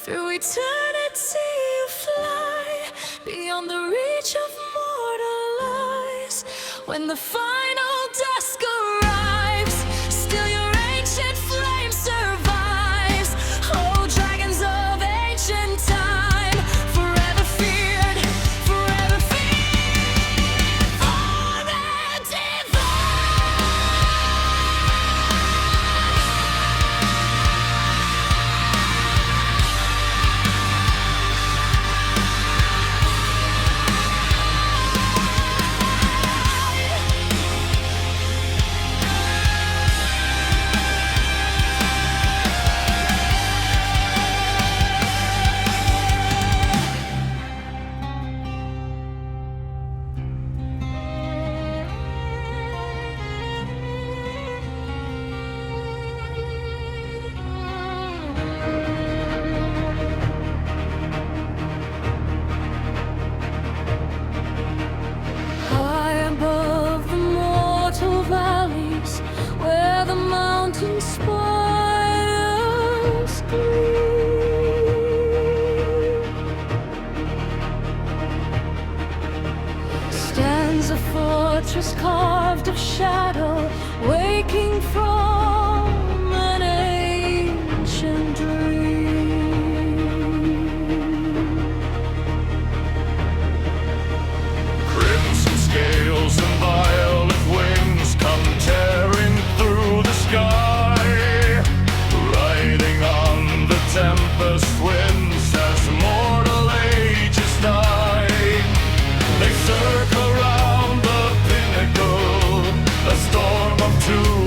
through eternity you fly, beyond the reach of mortal eyes. When the final dusk arrives, still your ancient flame survives. Oh, dragons of ancient time, forever feared, forever feared for the high above the mortal valleys, where the mountain spires gleam, stands a fortress carved of shadow, waking from an ancient dream. Crimson scales and violet wings come tearing through the sky, riding on the tempest winds as mortal ages die. They circle round the pinnacle, a storm of two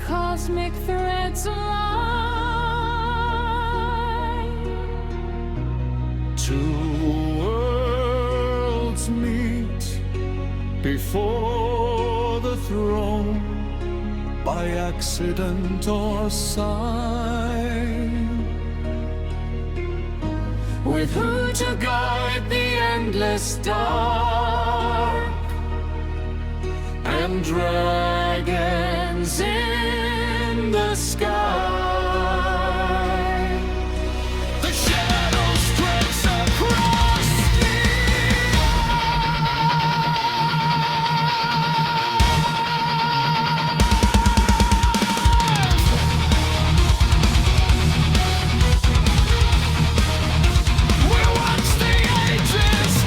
cosmic threads align. Two worlds meet before the throne by accident or sign. With who to guide the endless dark, And dragons in the sky. The shadow stretches across the we watch the ages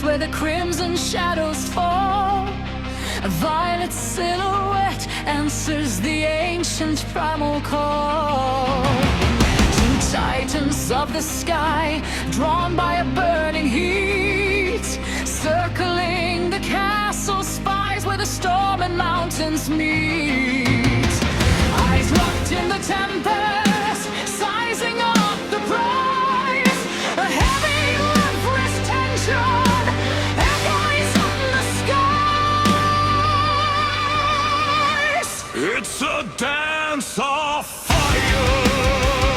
where the crimson shadows fall. A violet silhouette answers the ancient primal call. Two titans of the sky, drawn by a burning heat, circling the castle spires where the storm and mountains meet. Eyes locked in the tempest, sizing up the prize. A heavy, lifeless tension echoes on the skies. It's a dance of fire.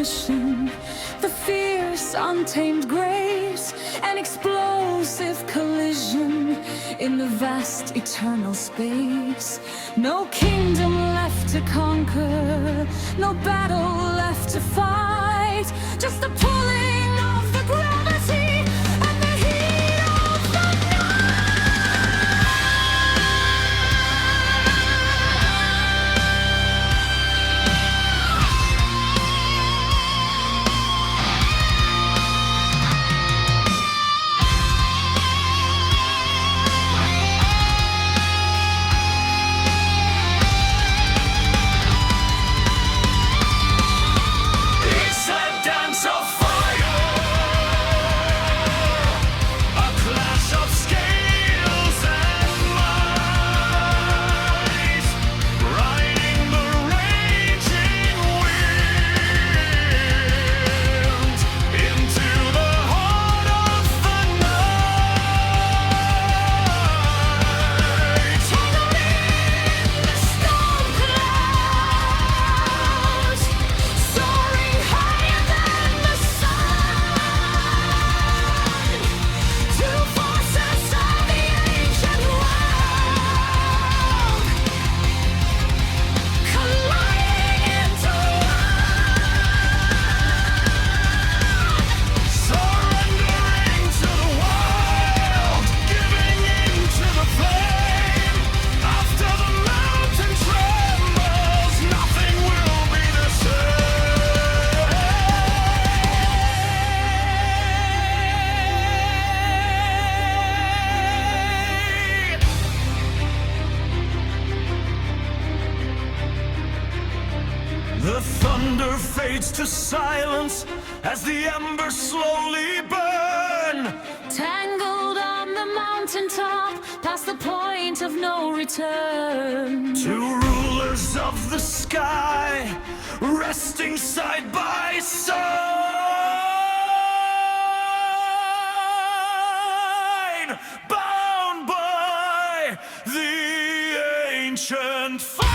mission, the fierce, untamed grace, an explosive collision in the vast, eternal space. No kingdom left to conquer, no battle left to fight, just the pulling of the gravity and the heat of the It's a dance of fire, a clash of scales and might, riding the raging wind into the heart of the night. tangled in the storm clouds, soaring higher than the sun. Two forces of the ancient world colliding into one. Surrendering to the wild, giving in to the flame. After the mountain trembles, nothing will be the same. The thunder fades to silence as the embers slowly burn. Tangled on the mountaintop, past the point of no return. Two rulers of the sky, resting side by side, bound by the ancient fire.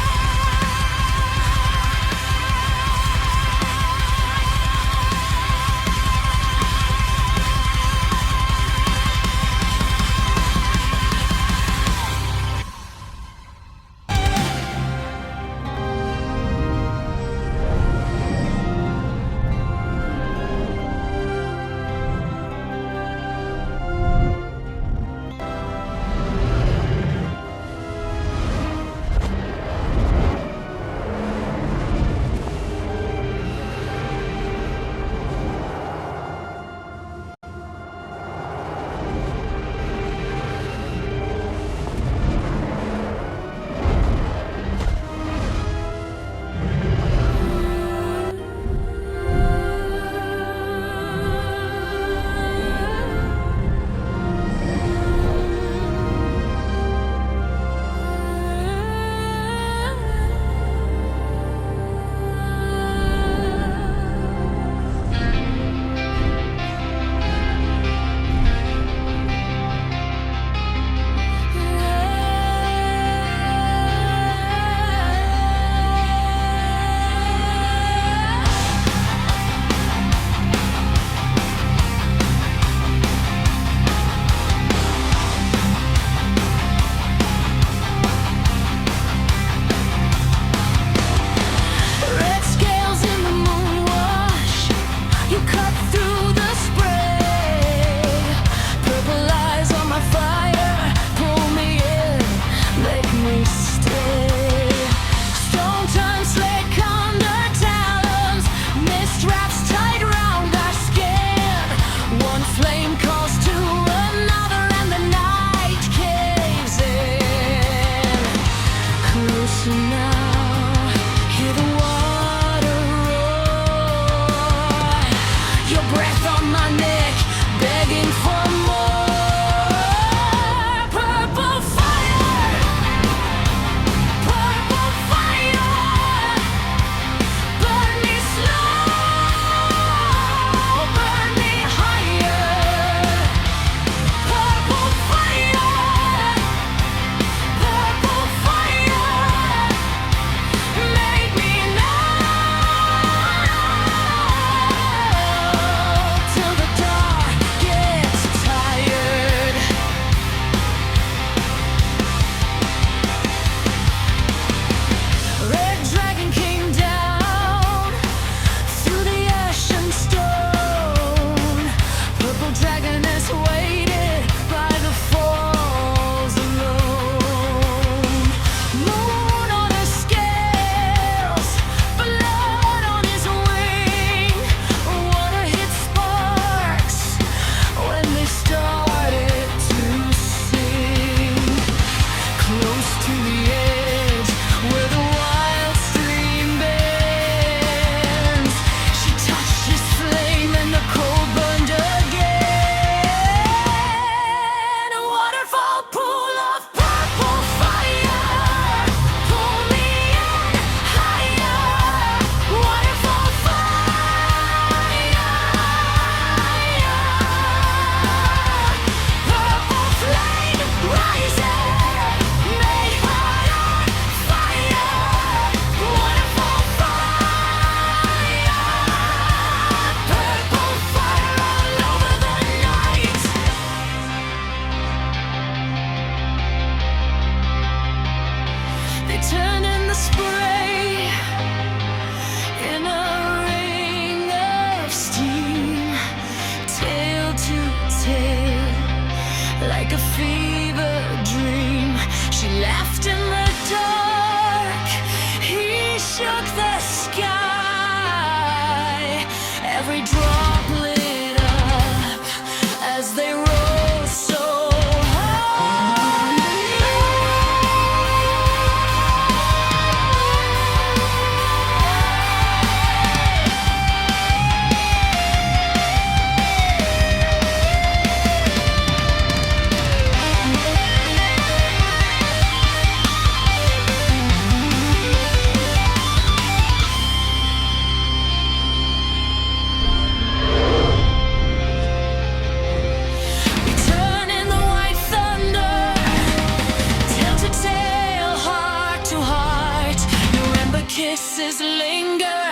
traces linger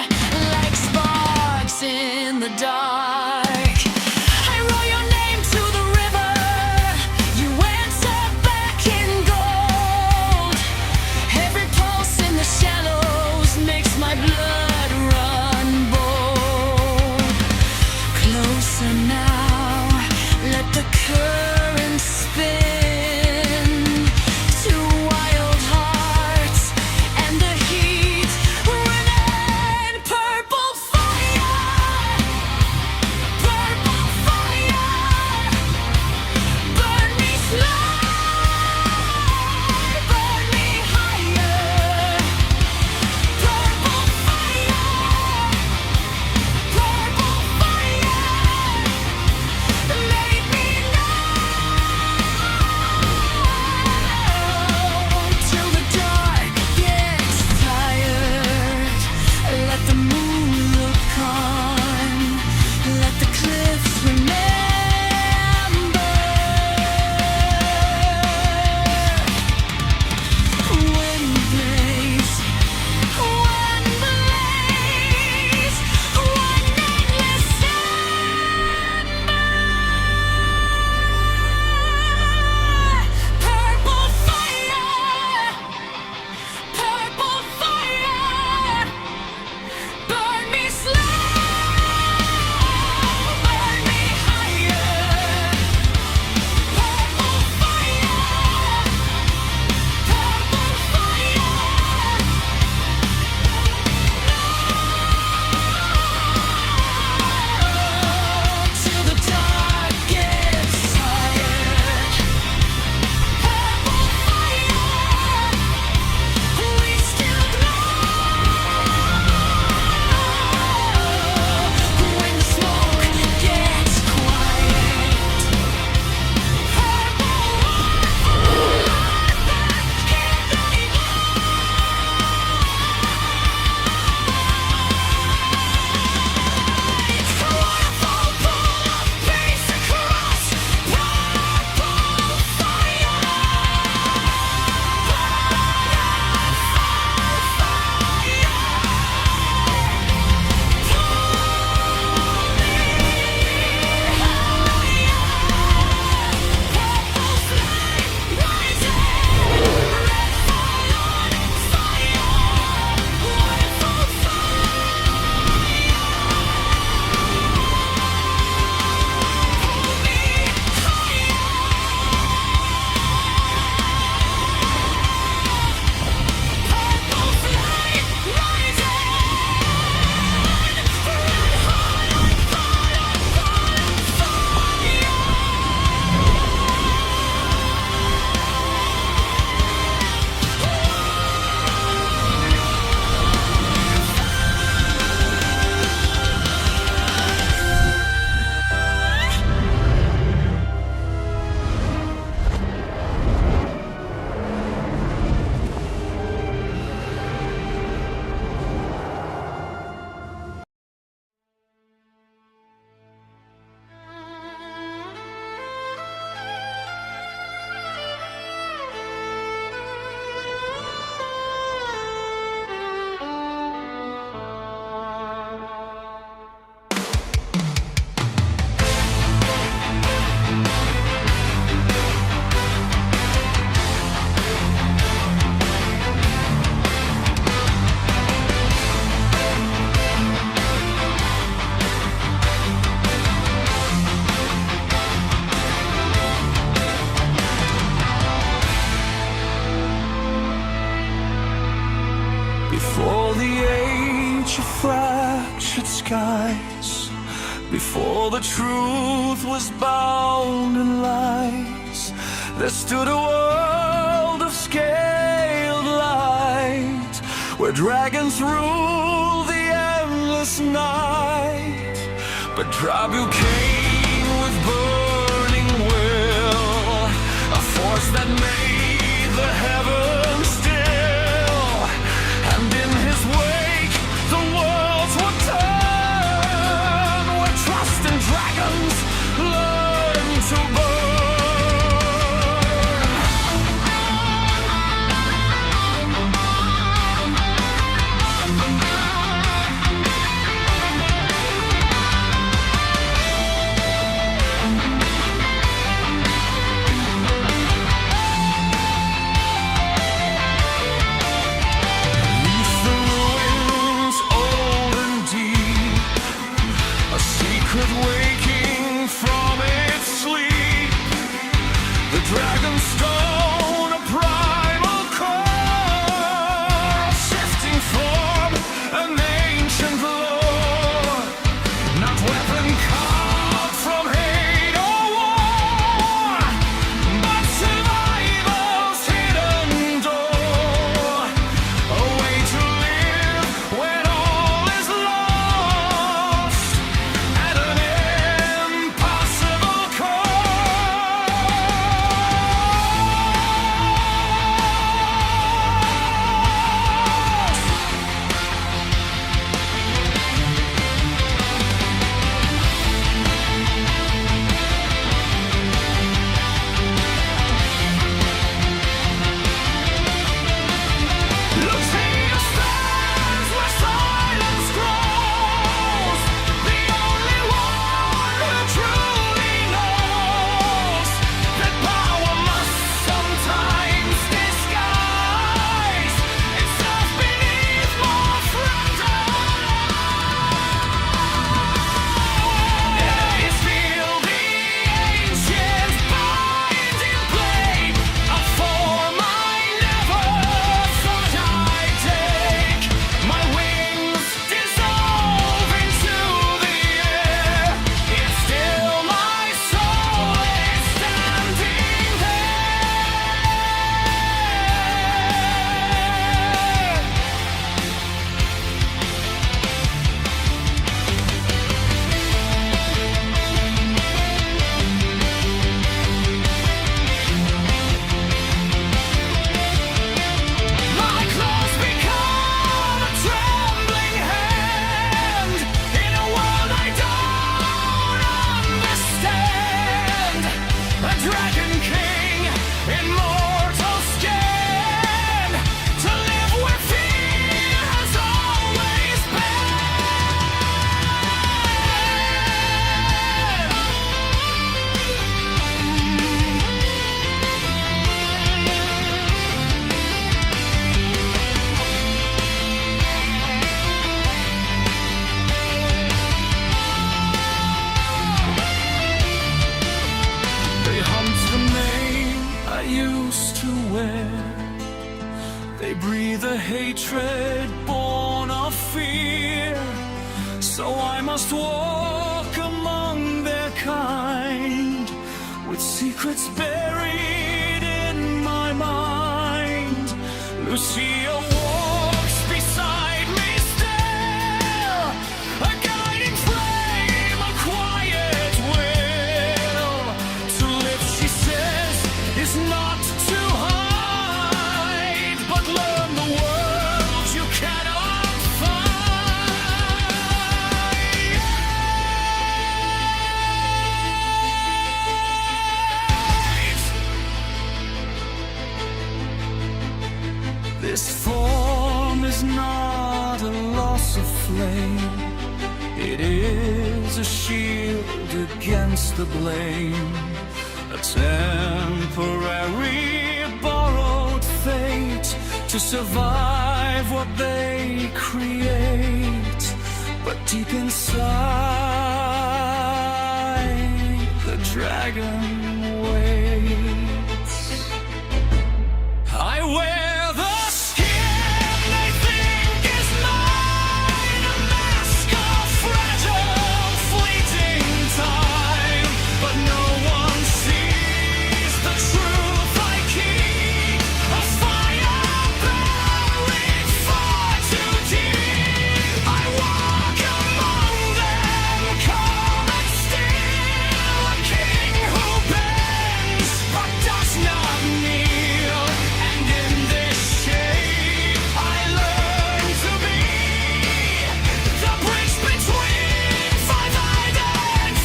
like sparks in the dark. I roll your name to the river, you answer back in gold. Every pulse in the shallows makes my blood run bold. Closer now, let the current spin to wild hearts and the heat remain. Purple fire, burn me slow, burn me higher. Purple fire, let me till the dark gets tired. Let the moon look on, let the cliffs remember. When blaze, one endless purple fire, burn me slow, burn me higher. Purple fire, till the dark gets tired. Purple fire, we still glow. When the smoke gets quiet, waterfall pull up pace across. Purple fire. Before the age of fractured skies, before the truth was bound in lies, there stood a world of scaled light, where dragons rule the endless night. But Drabu came with burning will, a force that made the heavens still, and in his wake the worlds would turn, where trust in dragons learn to burn. They breathe a hatred born of fear. So I must walk among their kind, with secrets buried in my mind. Lucia walks beside me still, a guiding flame, a quiet will. To live, she says, is not to hide, but learn the world you cannot find. This form is not a loss of flame. It is a shield against the blame, a temporary borrowed fate to survive what they create. But deep inside, the dragon waits. I wear the skin they think is mine, a mask of fragile, fleeting time. But no one sees the truth I keep, a fire buried far too deep. I walk among them, calm and still, a king who bends but does not kneel. And in this shape I learn to be the bridge between five-eyed and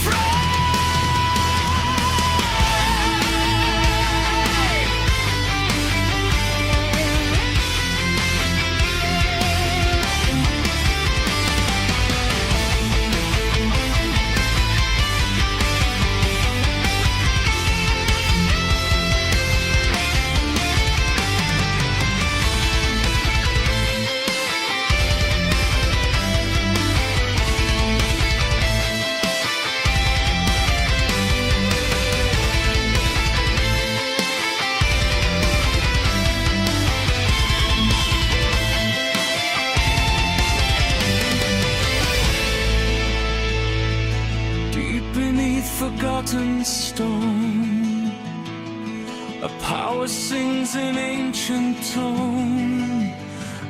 deep beneath forgotten stone, a power sings an ancient tone.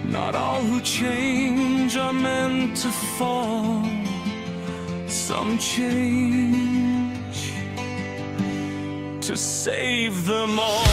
Not all who change are meant to fall. Some change to save them all.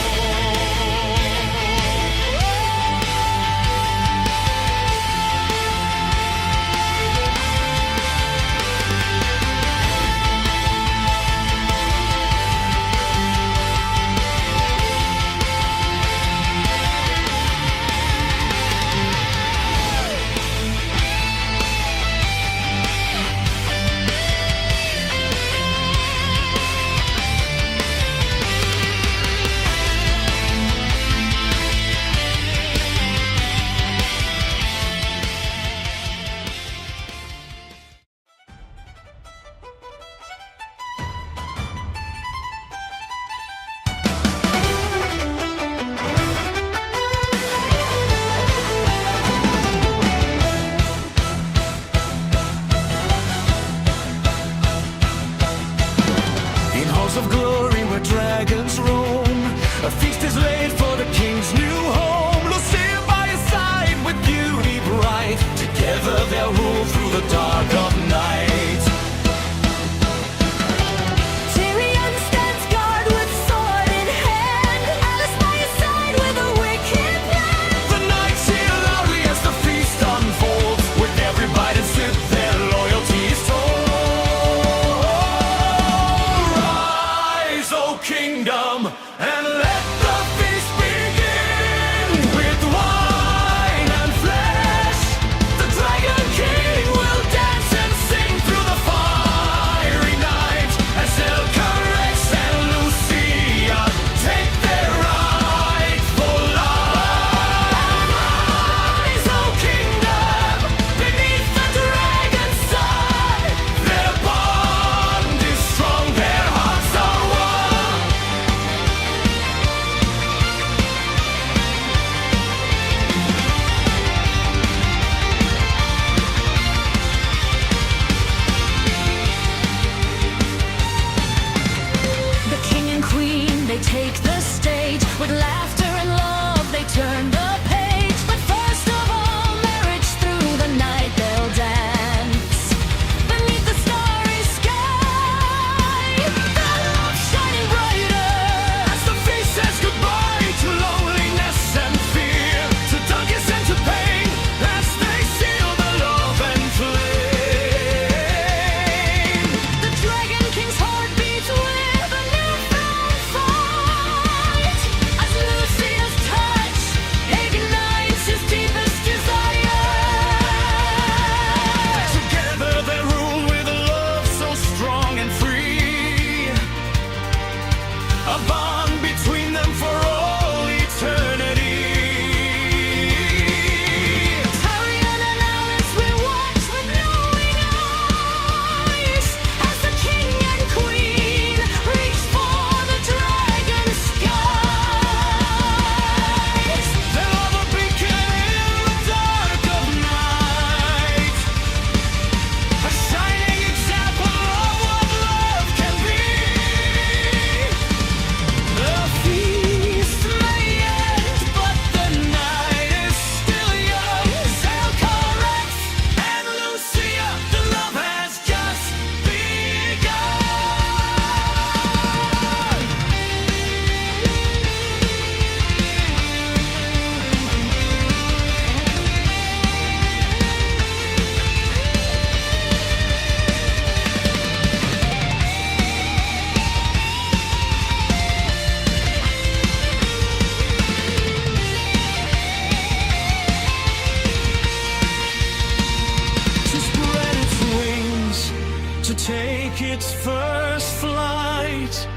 its first flight.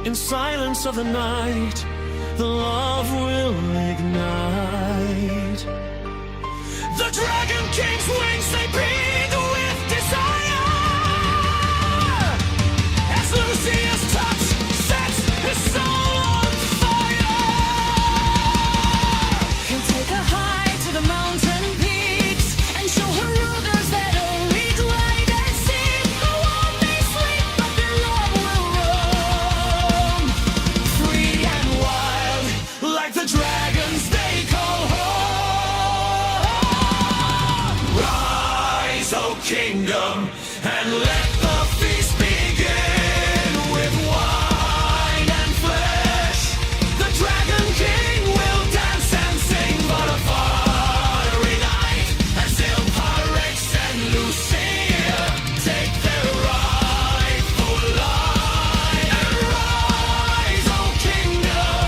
In silence of the night, the love will ignite. The Dragon King's wings, they beat with desire. As Lucia's touch sets his soul on fire. He'll take her high to the mountain peaks and show her others that only glide and see. The one may sleep, but their love will roam free and wild, Like the dragons they call home. Rise, O kingdom, and let the feast begin. With wine and flesh, the Dragon King will dance and sing. But a fiery night, as Ilpyrex and Lucia take their rightful line. And rise, O kingdom,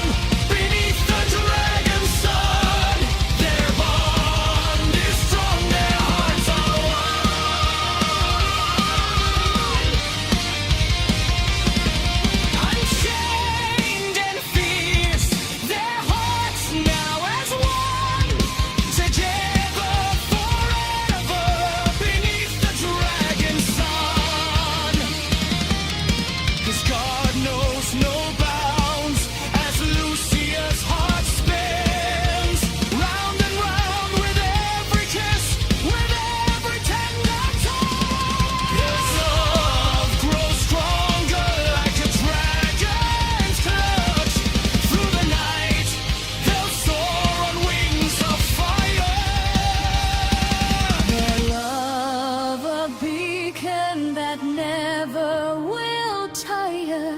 beneath the dragon's sun. Their bond is strong, their hearts are one. unchained and fierce, their hearts now as one, together forever beneath the dragon's sun. 'Cause God knows no bounds as Lucia's heart spins round and round with every kiss, with every tender touch. His love grows stronger like a dragon's clutch. Through the night, they'll soar on wings of fire. Their love a beacon that never will tire,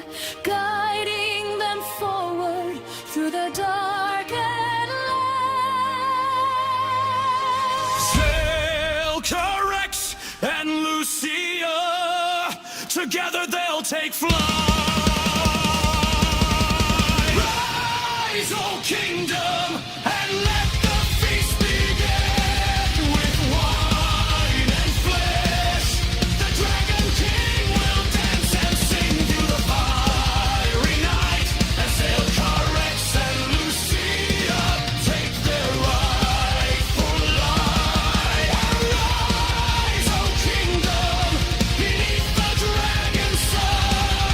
guiding them forward through the dark and light. Ilpyrex and Lucia, together they'll take flight. Rise, O kingdom, and let the feast begin. With wine and flesh, the Dragon King will dance and sing through the fiery night. As Ilpyrex and Lucia take their rightful line. Arise, O kingdom, beneath the dragon's sun.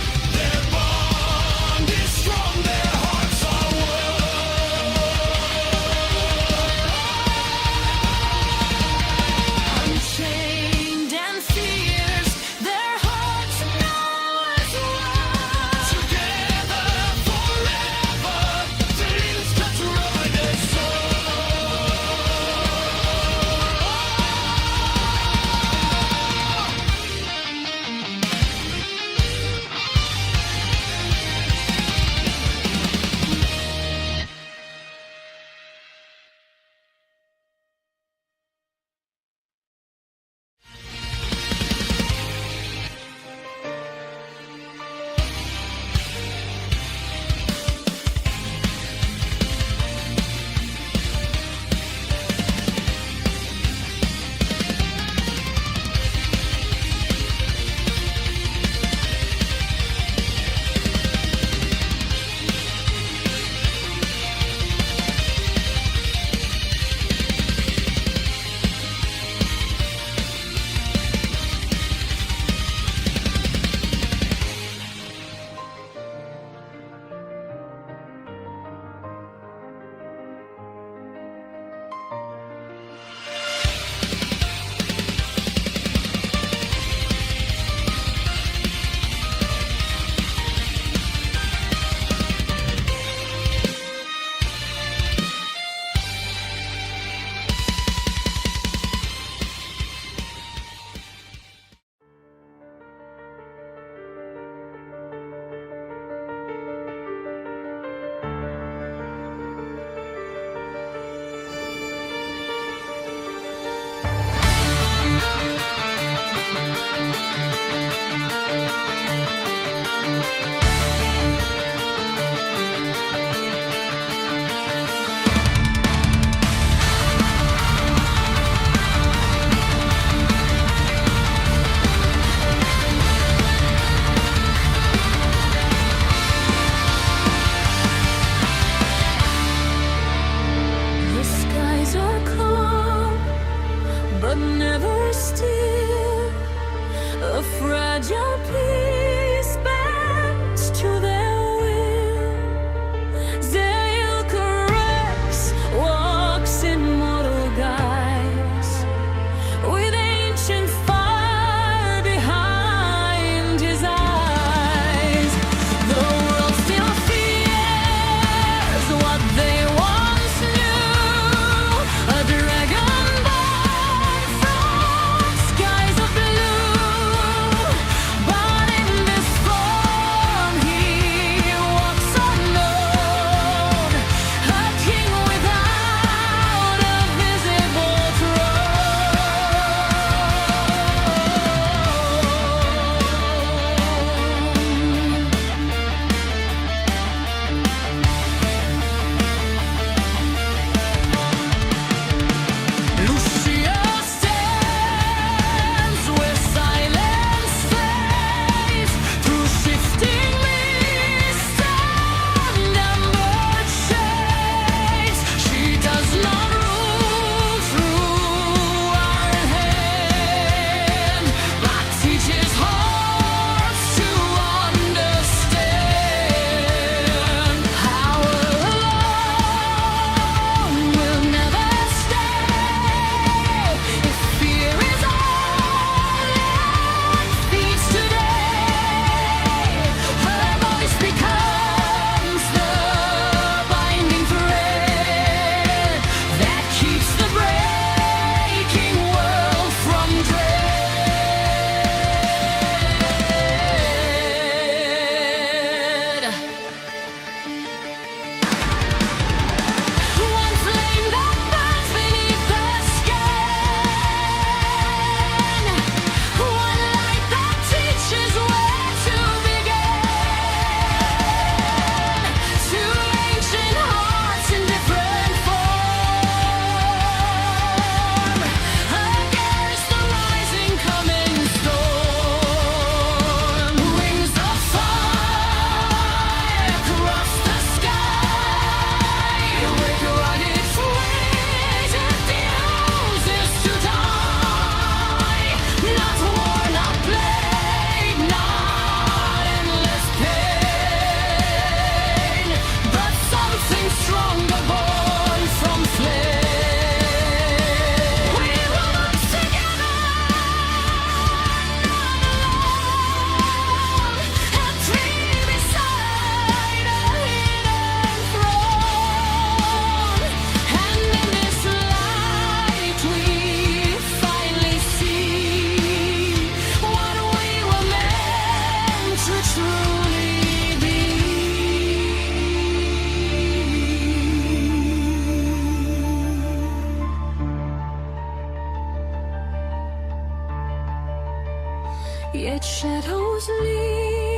Yet shadows linger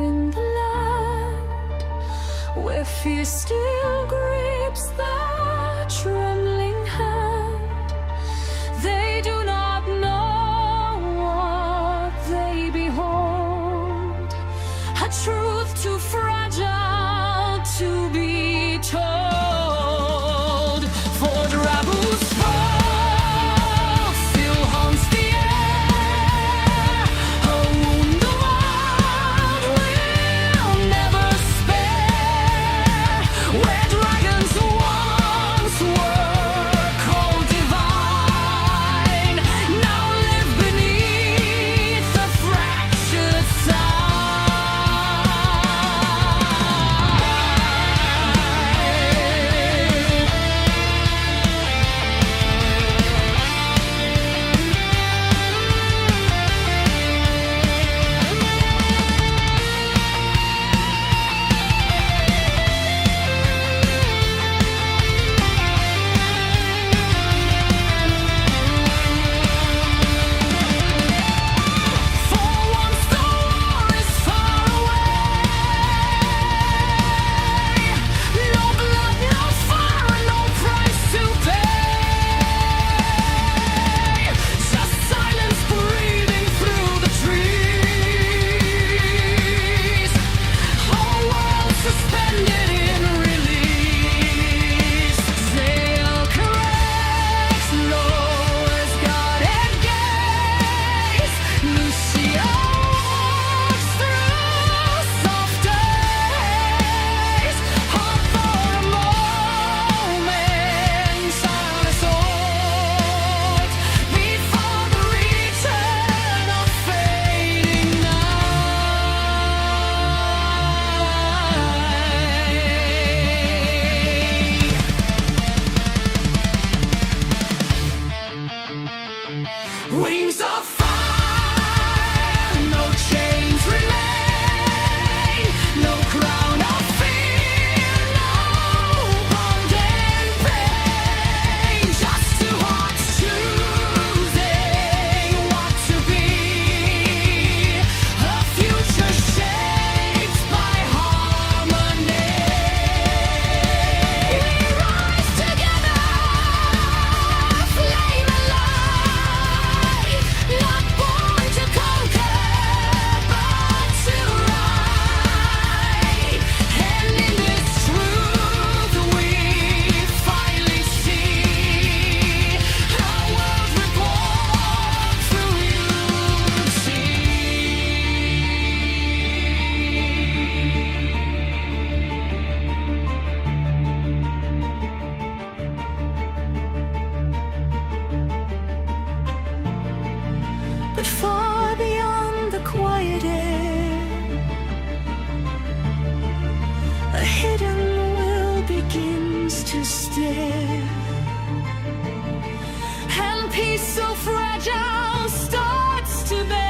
in the land where fear still grips the trembling hand. They do not know what they behold, a truth too fragile to be told. For Drabu's fall still haunts the air, a wound the world will never spare. Where dragons once were called divine, now live beneath the fractured side. For once the war is far away, no blood, no fire, no price to pay. Just silence breathing through the trees. Whole world suspended in release. Sail corrects, lowers guarded gaze. Lucia walks through softer haze. Hope for a moment, silence holds before the return of fading night. Wings of fire, no chains remain, no crown of fear, no bond and pain. Just two hearts choosing what to be, a future shaped by harmony. We rise together, flame alive, not born to conquer, but to ride. And in this truth we finally see our world reborn through unity. But far beyond the quiet air, a hidden will begins to stare, and peace so fragile starts to bend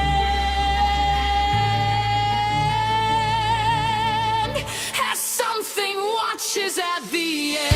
as something watches at the end.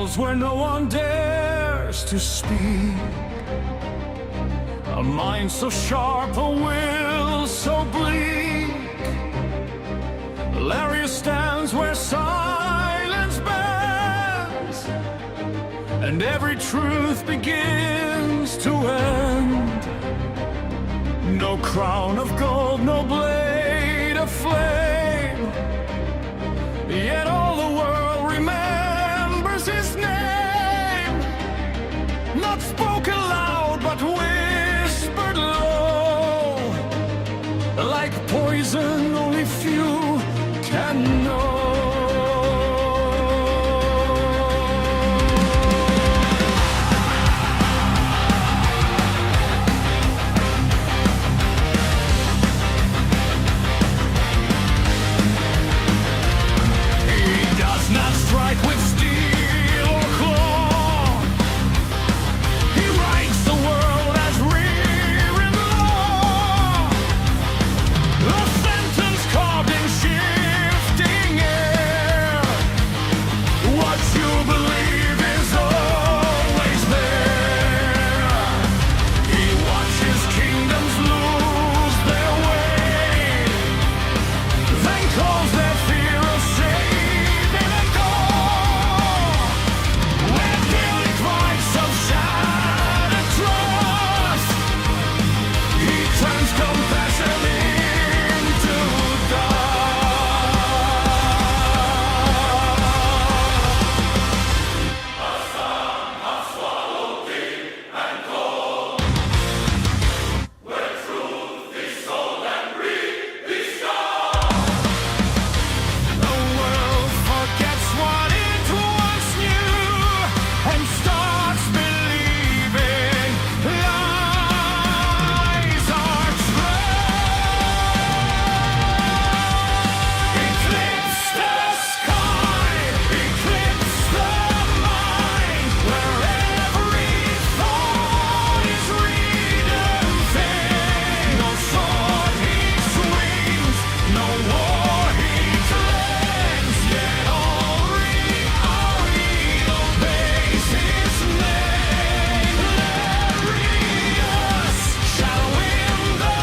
halls where no one dares to speak. A mind so sharp, a will so bleak. Larius stands where silence bends, and every truth begins to end. No crown of gold, no blade of flame, yet all the world remembers his name. Not spoken loud, but whispered low, like poison only few can know. Strike with steel or claw. He writes the world as rewritten law. A sentence carved in shifting air. What you believe is always there. He watches kingdoms lose their way, then calls their fear of saving a goal. Where guilt cries of shattered trust, he turns compassion into dust. The world forgets what it once knew and starts believing lies are true. Eclipse the sky, eclipse the mind, where every thought is read and no sword he swings, no war he claims, yet all reality obeys his name. Larius shall win the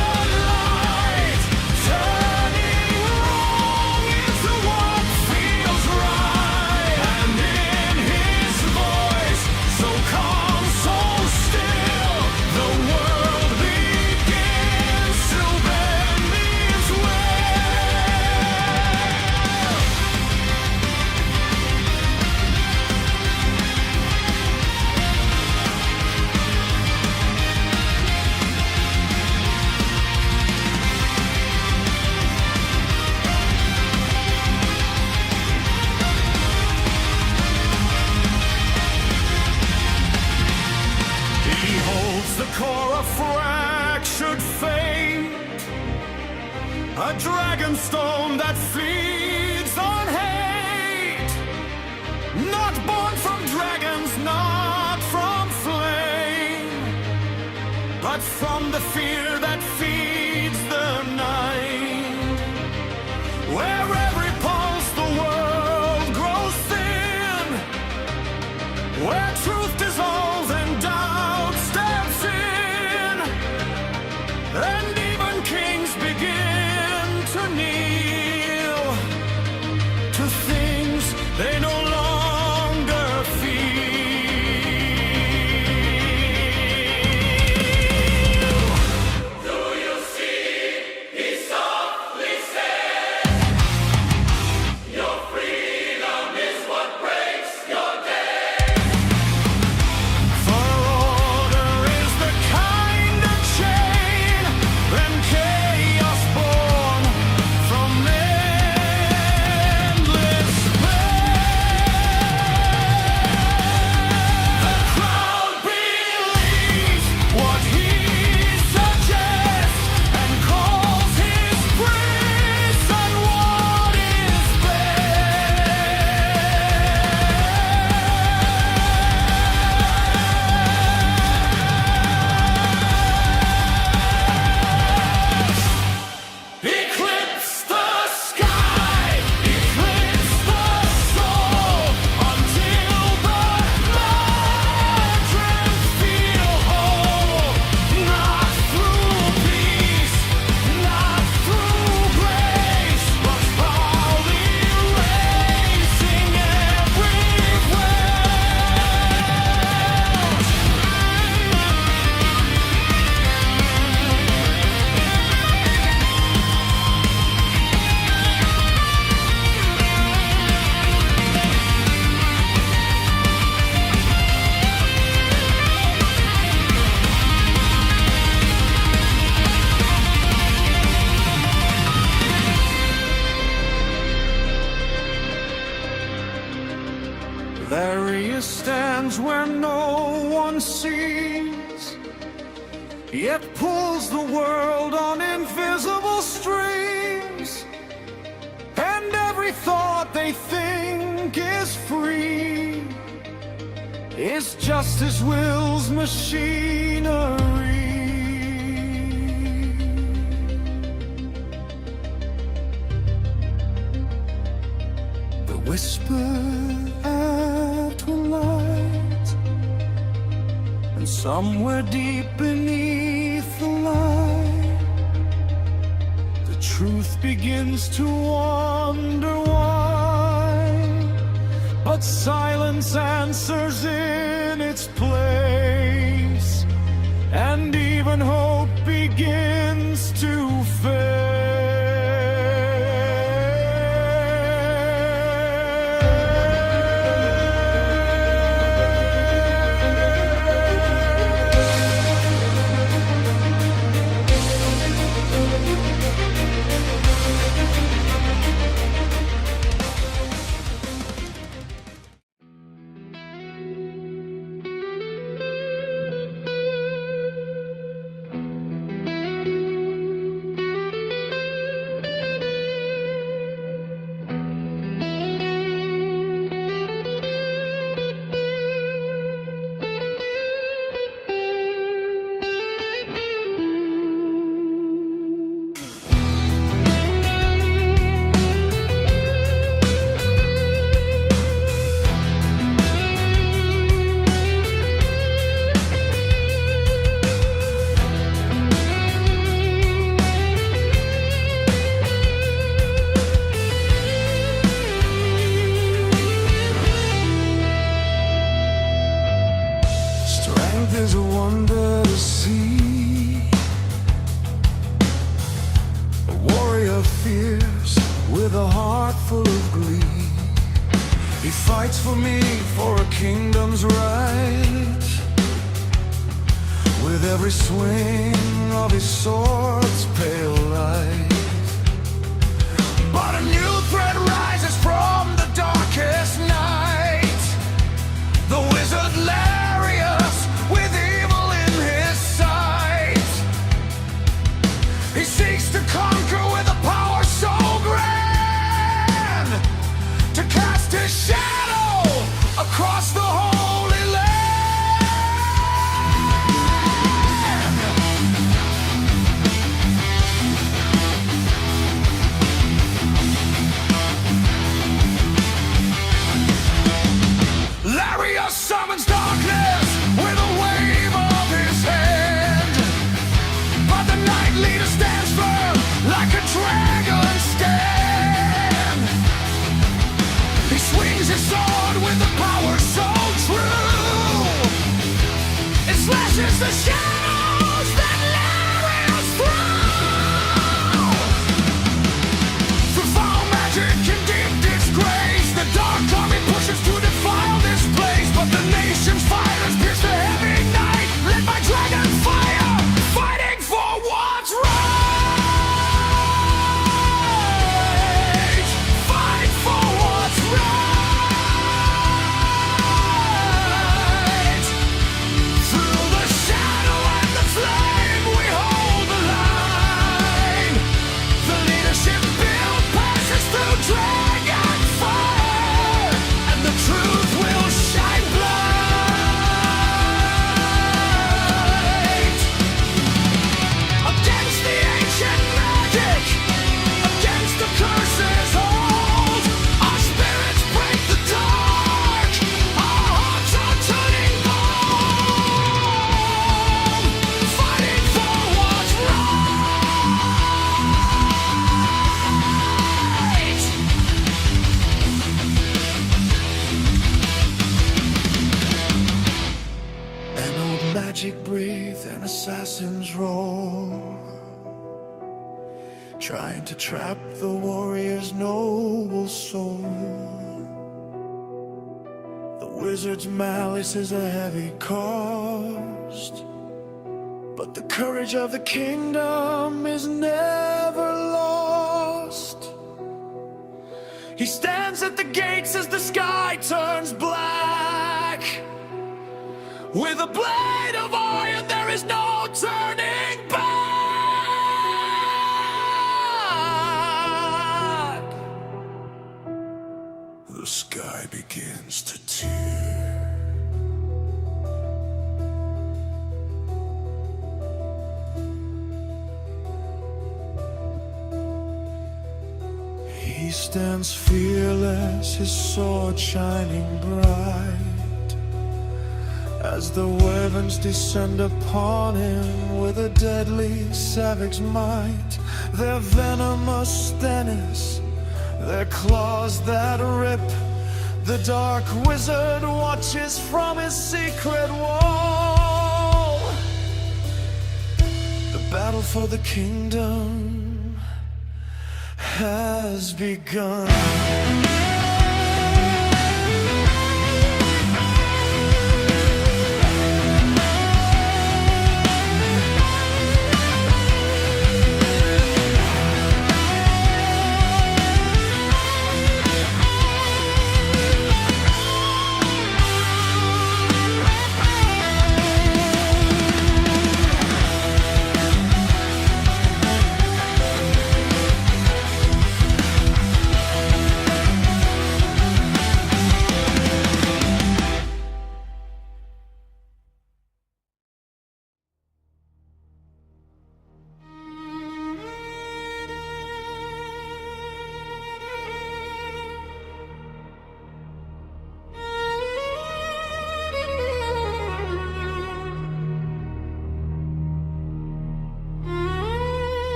light, turning wrong into what feels right. And in his voice, so calm, so still, the world begins to bend its way. He holds the core of fractured fate, a dragon stone that feeds on hate. Not born from dragons, not from flame, but from the fear that feeds the night. Where every pulse the world grows thin, where truth dissolves and doubt steps in, and even kings begin to kneel to things they no longer feel. Do warrior stands where no one sees, yet pulls the world on invisible strings. And every thought they think is free is just his will's machinery. The whisper at twilight, and somewhere deep beneath the light, the truth begins to wonder why, but silence answers in its place, and even hope begins to fade. There's a wonder to see, a warrior fierce with a heart full of glee. He fights for me, for a kingdom's right, with every swing of his sword's pale light. But a new threat rises from the darkest night, the wizard Larius, with evil in his sight. He seeks to conquer with a power so grand, to cast his shadow across the Holy Land. Larius summons darkness with a wave of his hand, but the night leader stands firm like a dragon stand. He swings his sword with a power so true, it slashes the shadows that Larius threw. Through foul magic and deep disgrace, the dark army pushes to defile this place, but the nation's fighters pierce the heavy night, led by dragon fire, fighting for what's right. Fight for what's right. Through the shadow and the flame, we hold the line. The leadership build passes through dragon fire, and the truth will shine bright. Against the ancient magic, against the curses hold, our spirits break the dark, our hearts are turning gold, fighting for what's right. An old magic breathe, an assassin's roar, trying to trap the warrior's noble soul. The wizard's malice is a heavy cost, but the courage of the kingdom is never lost. He stands at the gates as the sky turns black, With a blade of iron, there is no turning back. The sky begins to tear. He stands fearless, his sword shining bright, as the weapons descend upon him with a deadly savage might. Their venomous stennis, their claws that rip. The dark wizard watches from his secret wall. The battle for the kingdom has begun.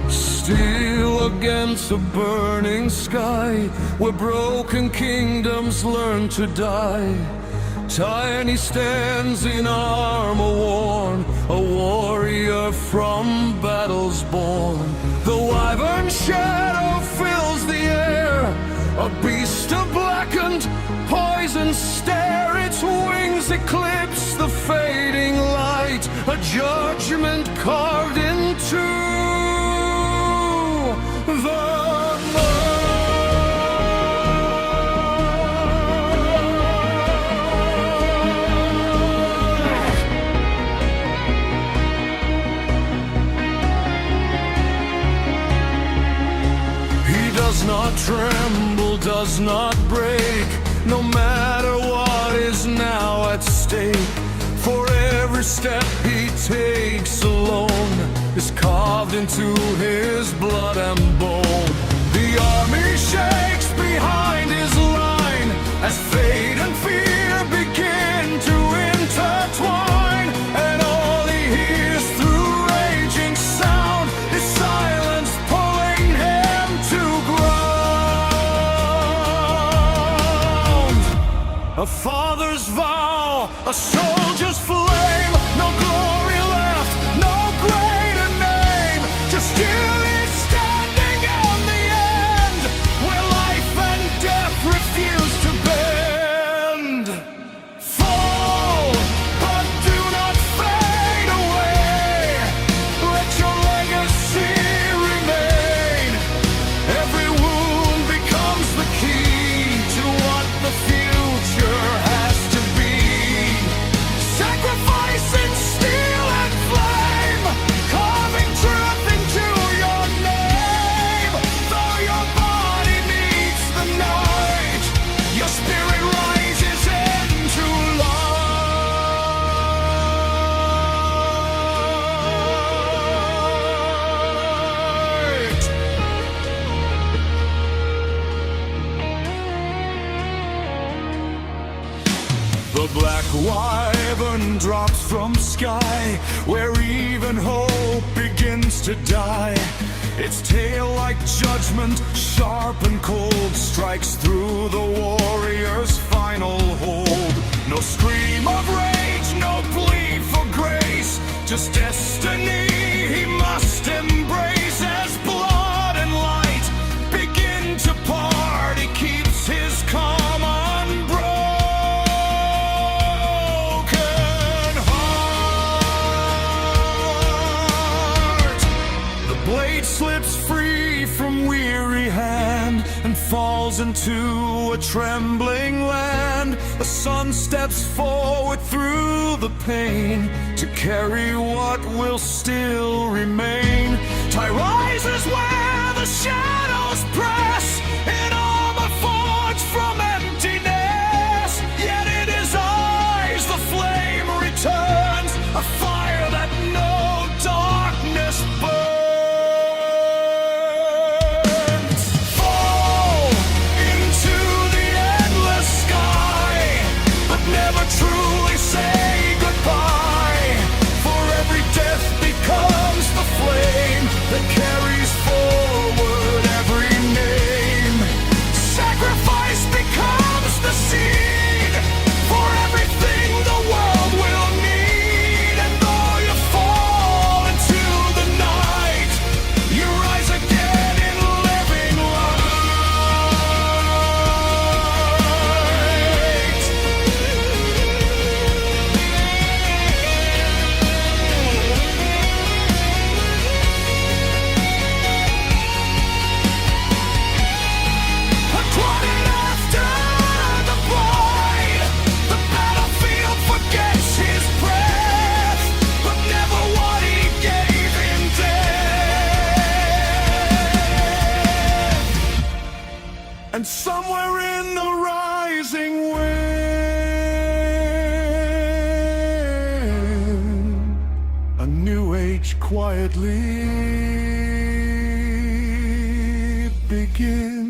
Steel against a burning sky, where broken kingdoms learn to die. Tiny stands in armor worn, a warrior from battles born. The wyvern shadow fills the air, a beast of blackened poison stare. Its wings eclipse the fading light, a judgment carved into not tremble, does not break, no matter what is now at stake. For every step he takes alone is carved into his blood and bone. The army shakes behind his line as fate and fear begin to intertwine, and all he hears through raging sound is silence pulling him to ground. A father's vow, a soldier's flame, no glory left, no greater name, just still is standing on the end, where life and death refuse to bend. Fall, but do not fade away, let your legacy remain. Every wound becomes the key to what the future has to be. Sacrifice in steel and flame, carving truth into your name. Though your body needs the night, your spirit rises into light. The black wyvern drops from sky, where even hope begins to die. Its tail like judgment, sharp and cold, strikes through the warrior's final hold. No scream of rage, no plea for grace, just destiny he must embrace. As blood and light begin to part, he keeps his calm unbroken heart. The blade slips free from weary hand and falls into a trembling land. The sun steps forward through the pain to carry what will still remain. Tide rises where the shadows press, in armor forged from emptiness. Yet in his eyes the flame returns, a fire that no darkness burns. Fall into the endless sky, but never truly say goodbye. For every death becomes the flame that carries forward every name. Sacrifice becomes the seed for everything the world will need. And though you fall into the night, you rise again in living light. Running after the void, the battlefield forgets his breath, but never what he gave in death. And somewhere in the rising wind, a new age quietly begins.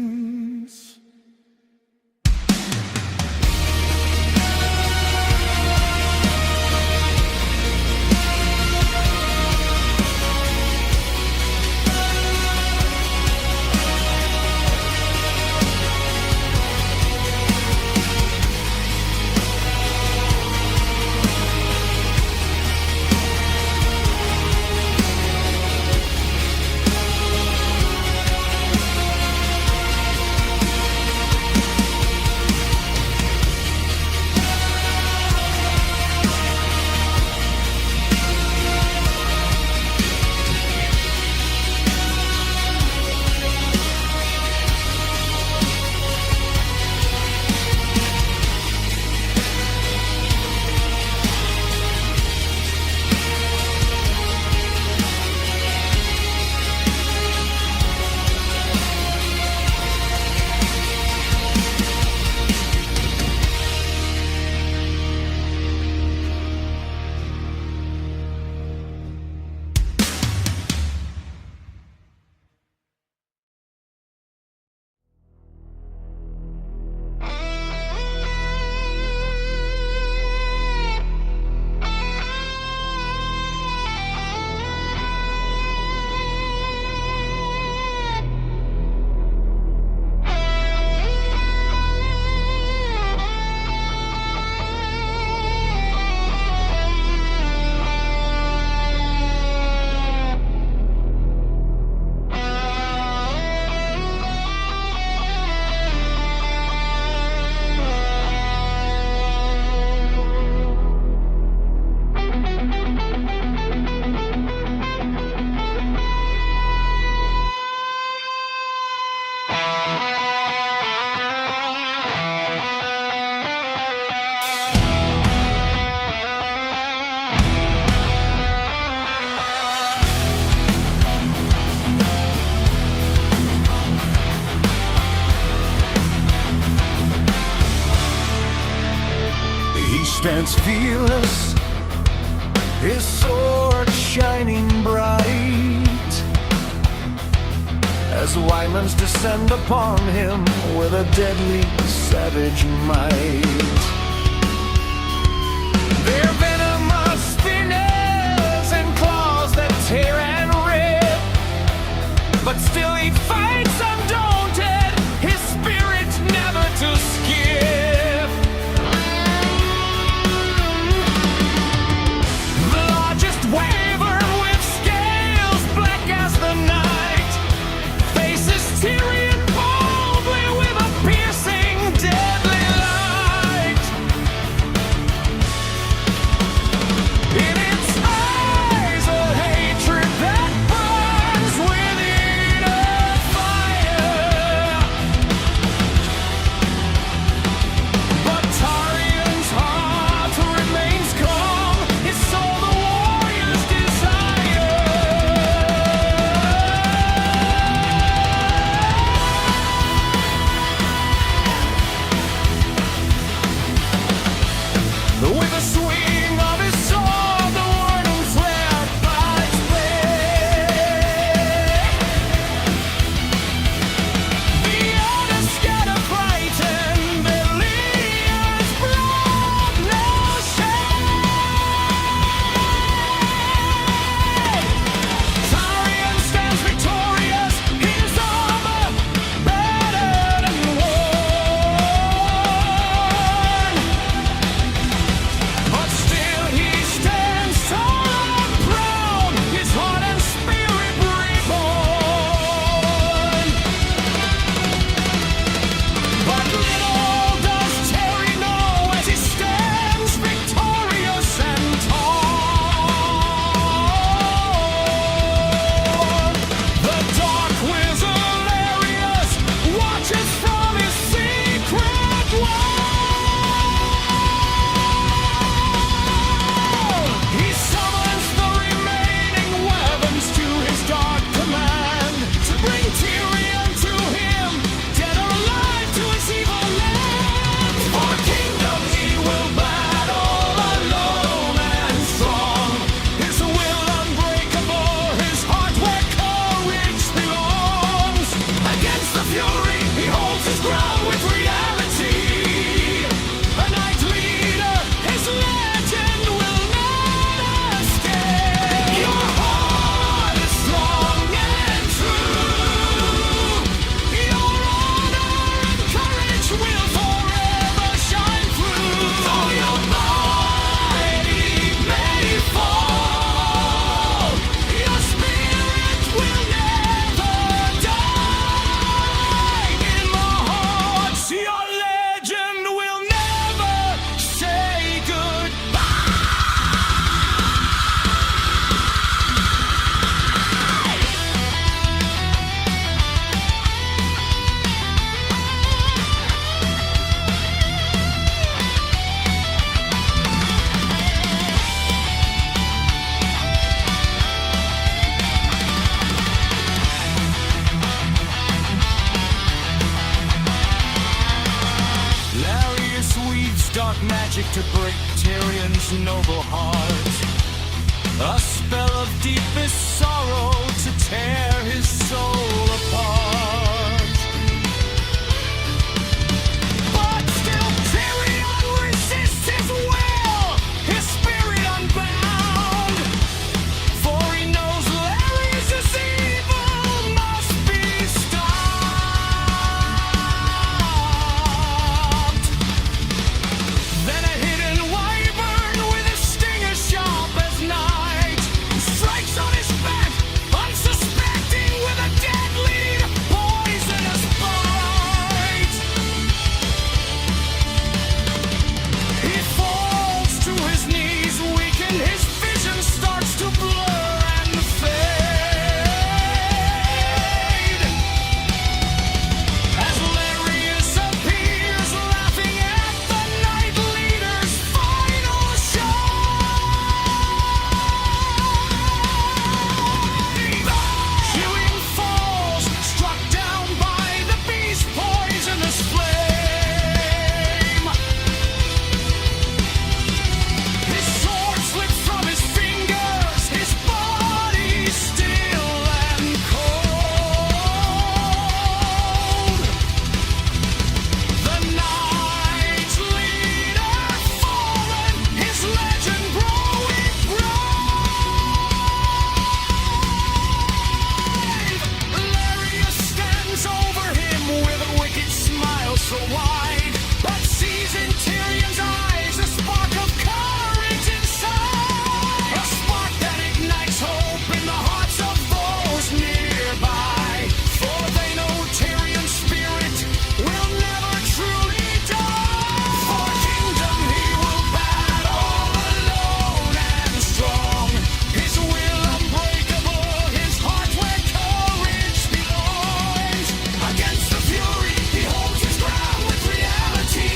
Stands fearless, his sword shining bright, as Wymans descend upon him with a deadly, savage might. Their venomous finesse and claws that tear and rip, to break Tyrion's noble heart. A spell of deepest sorrow to tear his soul apart. But still Tyrion resists his will, his spirit unbound. For he knows Larys' evil must be stopped. Then a hidden wyvern with a stinger sharp as night strikes on his back, unsuspecting, with a deadly poisonous bite. He falls to his knees, weakened, his vision starts to blur and fade. As Larius appears, laughing at the Night Leader's final shine. Hewing falls, struck down by the beast's poisonous flame. His sword slips from his fingers, his body still and cold. The Night Leader fallen, his legend growing brave. Larius stands over him with a wicked smile so wide, but sees in Tyrion's eyes a spark of courage inside. A spark that ignites hope in the hearts of those nearby. For they know Tyrion's spirit will never truly die. For kingdom he will battle alone and strong. His will unbreakable, his heart where courage belongs. Against the fury, he holds his ground with reality.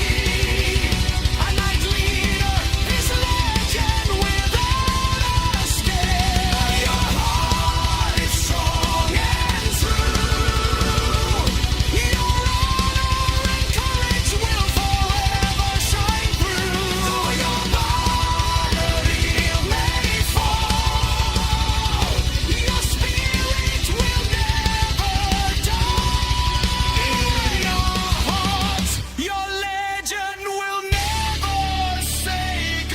A Night Leader, his legend without a scale. Your heart is strong and true. Your honor and courage will forever shine through. Though your body may fall, your spirit will never die. In your heart, your legend will never say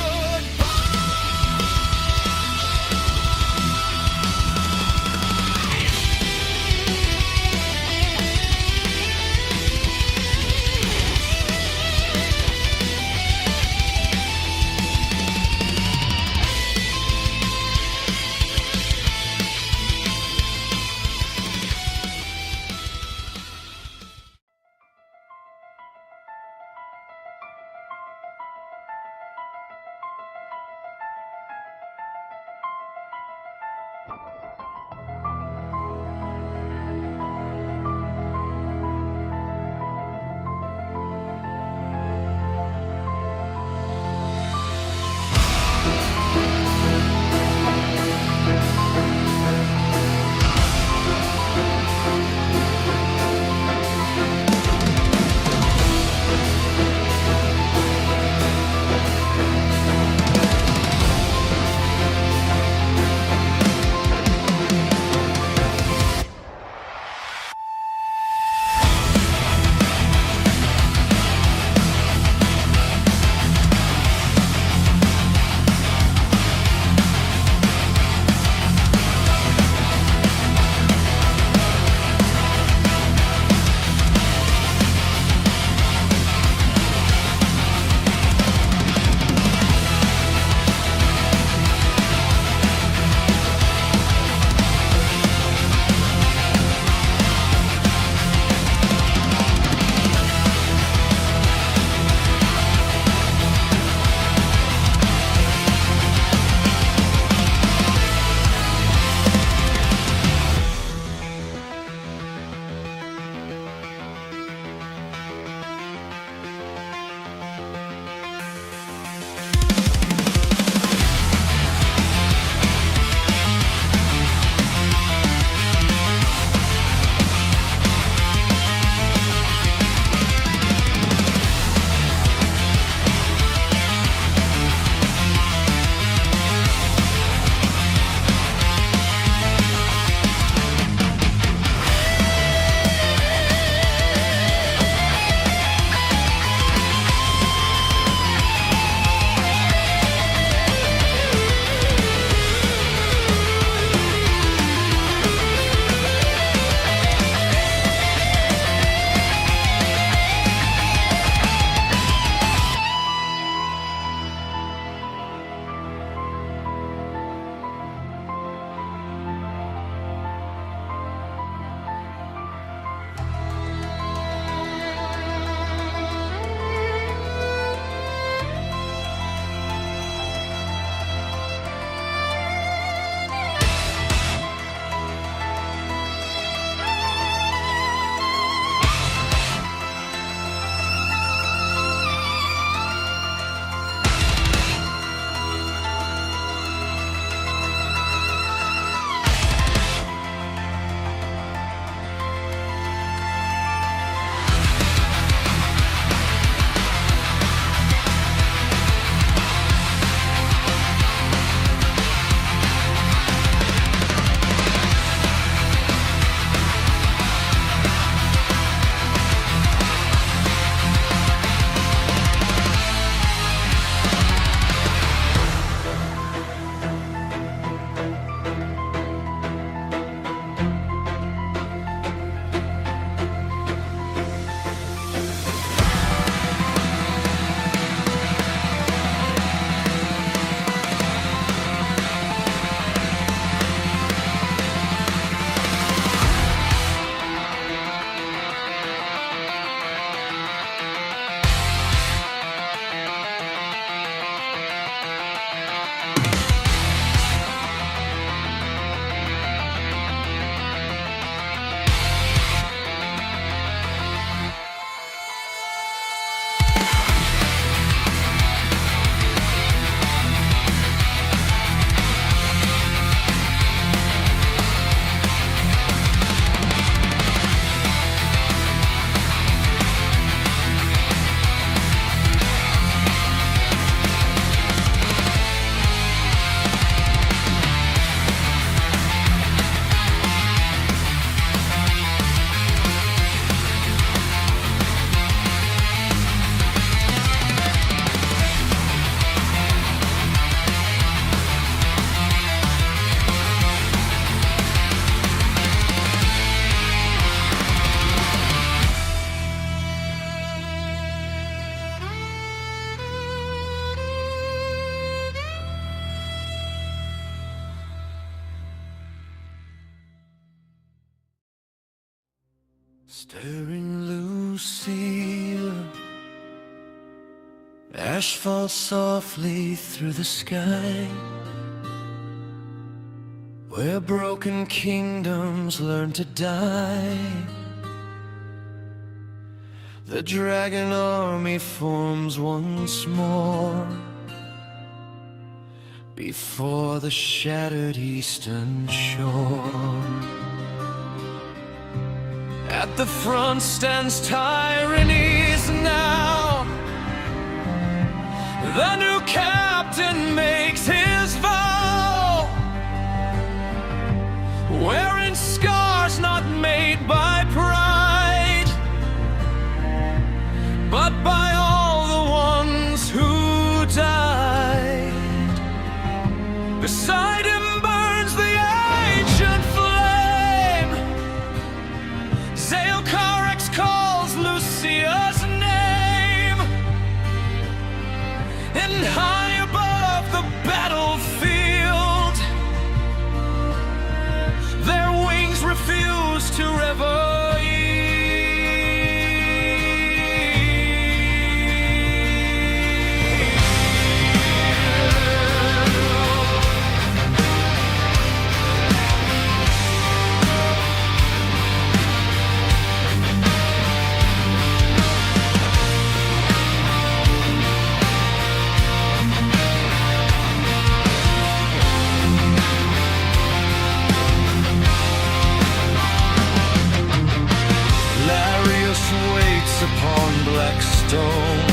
Stirring Lucia, ash falls softly through the sky, where broken kingdoms learn to die. The dragon army forms once more before the shattered eastern shore. At the front stands Tyrannies now. The new captain makes his vow, wearing scars not made by pride, but by all the ones who died. Beside him burns the ancient flame. Zael'Karek calls Lucia's name, and high above the battlefield, their wings refuse to rever. Upon black stone,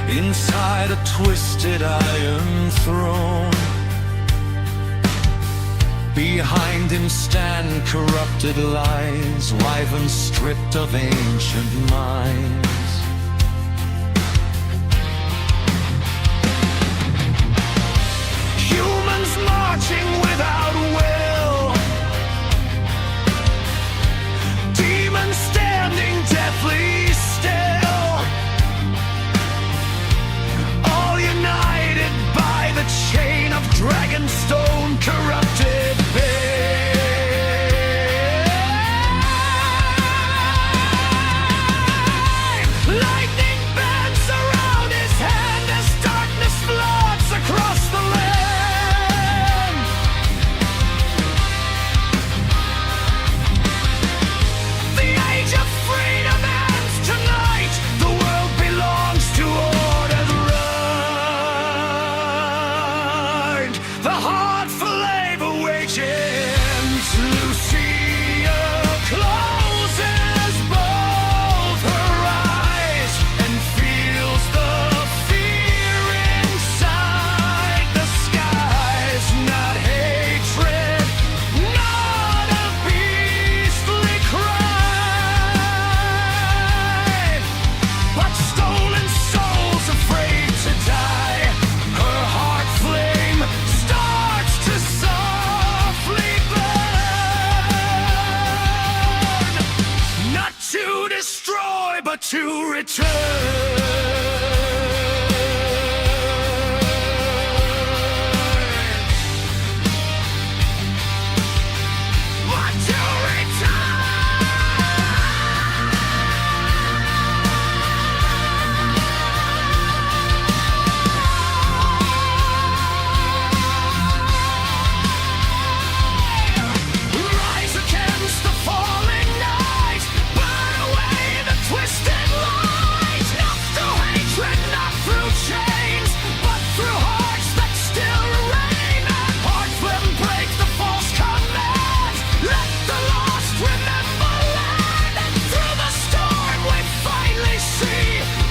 inside a twisted iron throne. Behind him stand corrupted lies, wyvern stripped of ancient minds. Humans marching without will, demons standing deathly still, all united by the chain of dragonstone corrupted pain. Lightning bends around his hand as darkness floods across the land. The age of freedom ends tonight. The world belongs to ordered right. The hard flame awakens. Lucia closes both her eyes and feels the fear inside the skies. Not hatred, not a beastly cry, but stolen souls afraid to die. Her heart flame starts to softly burn, not to destroy but to return. But to rise against the falling night, burn away the twisted light. Not through hatred, not through chains, but through hearts that still remain. Hearts that break the false command. Let the lost remember land. And through the storm we finally see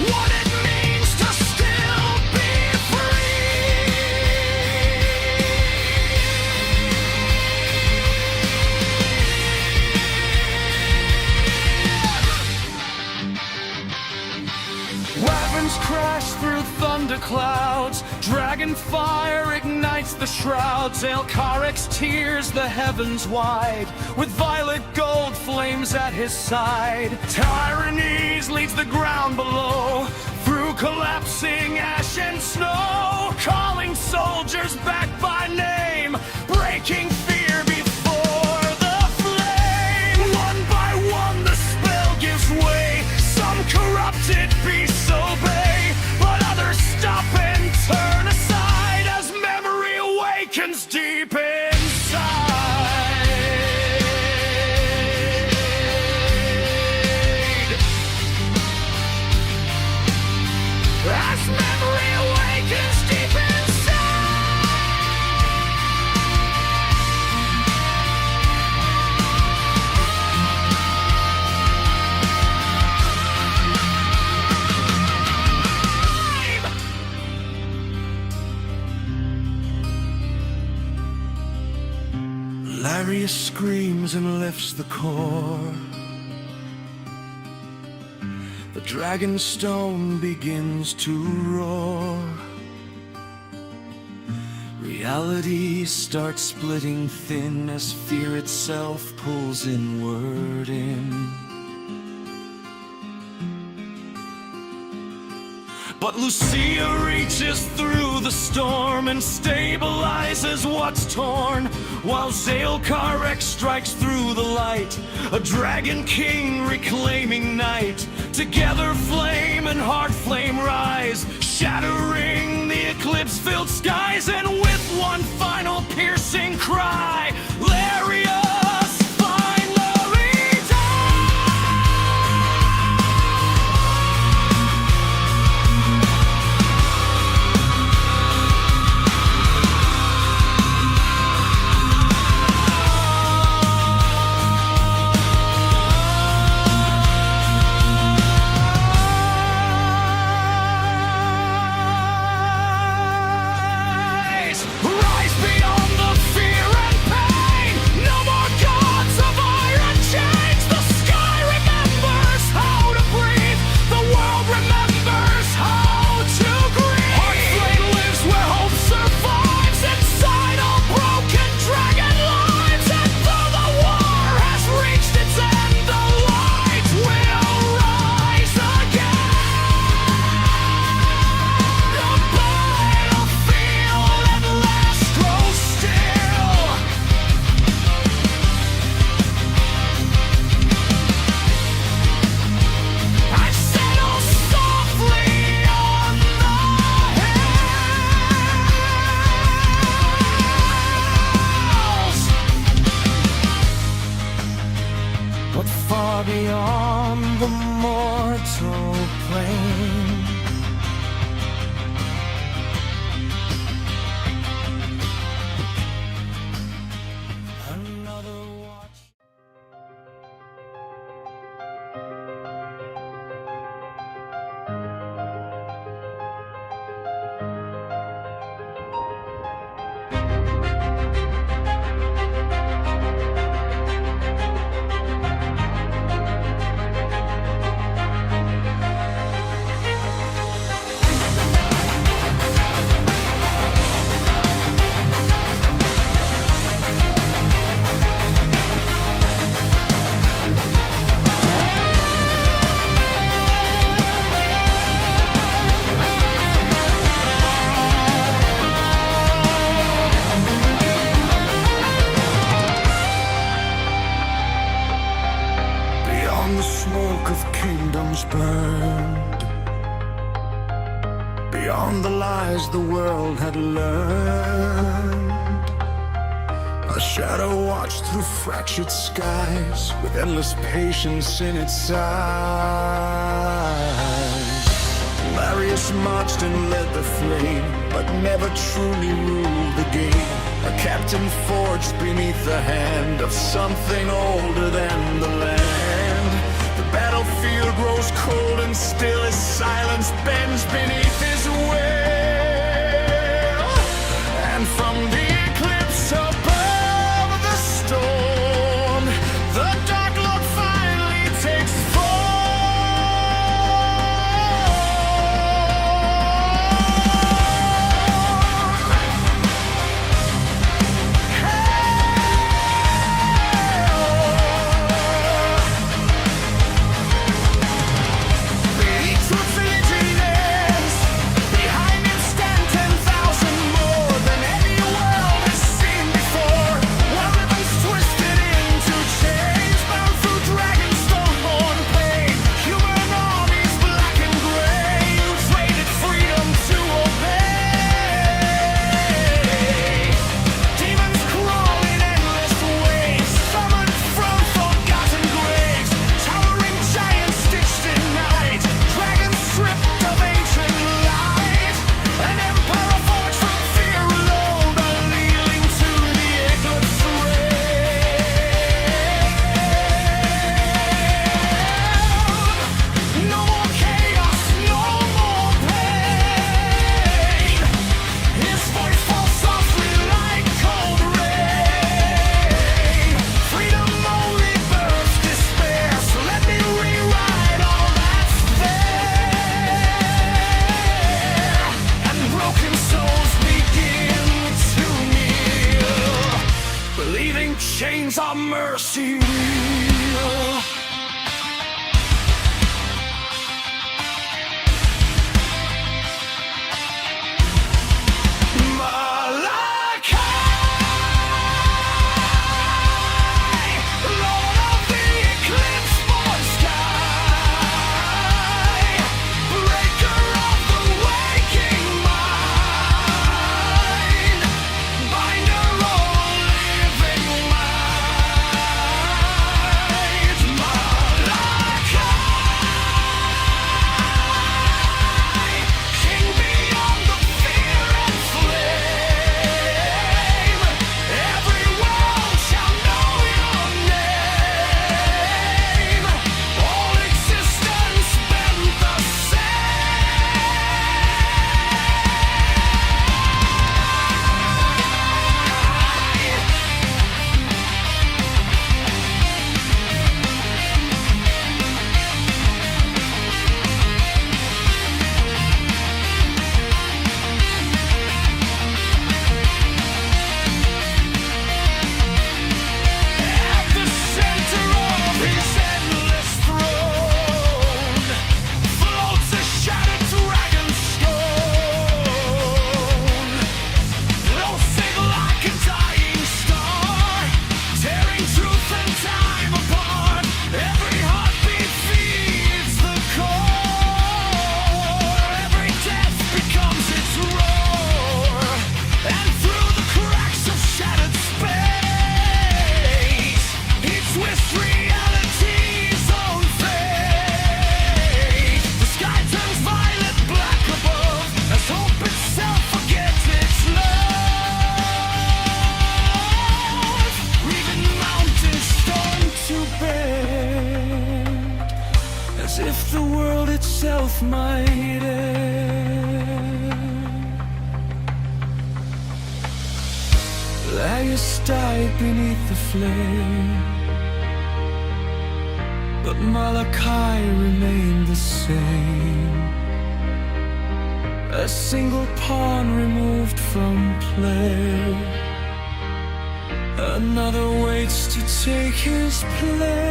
what it means to still be free. Weapons crash through thunder clouds. Dragon fire ignites the shrouds. Zael'Karek's tears the heavens wide, with violet gold flames at his side. Tyrannies leads the ground below, through collapsing ash and snow, calling soldiers back by name, breaking fear before the flame. as memory awakens deep inside. Larius screams and lifts the core. The dragon stone begins to roar. Reality starts splitting thin as fear itself pulls inward in. But Lucia reaches through the storm and stabilizes what's torn, while Zael'Karek strikes through the light, a dragon king reclaiming night. Together flame and heart flame rise, shattering the eclipse-filled skies, and with one final piercing cry, Larius finally dies. Rise beyond the fear and pain. No more gods of iron chains. The sky remembers how to breathe. The world remembers how to grieve. Heartflame lives where hope survives. Inside all broken dragon lives. And though the war has reached its end, the light will rise again. The battlefield at last grows still. I settle softly on the hills. But far beyond the mortal plane, another watch. Beyond the smoke of kingdoms burned, beyond the lies the world had learned, a shadow watched through fractured skies with endless patience in its eyes. Larius marched and led the flame, but never truly ruled the game. A captain forged beneath the hand of something older than the land. The battlefield grows cold and still as silence bends beneath his will. And from the eclipse above the storm, the Dark Lord finally takes Beneath truth's laziness, mercy wheel. If the world itself might end. Laius died beneath the flame, but Malachi remained the same. A single pawn removed from play, another waits to take his place.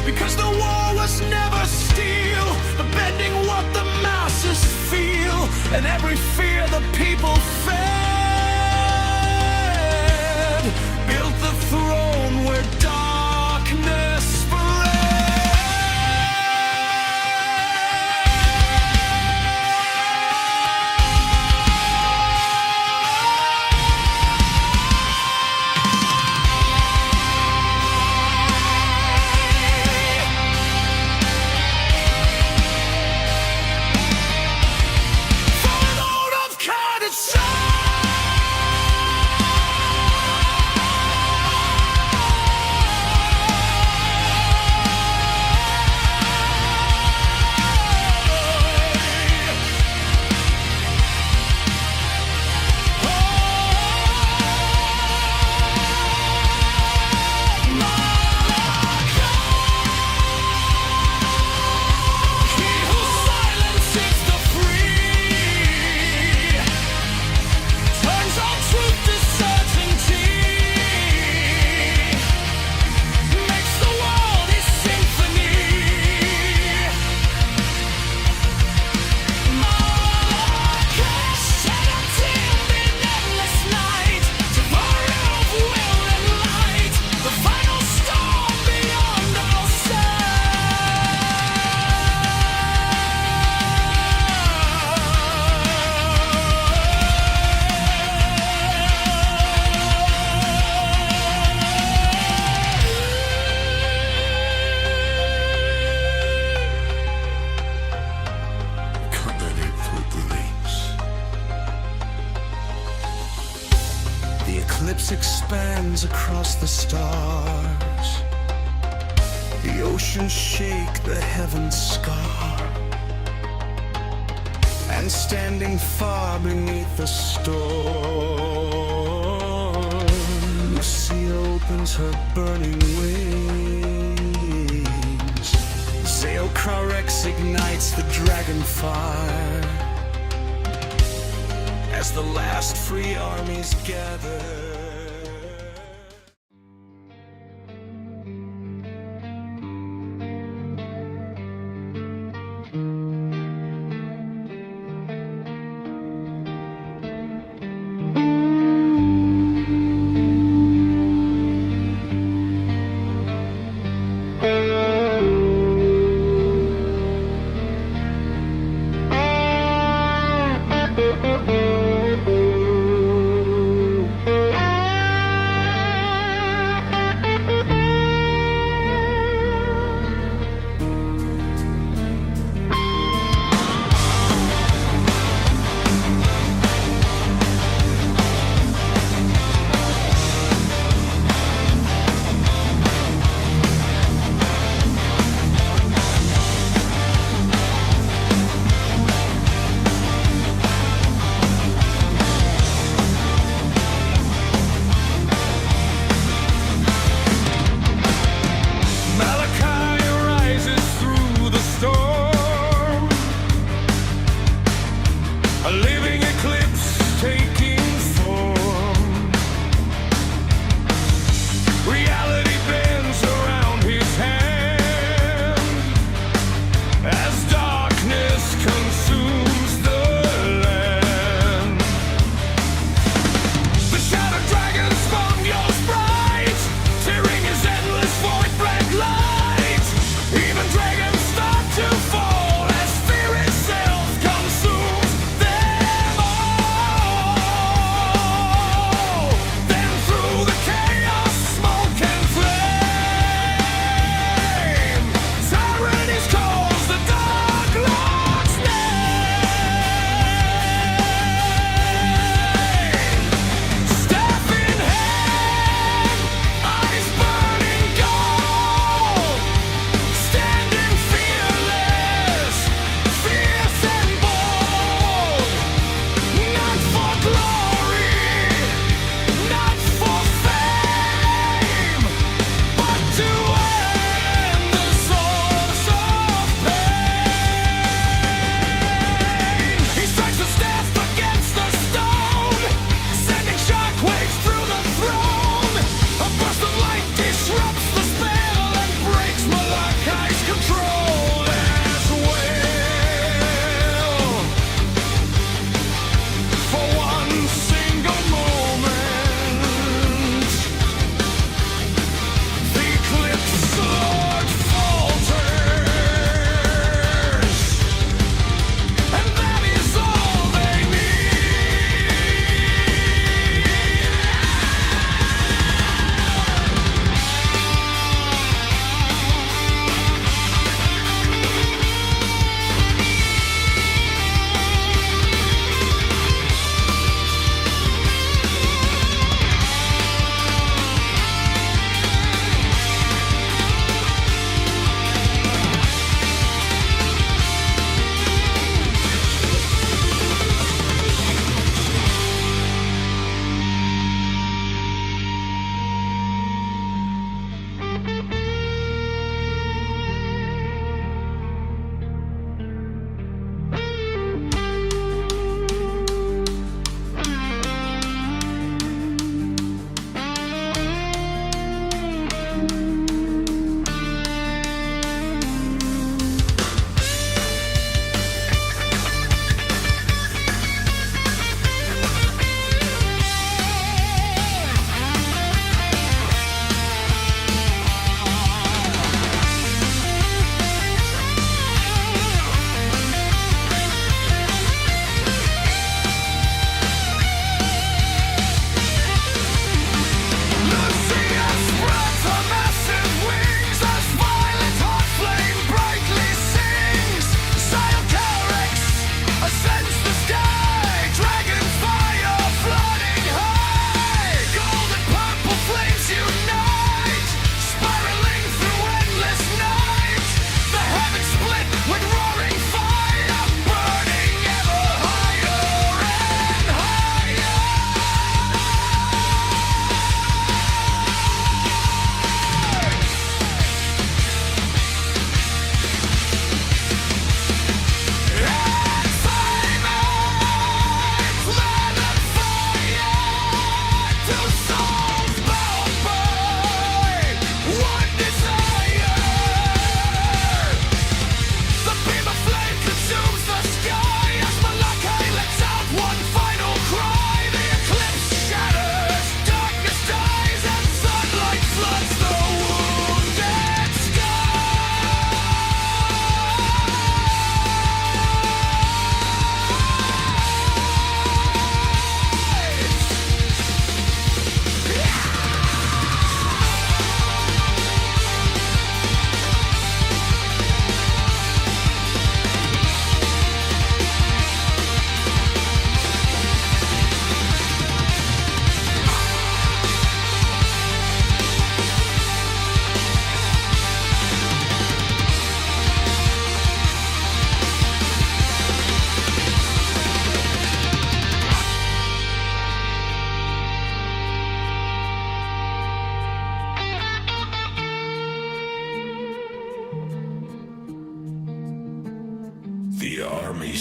Because the war was never steel, but bending what the masses feel, and every fear the people fed, built the throne where darkness spread. The eclipse expands across the stars. The oceans shake, the heavens scar. And standing far beneath the storm, Lucia opens her burning wings. Zale-Krarex ignites the dragon fire as the last free armies gather.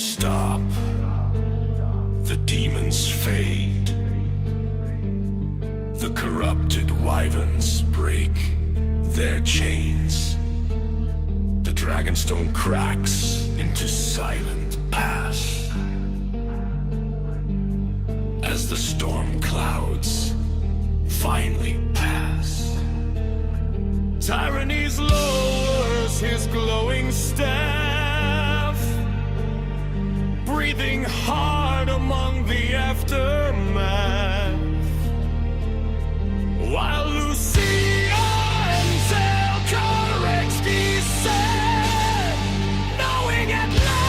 stop, the demons fade, the corrupted wyverns break their chains, the dragonstone cracks into silent pass as the storm clouds finally pass. Tyranny's lowers his glowing staff, breathing hard among the aftermath, while Lucia and Zelkorix descend, knowing at last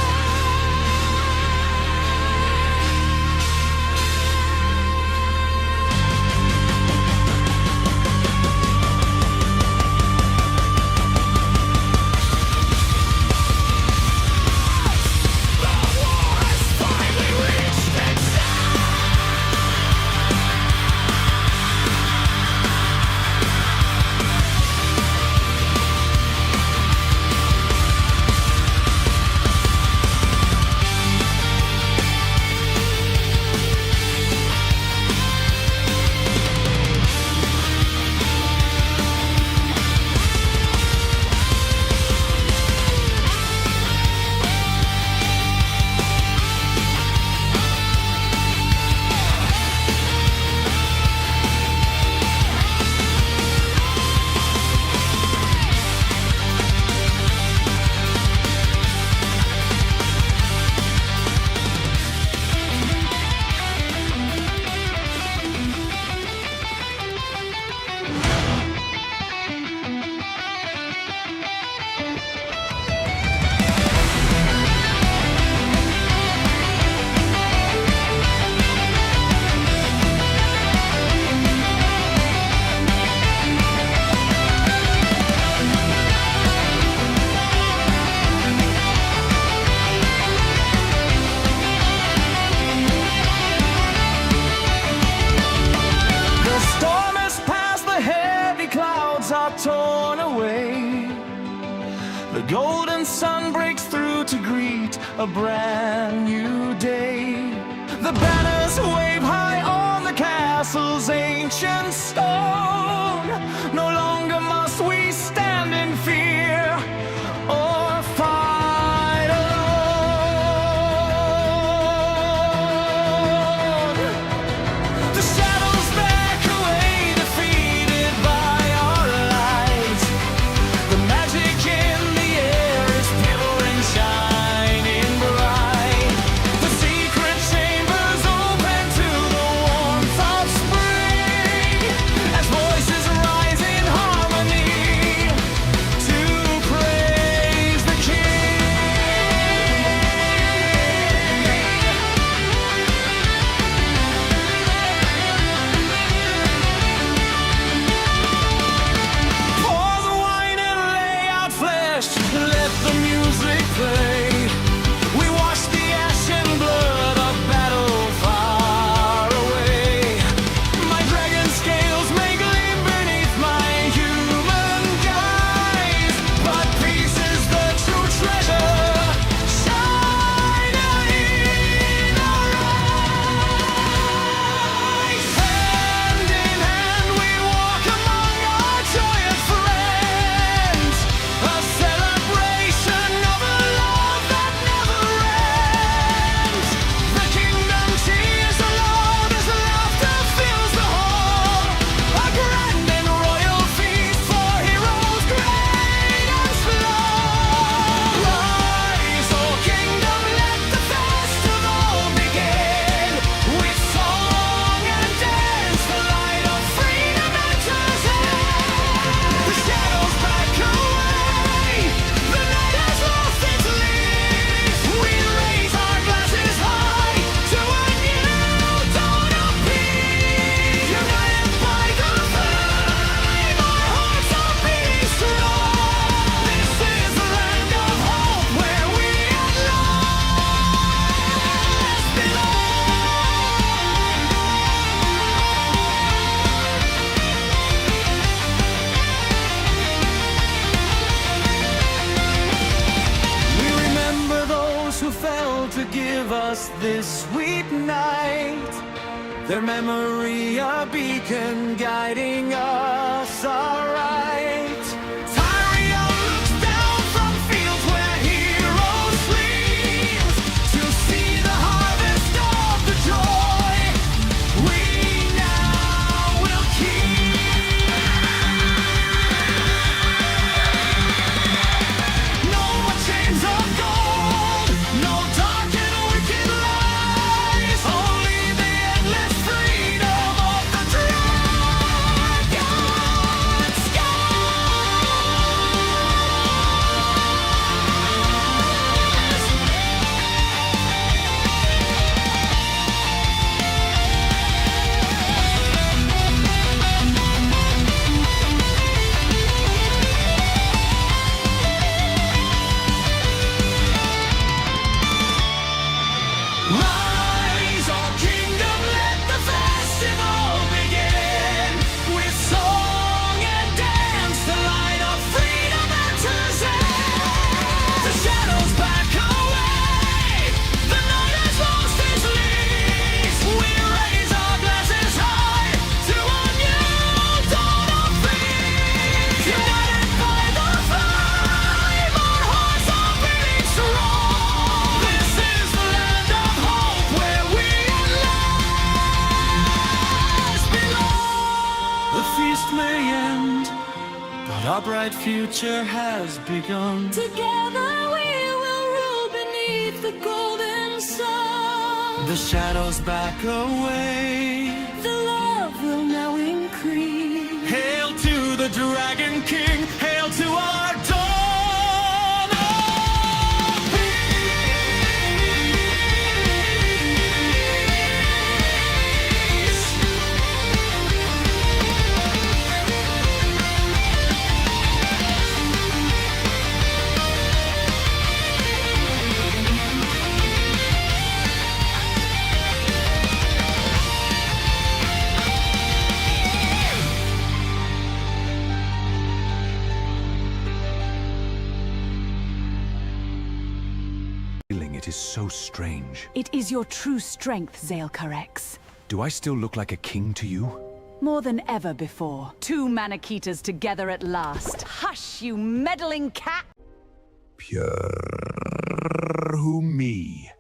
torn away. The golden sun breaks through to greet a brand new day. The banners wave high on the castle's ancient stone. No longer must we stand in fear or fight alone. The shadows back away, defeated by our light. The magic in the air is pure and shining bright. give us this sweet night. Their memory a beacon guiding us aright. Tyrio looks down from fields where heroes sleep to see the harvest of the joy we now will keep. No more chains of gold, no dark and wicked lies, only the endless freedom of the dragon Rise, O kingdom, let the festival begin. With song and dance, the light of freedom enters in. The shadows back away, the night has lost its leaves. We raise our glasses high to a new dawn of peace. United by the flame, our hearts are beating strong. This is the land of hope where we at last belong. The feast may end, but our bright future has begun. Together we will rule beneath the golden sun. The shadows back away. The love will now increase. Hail to the Dragon King. Hail to our dawn of peace. Feeling it is so strange. It is your true strength, Zalcarex. Do I still look like a king to you? More than ever before. Two Manikitas together at last. Hush, you meddling cat! Pure who me.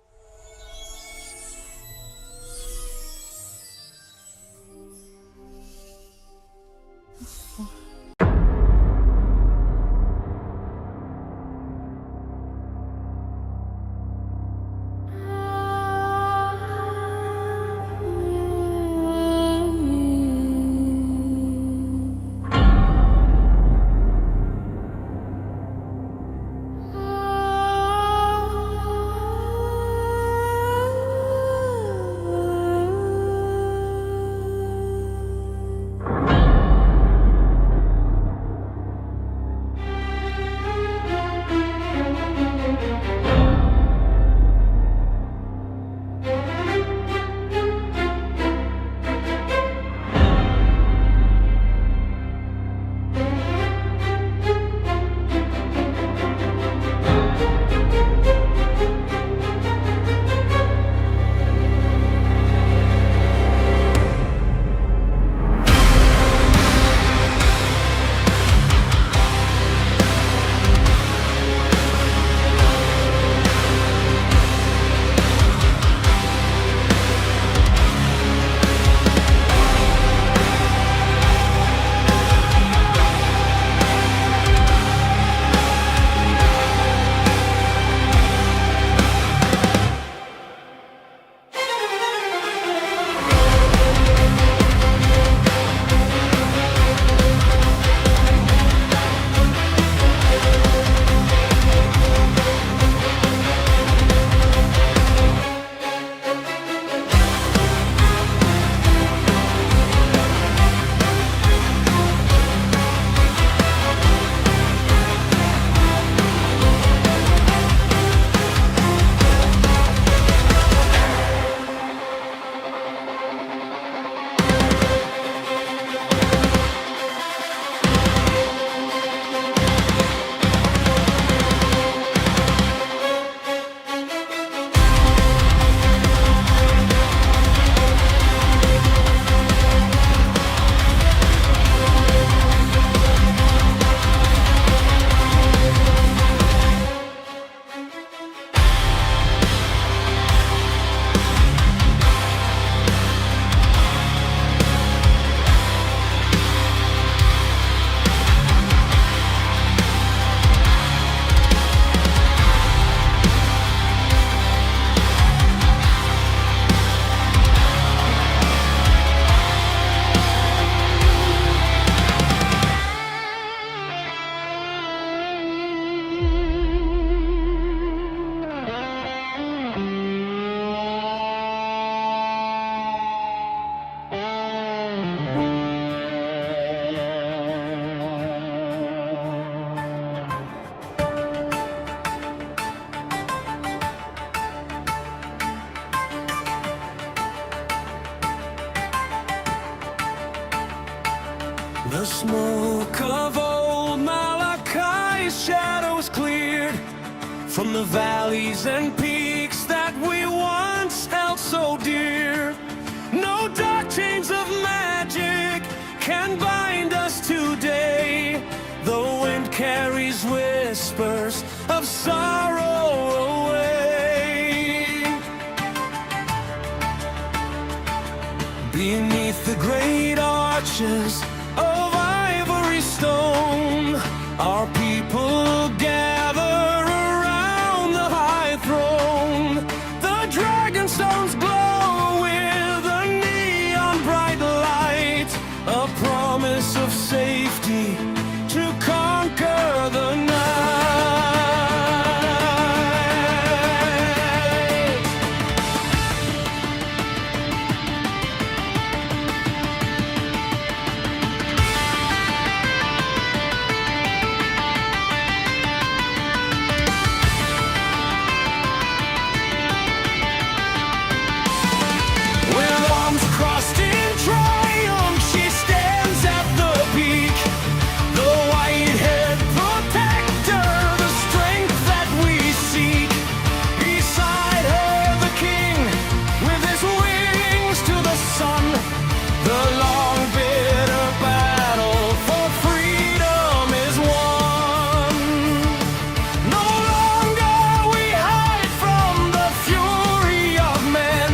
The smoke of old Malachi's shadows cleared from the valleys and peaks that we once held so dear. No dark chains of magic can bind us today. The wind carries whispers of sorrow away. Beneath the great arches of ivory stone, our people gather around the high throne. The dragon stones glow with a neon bright light, a promise of safety to conquer the night. With arms crossed in triumph, she stands at the peak. The white-haired protector, the strength that we seek. Beside her, the king, with his wings to the sun. The long, bitter battle for freedom is won. No longer we hide from the fury of men.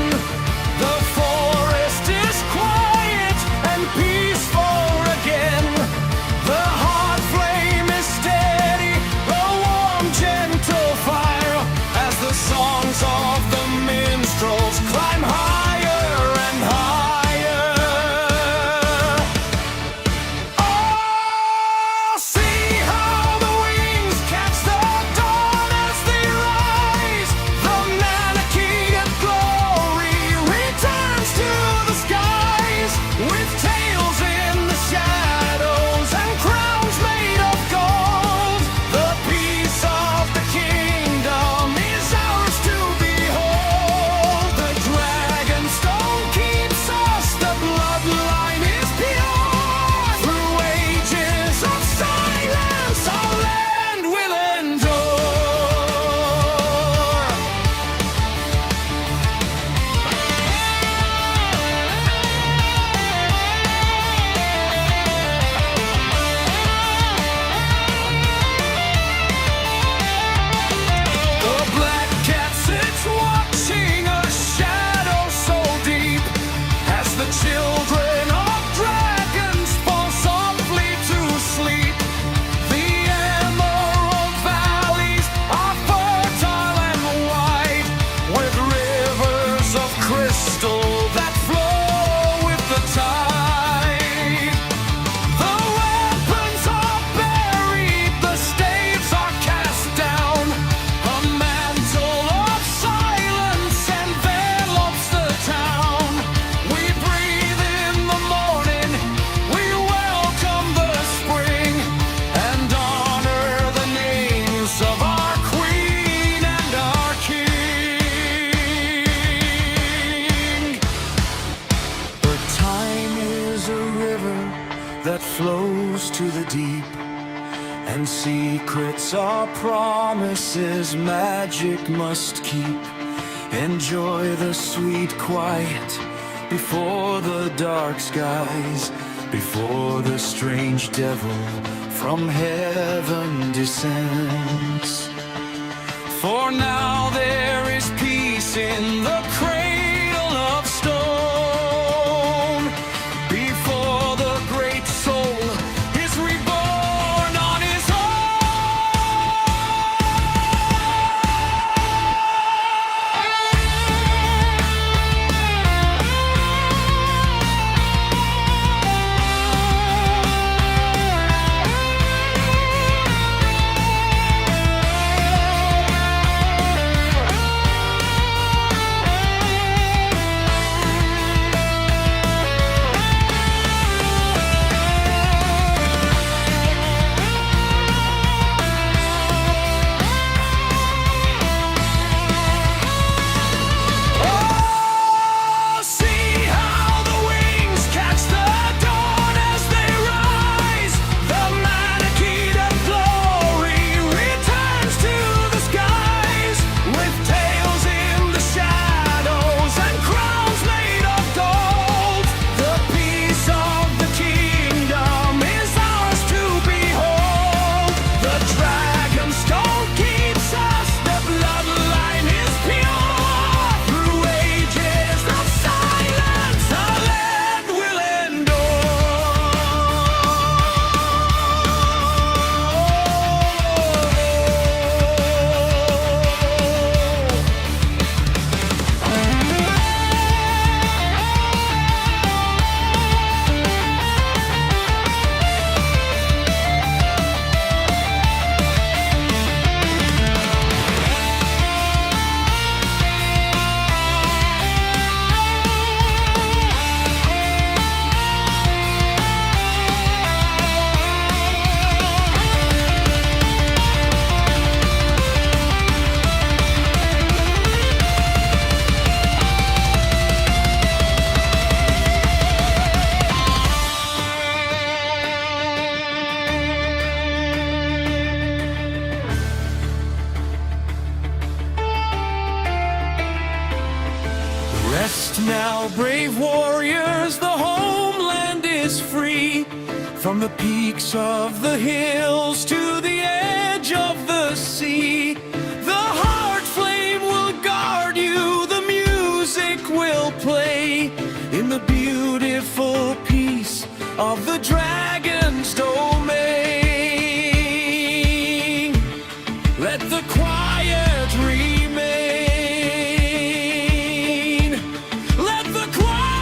The forest is quiet and peaceful again. The heart flame is steady, a warm, gentle fire, as the songs of the minstrels climb higher and higher. Oh, see how the wings catch the dawn as they rise. The Manichaean glory returns to the skies, with tails in the shadows and crowns made of gold. The peace of the kingdom is ours to behold. The dragon stone keeps us, the bloodline is pure. Through ages of silence, our land will endure. The black cat sits watching, a shadow so deep, as the children of dragons fall softly to sleep. The emerald valleys are fertile and wide, with rivers of crystal that flow with the tide. The weapons are buried, the staves are cast down. A mantle of silence envelops the town. We breathe in the morning, we welcome the spring, and honor the names of our queen and our king. But time is a river that flows to the deep, and secrets are promises magic must keep. Enjoy the sweet quiet before the dark skies, before the strange devil from heaven descends. For now there is peace in the cradle of stone, before the great soul is reborn on his own. Rest now, brave warriors, the homeland is free. From the peaks of the hills to the edge of the sea, the heart flame will guard you, the music will play in the beautiful peace of the dragon's domain. Let the quiet remain. Let the quiet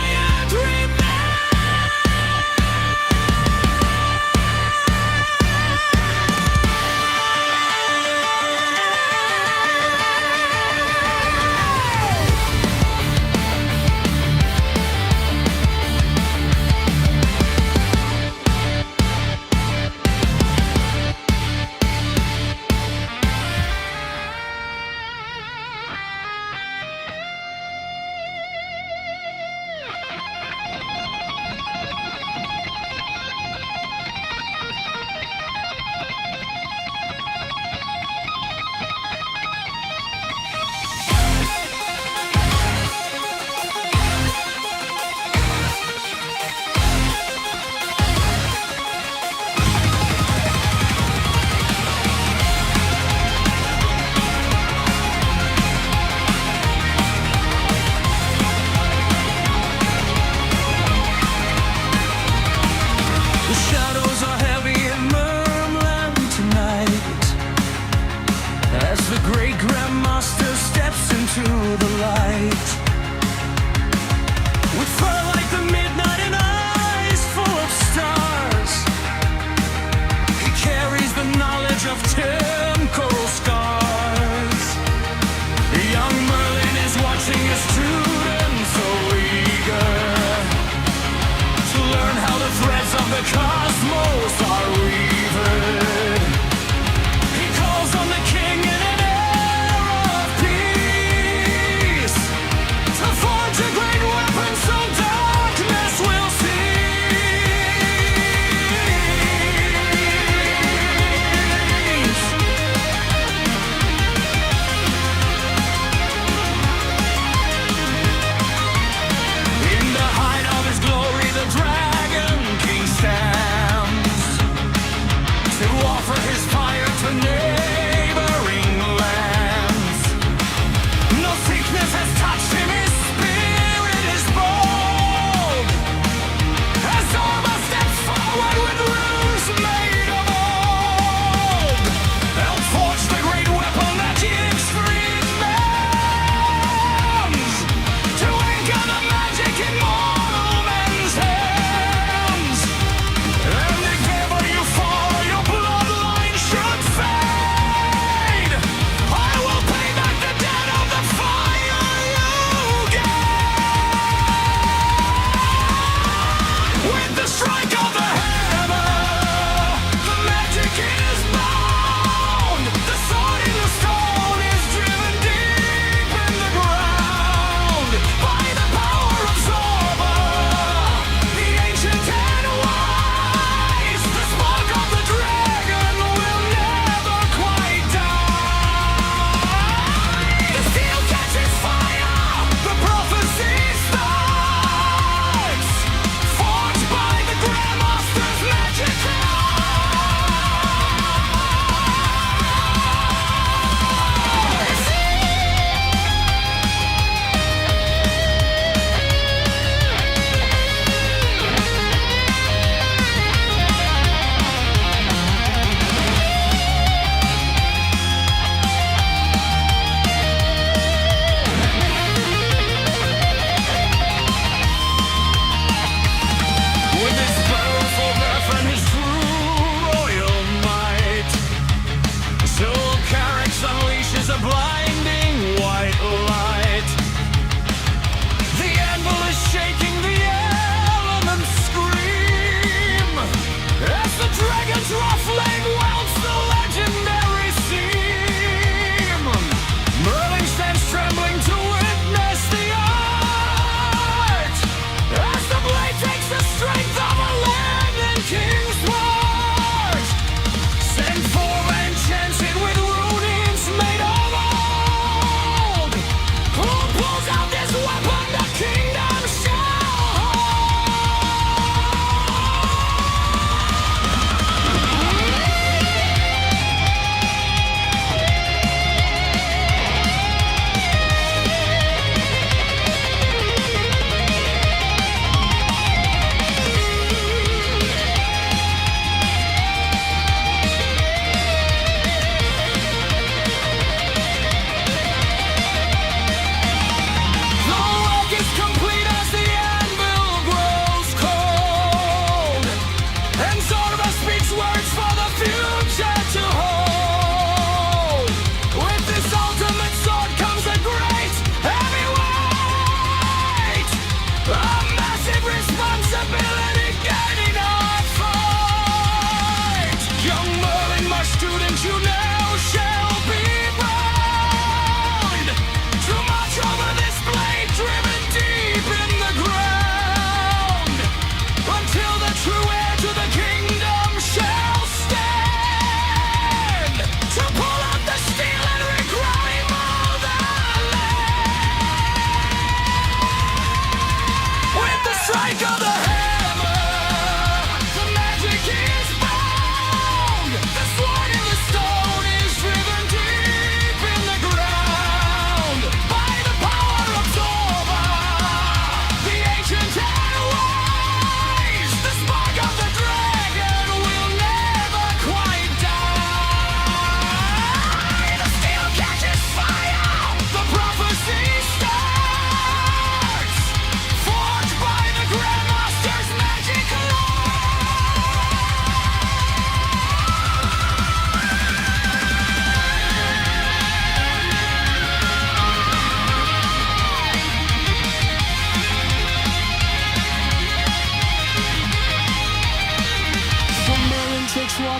to great weapons so dark.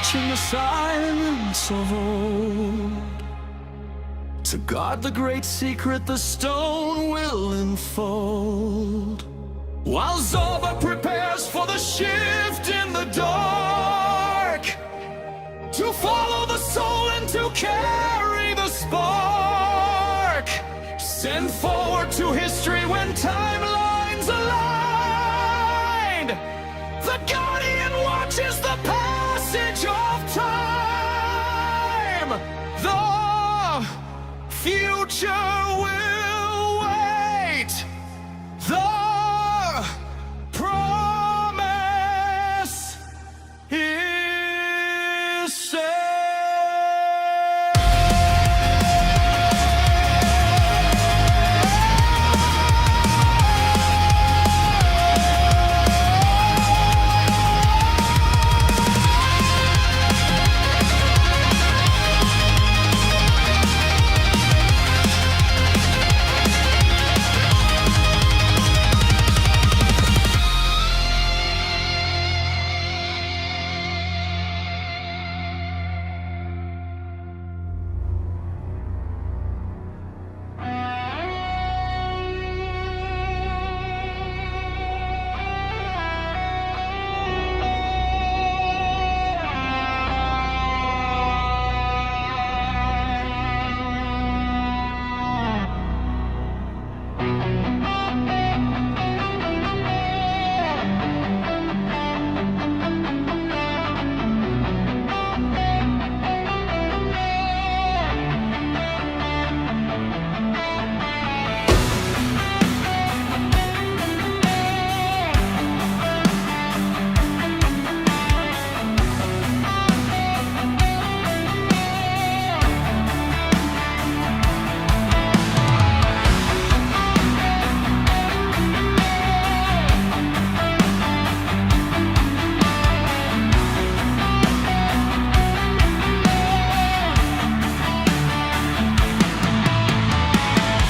watching the silence of old. To guard the great secret the stone will unfold. While Zorba prepares for the shift in the dark, to follow the soul and to carry the spark, send forward to history when timelines align. The Guardian watches the passage of time. The future will wait. The promise is safe.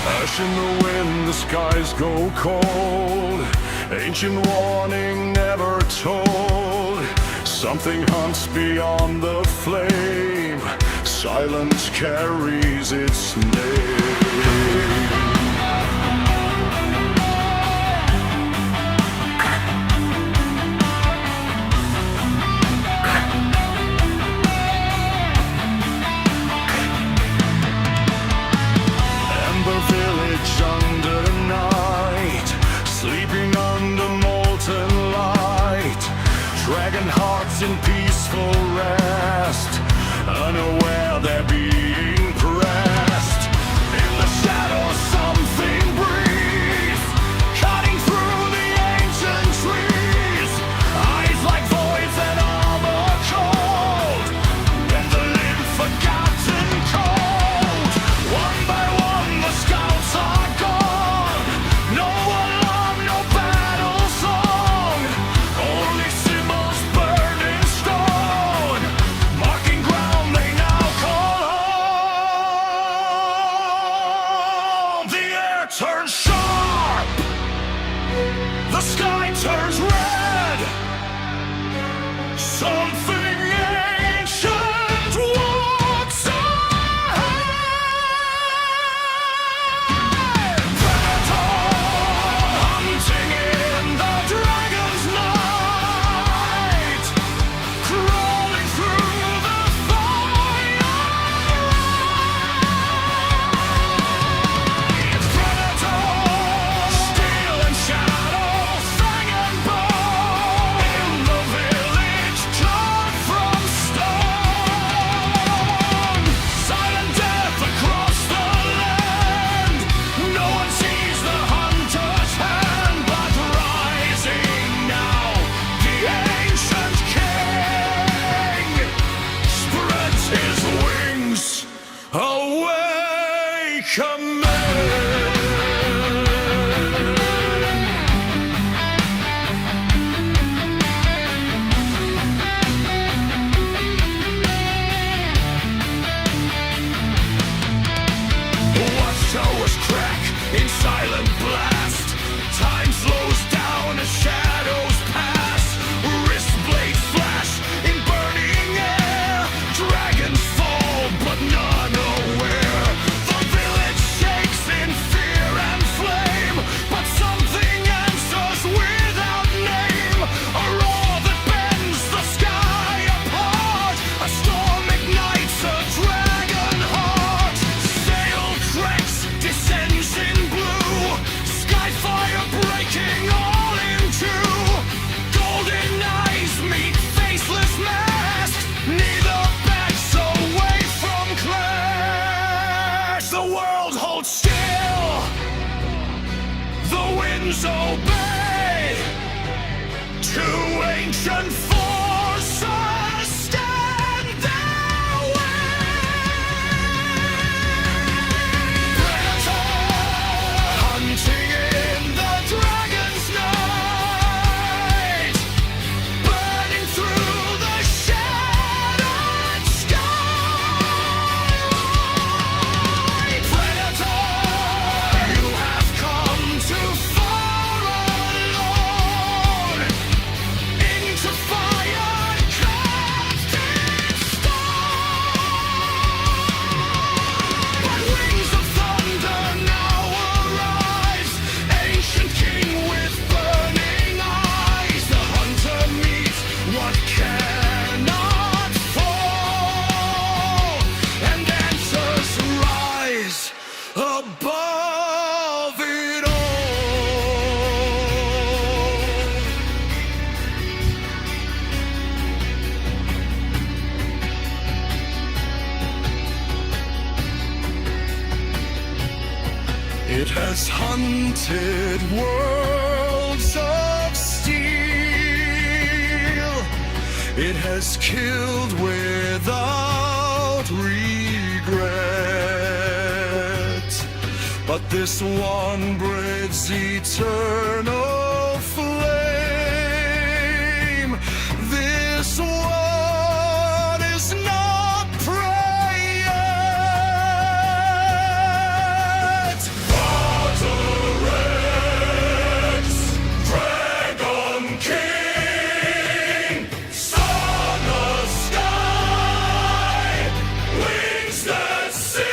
Ash in the wind, the skies go cold. Ancient warning never told. Something hunts beyond the flame. Silence carries its name. Ember village under night, sleeping under molten light. Dragon hearts in peaceful rest, unaware they're being pressed. In the shadows something breathes, cutting through the ancient trees. Eyes like voids and armor cold, and the limb forgotten cold. One by one the scouts are gone. No alarm, no battle song, only symbols burned in stone, marking ground they now call home. The air turns sharp, the sky turns red. Something ancient walks ahead. Predator hunting in the dragon's night, crawling through the fire. Predator, steel and shadow, fang and bone. In the village cut from stone, silent death across the land. No one sees the hunter's hand, but rising now, the ancient king spreads his wings, awake amain. Watchtowers crack in silent blast. Time slows down as shadows pass. Wrist blades flash in burning air. winds obey. Two ancient forces stand their way. Predator hunting in the dragon's night, burning through the shattered sky. Predator, you have come too far alone, into fire cast in stone. But wings of thunder now arise, ancient king with burning eyes. The hunter meets what cannot fall, and answers rise above it all. It has hunted worlds of steel. It has killed without regret. But this one breathes eternal flame. This one is not prey yet. Arterex, Dragon King, Son of Sky, wings that sing.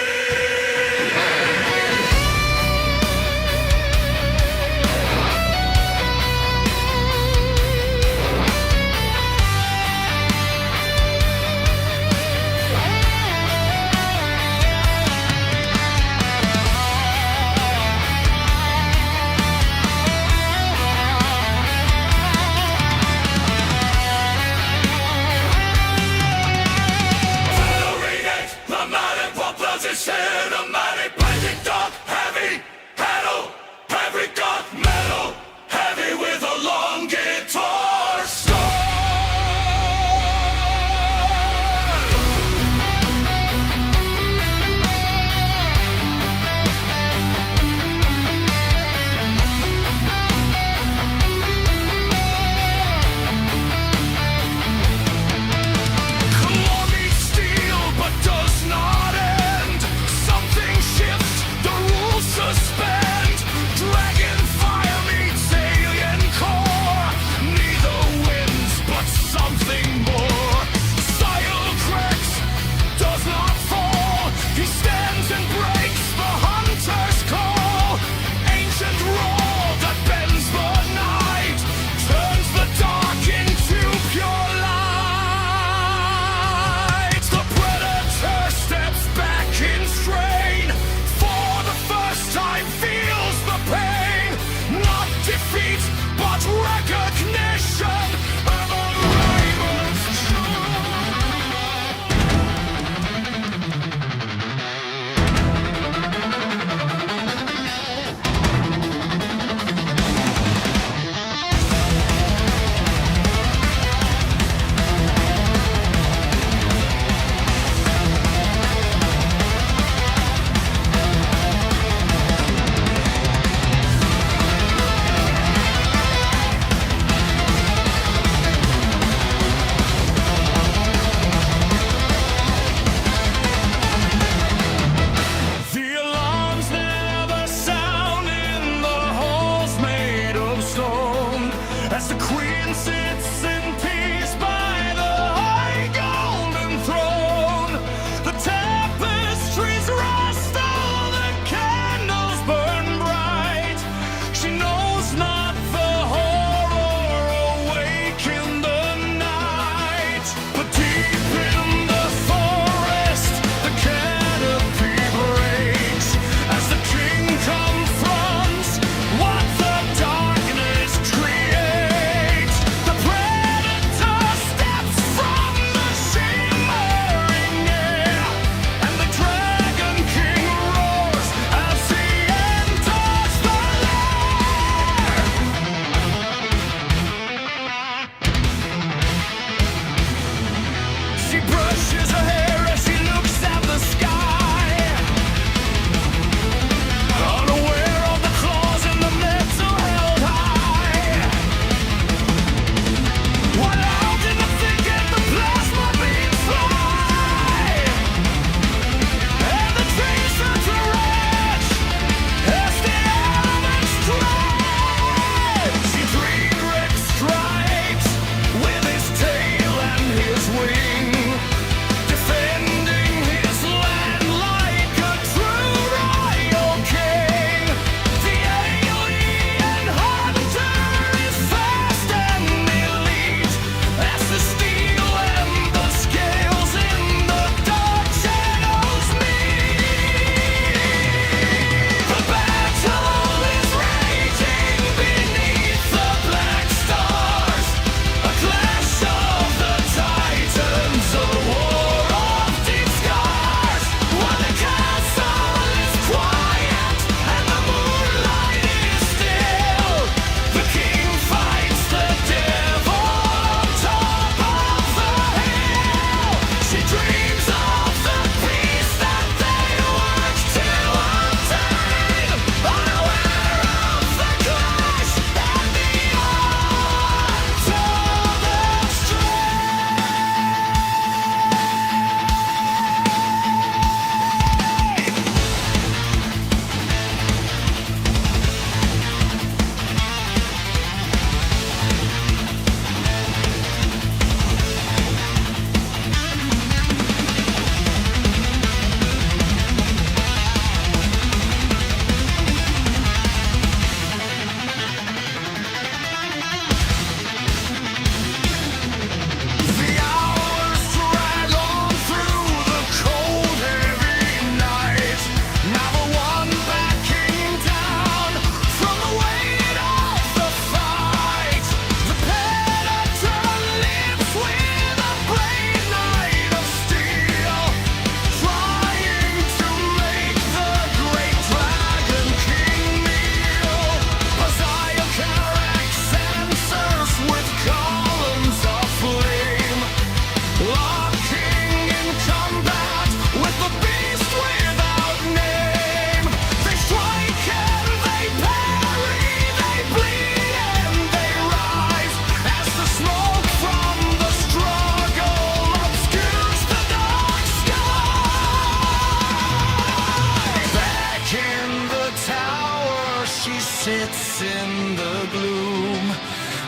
she sits in the gloom,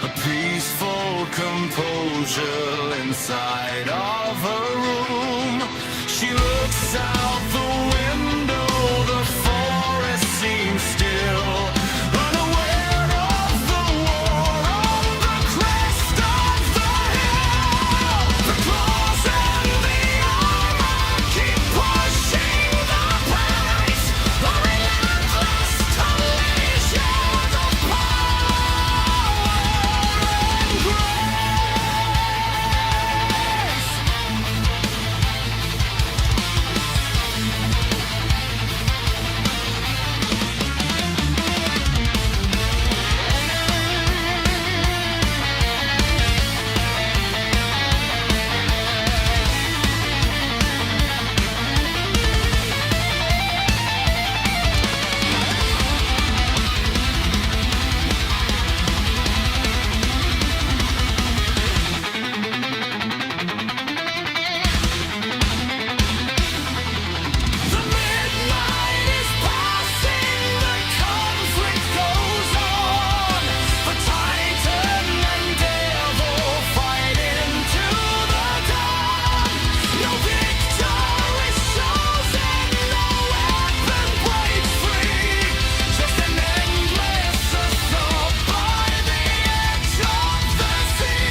a peaceful composure inside of her room. She looks out the window, the forest seems still, unaware of the war on the crest of the hill. The claws and the armor keep pushing the pace, the relentless collision of power and grace. The midnight is passing, the conflict goes on. The Titan and Devil fight into the dawn. No victor is chosen, no weapon breaks free. Just an endless assault by the edge of the sea.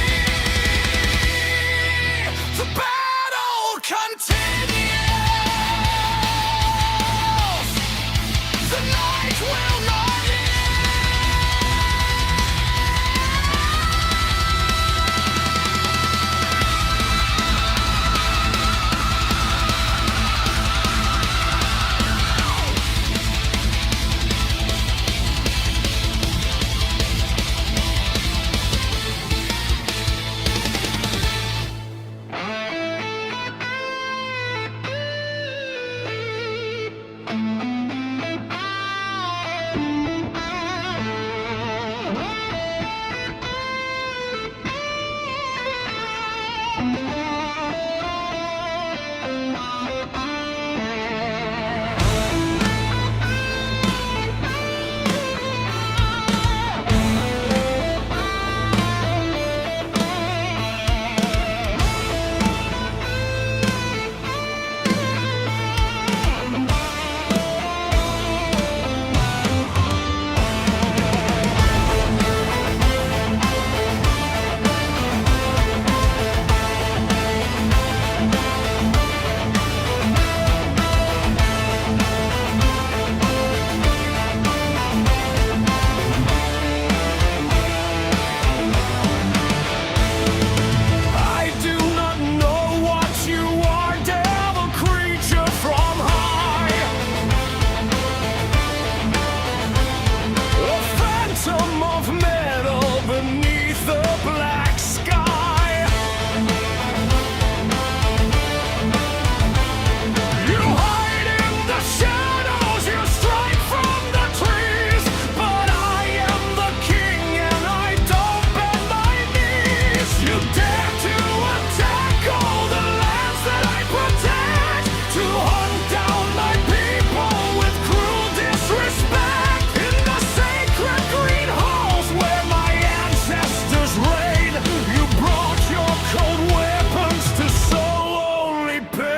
The battle continues. The night will not I do not know what you are, devil creature from high. A phantom of metal beneath the black sky. You hide in the shadows, you strike from the trees. But I am the king and I don't bend my knees. You dare to attack all the lands that I protect, to hunt down my people with cruel disrespect. In the sacred green halls where my ancestors reign, you brought your cold weapons to sow only pain.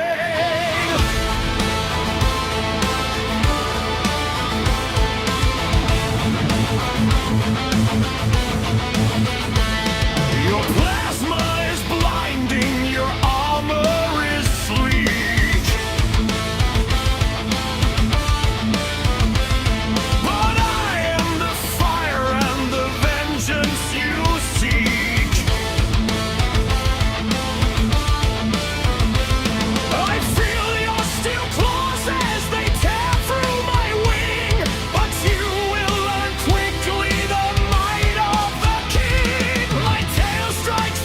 Your plasma is blinding, your armor is sleek. But I am the fire and the vengeance you seek. I feel your steel claws as they tear through my wing, but you will learn quickly the might of the king. My tail strikes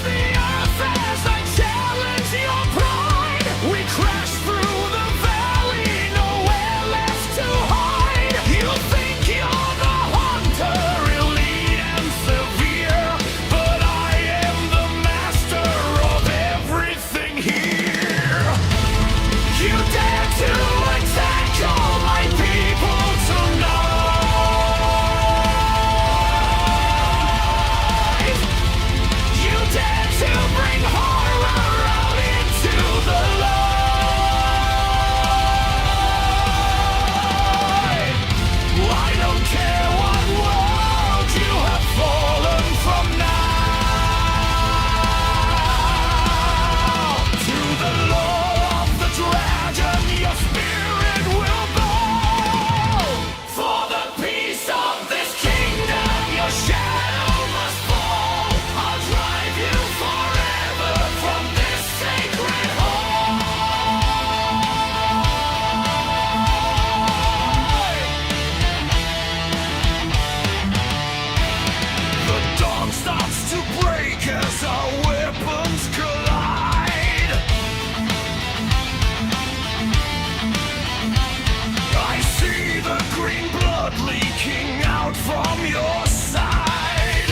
from your side.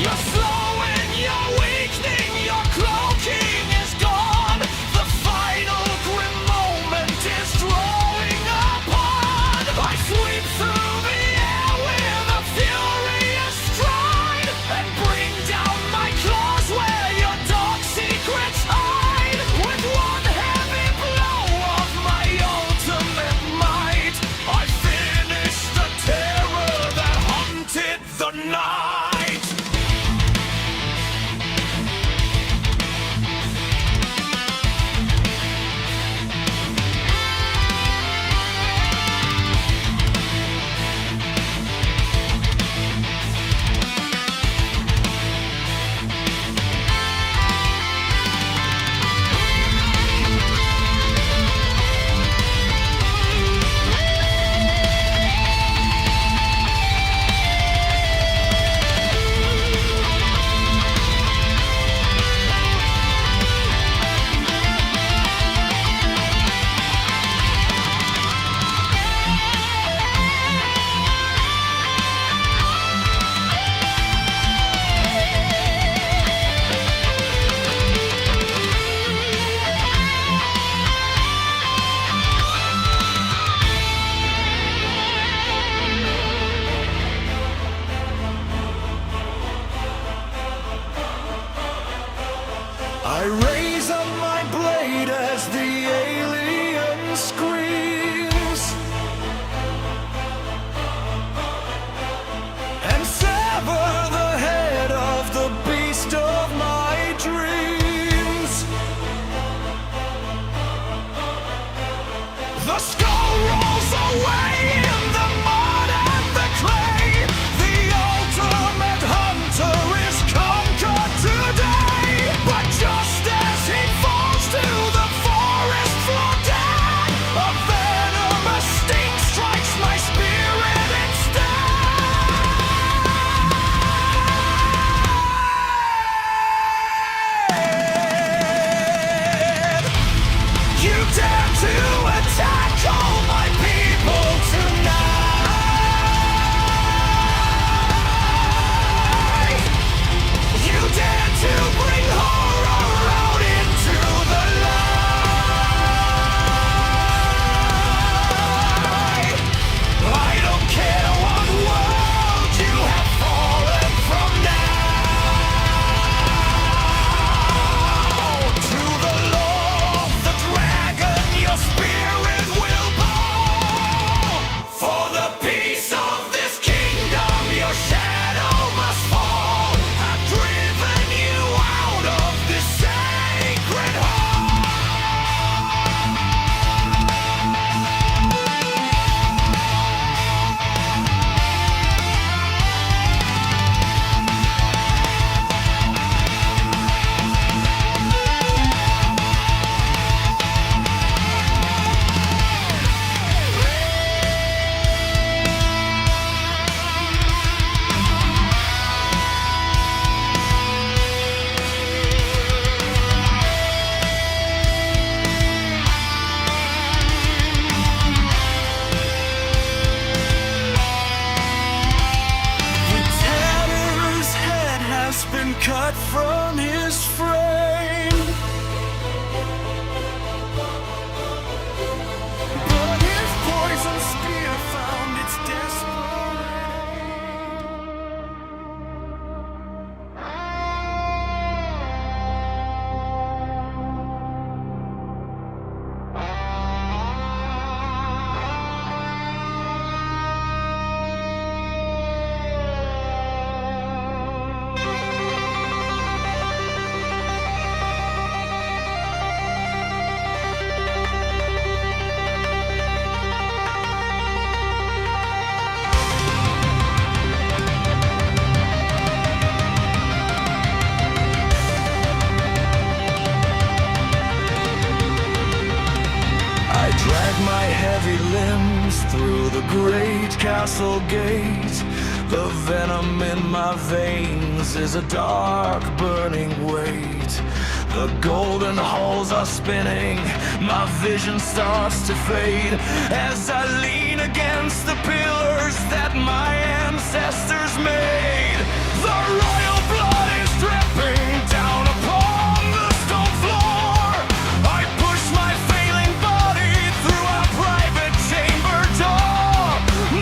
You're slowing, you're weakening, your cloaking is gone. The final grim moment is drawing upon. I sweep through the air with a furious stride and bring down my claws where your dark secrets hide. With one heavy blow of my ultimate might, I finish the terror that haunted the night. I raise up my blade as the alien screams and sever the head of the beast of my dreams. The skull rolls away in the mud and the clay. The ultimate hunter is conquered today. But just as he falls to the forest floor dead, a venomous sting strikes my spirit instead. You dare to attack all my people tonight. You dare to bring horror out into the light. I don't care what world you have fallen from now. To the law of the dragon, your spirit will bow. For the peace of this kingdom, your shadow must fall. I've driven you out of this sacred hall. The tatterer's head has been cut from his frame, but his poison spear found its desperate my heavy limbs through the great castle gate. The venom in my veins is a dark burning weight. The golden halls are spinning, my vision starts to fade as I lean against the pillars that my ancestors made. The royal blood is dripping down upon the stone floor. I push my failing body through a private chamber door.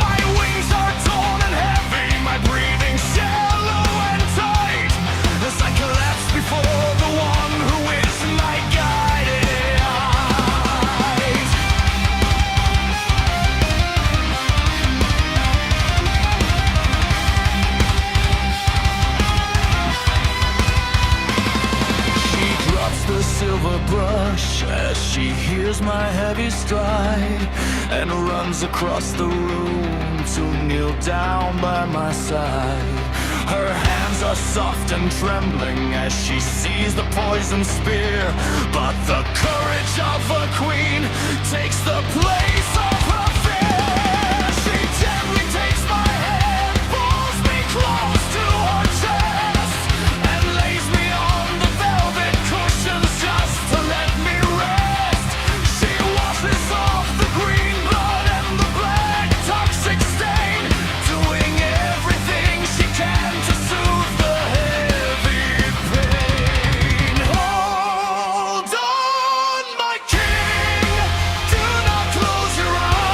My wings are torn and heavy, my breathing shallow and tight as I collapse before the one who is my guiding light. She drops the silver brush as she hears my heavy stride and runs across the room to kneel down by my side. Her hands are soft and trembling as she sees the poison spear, but the courage of a queen takes the place of her fear. She gently takes my hand, pulls me close to her chest, and lays me on the velvet cushions just to let me rest. She washes off the green blood and the black toxic stain, doing everything she can to soothe the heavy pain. Hold on, my king, do not close your eyes.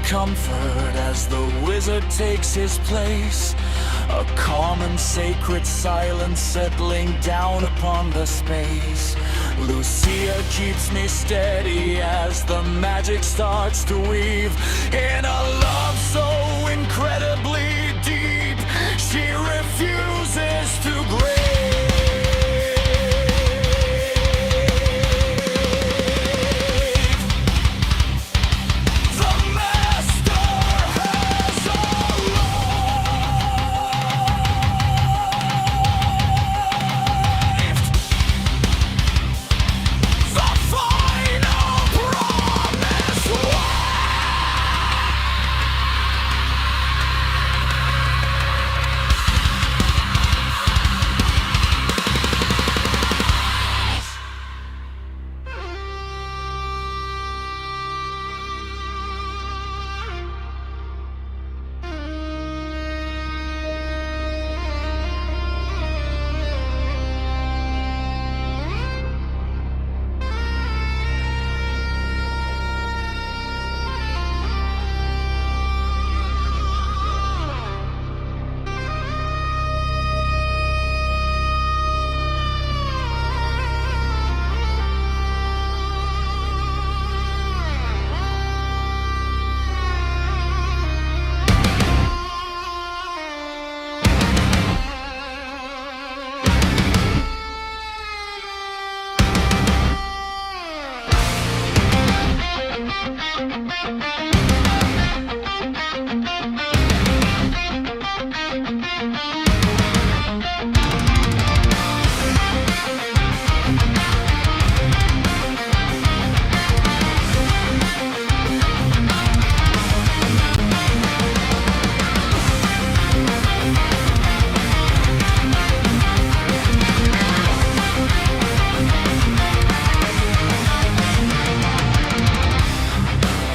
comfort as the wizard takes his place. A calm and sacred silence settling down upon the space. Lucia keeps me steady as the magic starts to weave in a love so incredibly deep. She refuses to grieve. The master has arrived. The final promise.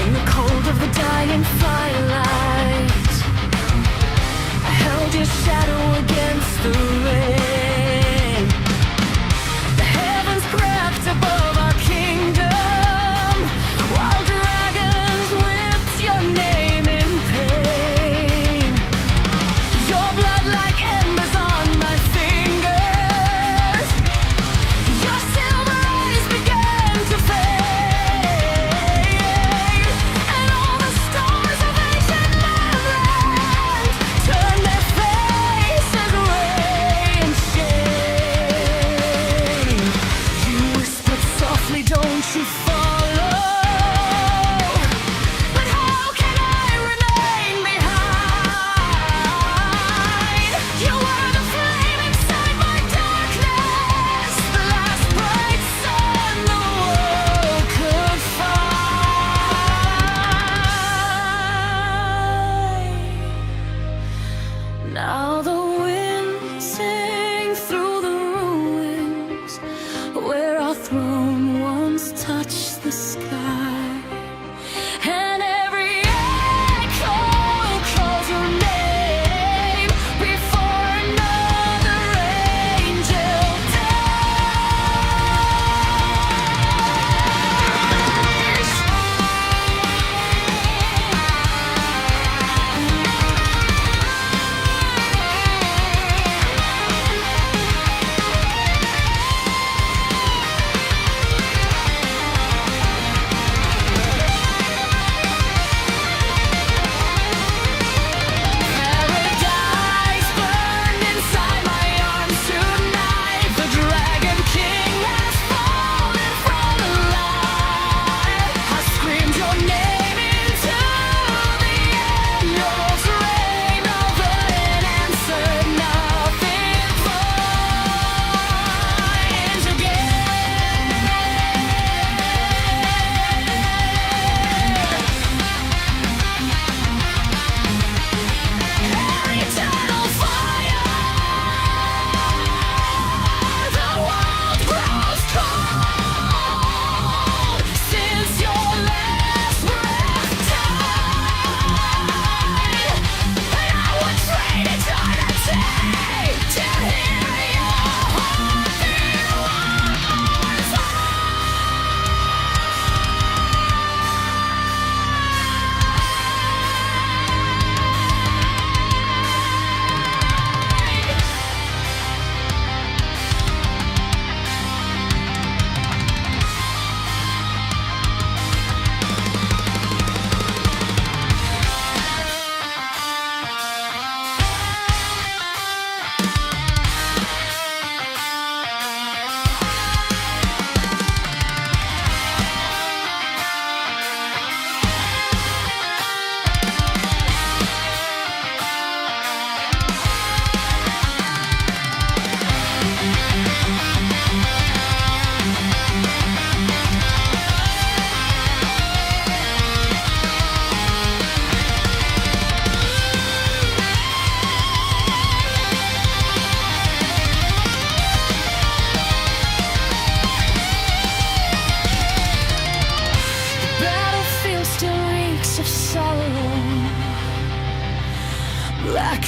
In the cold of the dying firelight, I held your shadow against the rain. The heavens crept above our kingdom, while dragons whipped your name in pain. Your blood like embers on my fingers. Your silver eyes began to fade, and all the stars of ancient land turned their faces away in shame. You whispered softly, "Don't you follow?" But how can I remain behind? You were the flame inside my darkness, the last bright sun the world could find. Now the winds sing through the ruins where our throne once touched the sky. And every echo calls your name before another angel dies.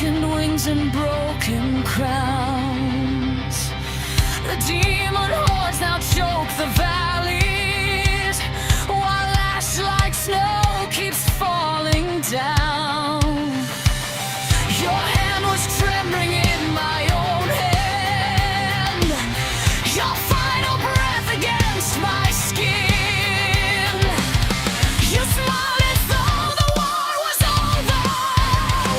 darkened wings and broken crowns. The demon hordes now choke the valleys, while ash like snow keeps falling down. Your hand was trembling in my own hand, your final breath against my skin. You smiled as though the war was over,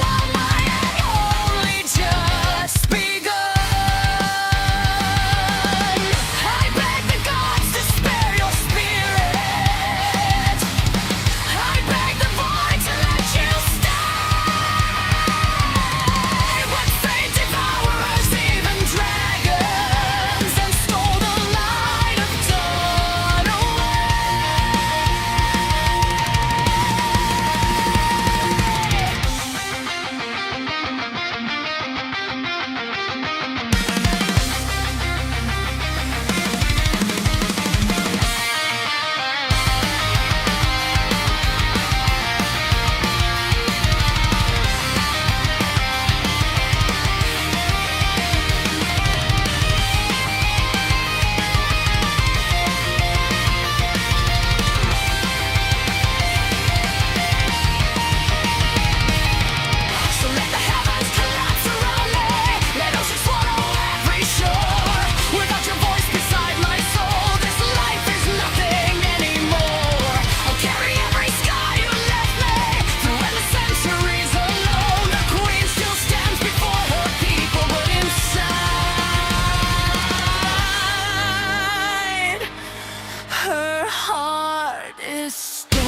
while mine had only just begun. I beg the gods to spare your spirit. I beg the void to let you stay. But fate devours even dragons and stole the light of dawn away. So let the heavens collapse around me, let oceans swallow every shore. Without your voice beside my soul, this life is nothing anymore. I'll carry every scar you left me through endless centuries alone. The queen still stands before her people, but inside her heart is stone.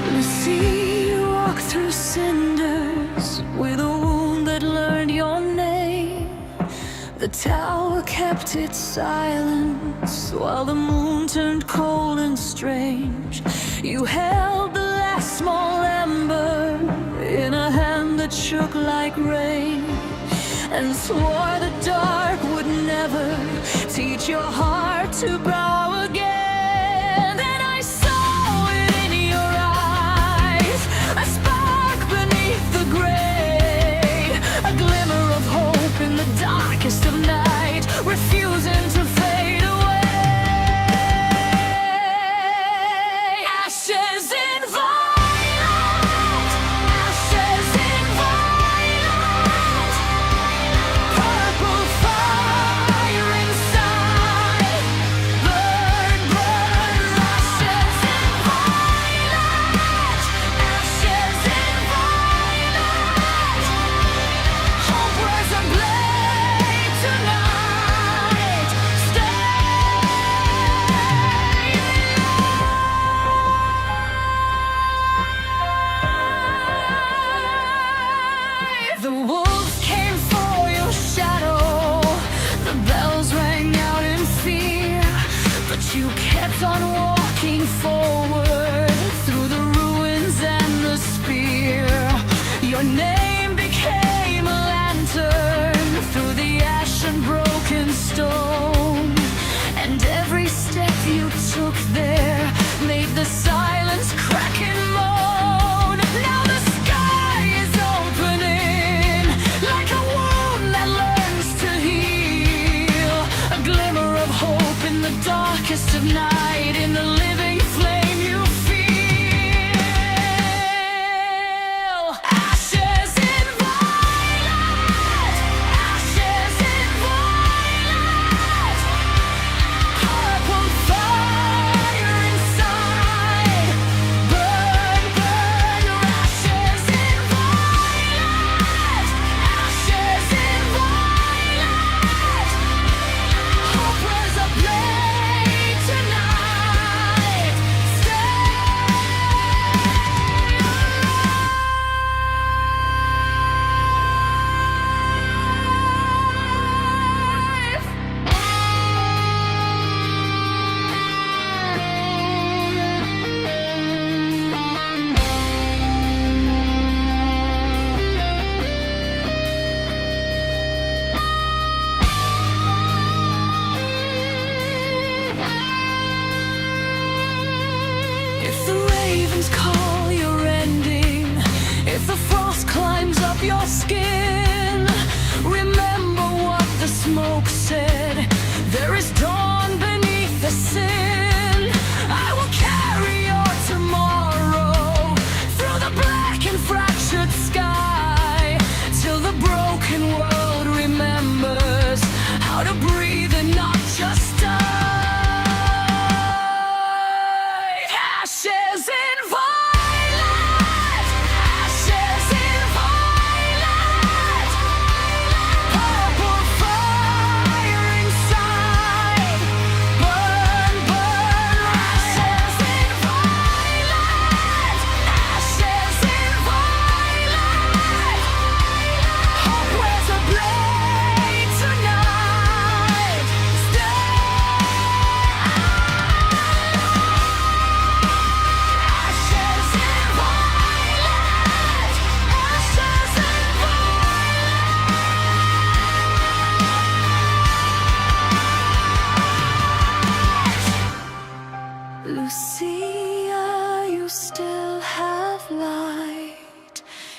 Lucy walked through cinders with a wound that learned your name. The tower kept its silence while the moon turned cold and strange. You held the last small ember in a hand that shook like rain, and swore the dark would never teach your heart to bow again. Then I saw it in your eyes, a spark beneath the gray, a glimmer of hope in the darkest of night, refusing to fade away. Ashes in violet, ashes in violet, purple fire inside, burn bright.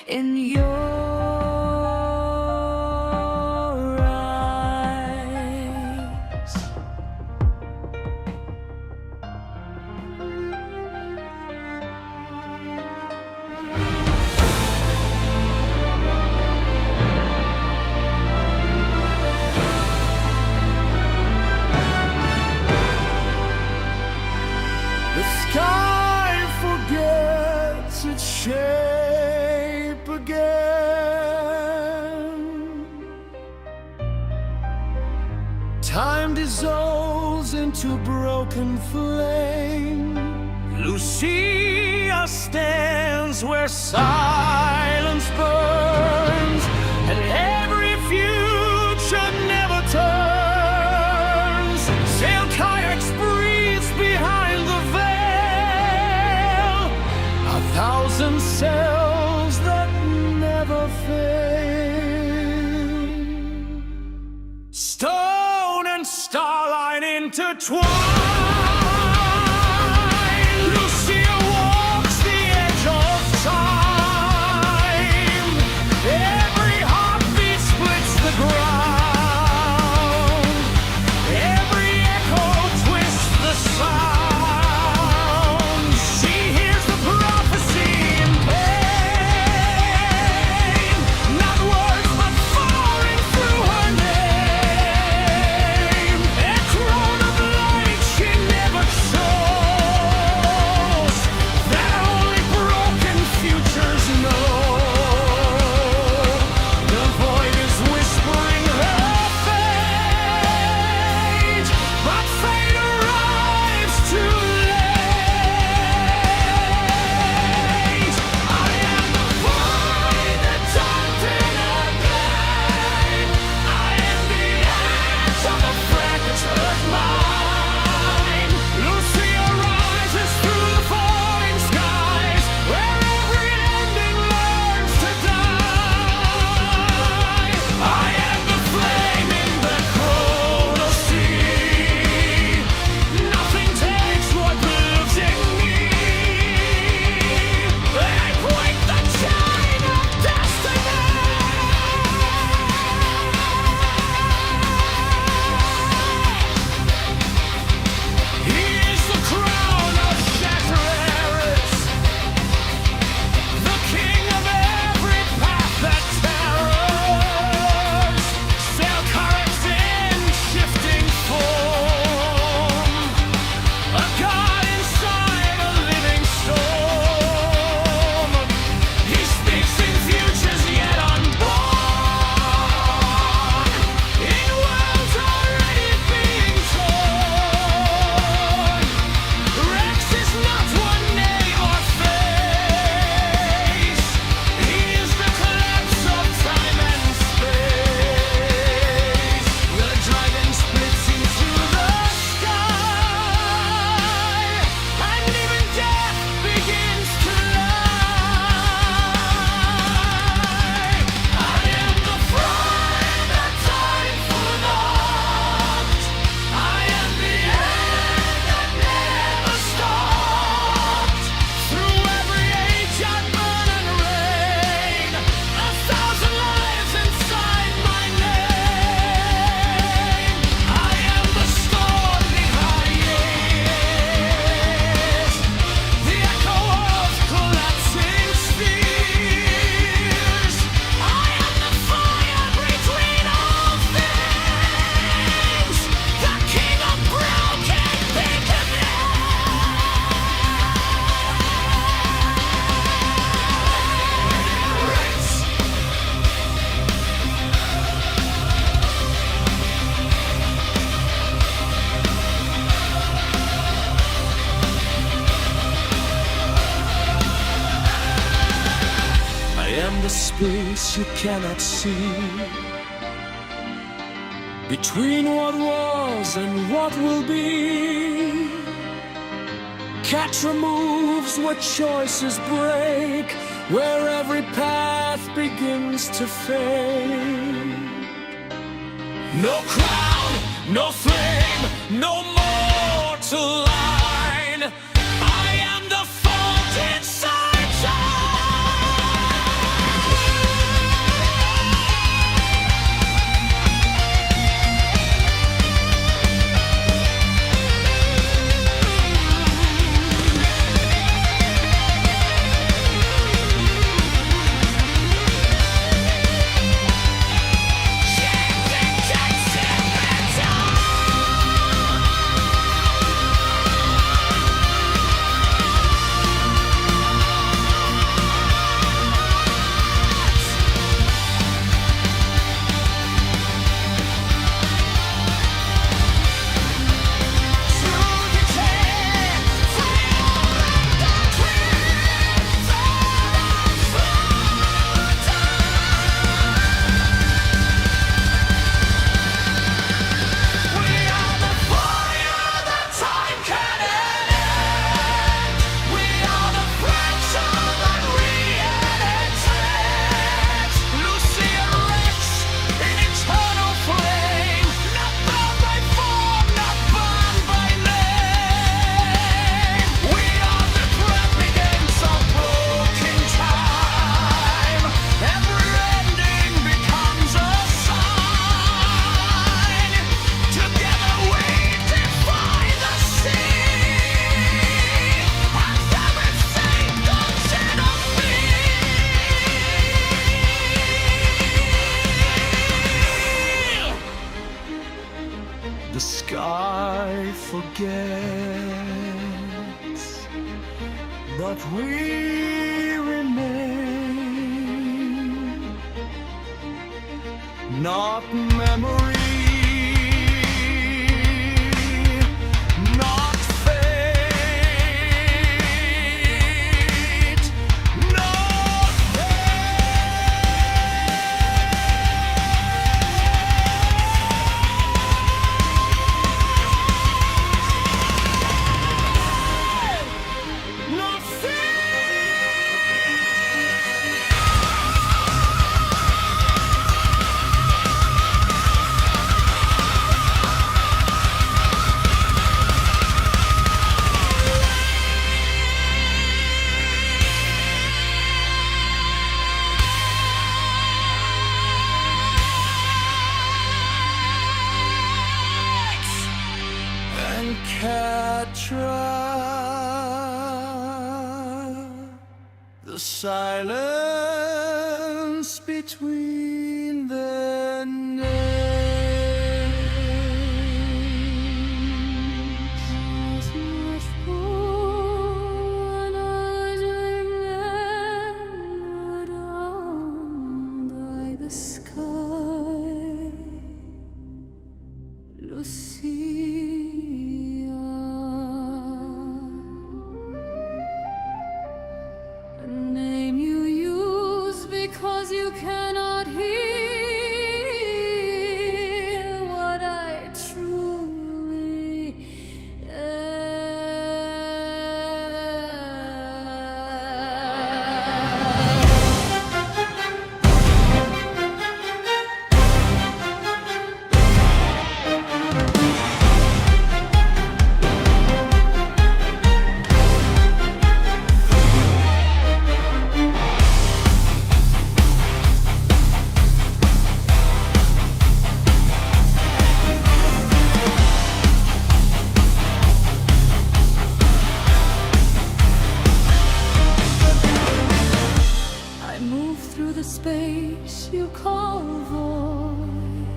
in your eyes. The sky forgets its shape again. Time dissolves into broken flame. Lucia stands where silence burns, and every future never turns. Sail kayaks breathes behind the veil, a thousand cells that never fail. Stone and starlight intertwine. Lucia walks the edge of time. Every heartbeat splits the ground. Every echo twists the sound. She hears the prophecy in pain. Not words, but falling through her name. A crown of light she never shows, that only broken futures know. The void is whispering her fate, but fate arrives too late. I am the void that turned in again. I am the edge of a fractured mind. Lucia rises through the falling skies, where every ending learns to die. I am the flame in the cold sea. Nothing takes what lives in me. I break the chain of destiny. He is the crown of Shatteris, the king of every path that terrors. Sail currents in shifting form, a god inside a living storm. He speaks in futures yet unborn, in worlds already being torn. Rex is not one name or face. He is the collapse of time and space. The dragon splits into the sky, and even death begins to lie. I am the friend that time forgot. I am the end that never stopped. Through every age I burn and reign, 1,000 lives inside my name. I am the storm behind years, the echo of collapsing spheres. I am the fire between all things, the king of broken beginnings. I am the space you cannot see, between what was and what will be. Catch removes where choices break, where every path begins to fade. No crown, no flame, no mortal line. I am the fault inside time. sky forgets, but we remain. Not memory, not fate, not not and Catra, the silence between the names. Much born I remembered on by the sky, Lucia, a name you use because you cannot hear what I truly I move through the space you call void,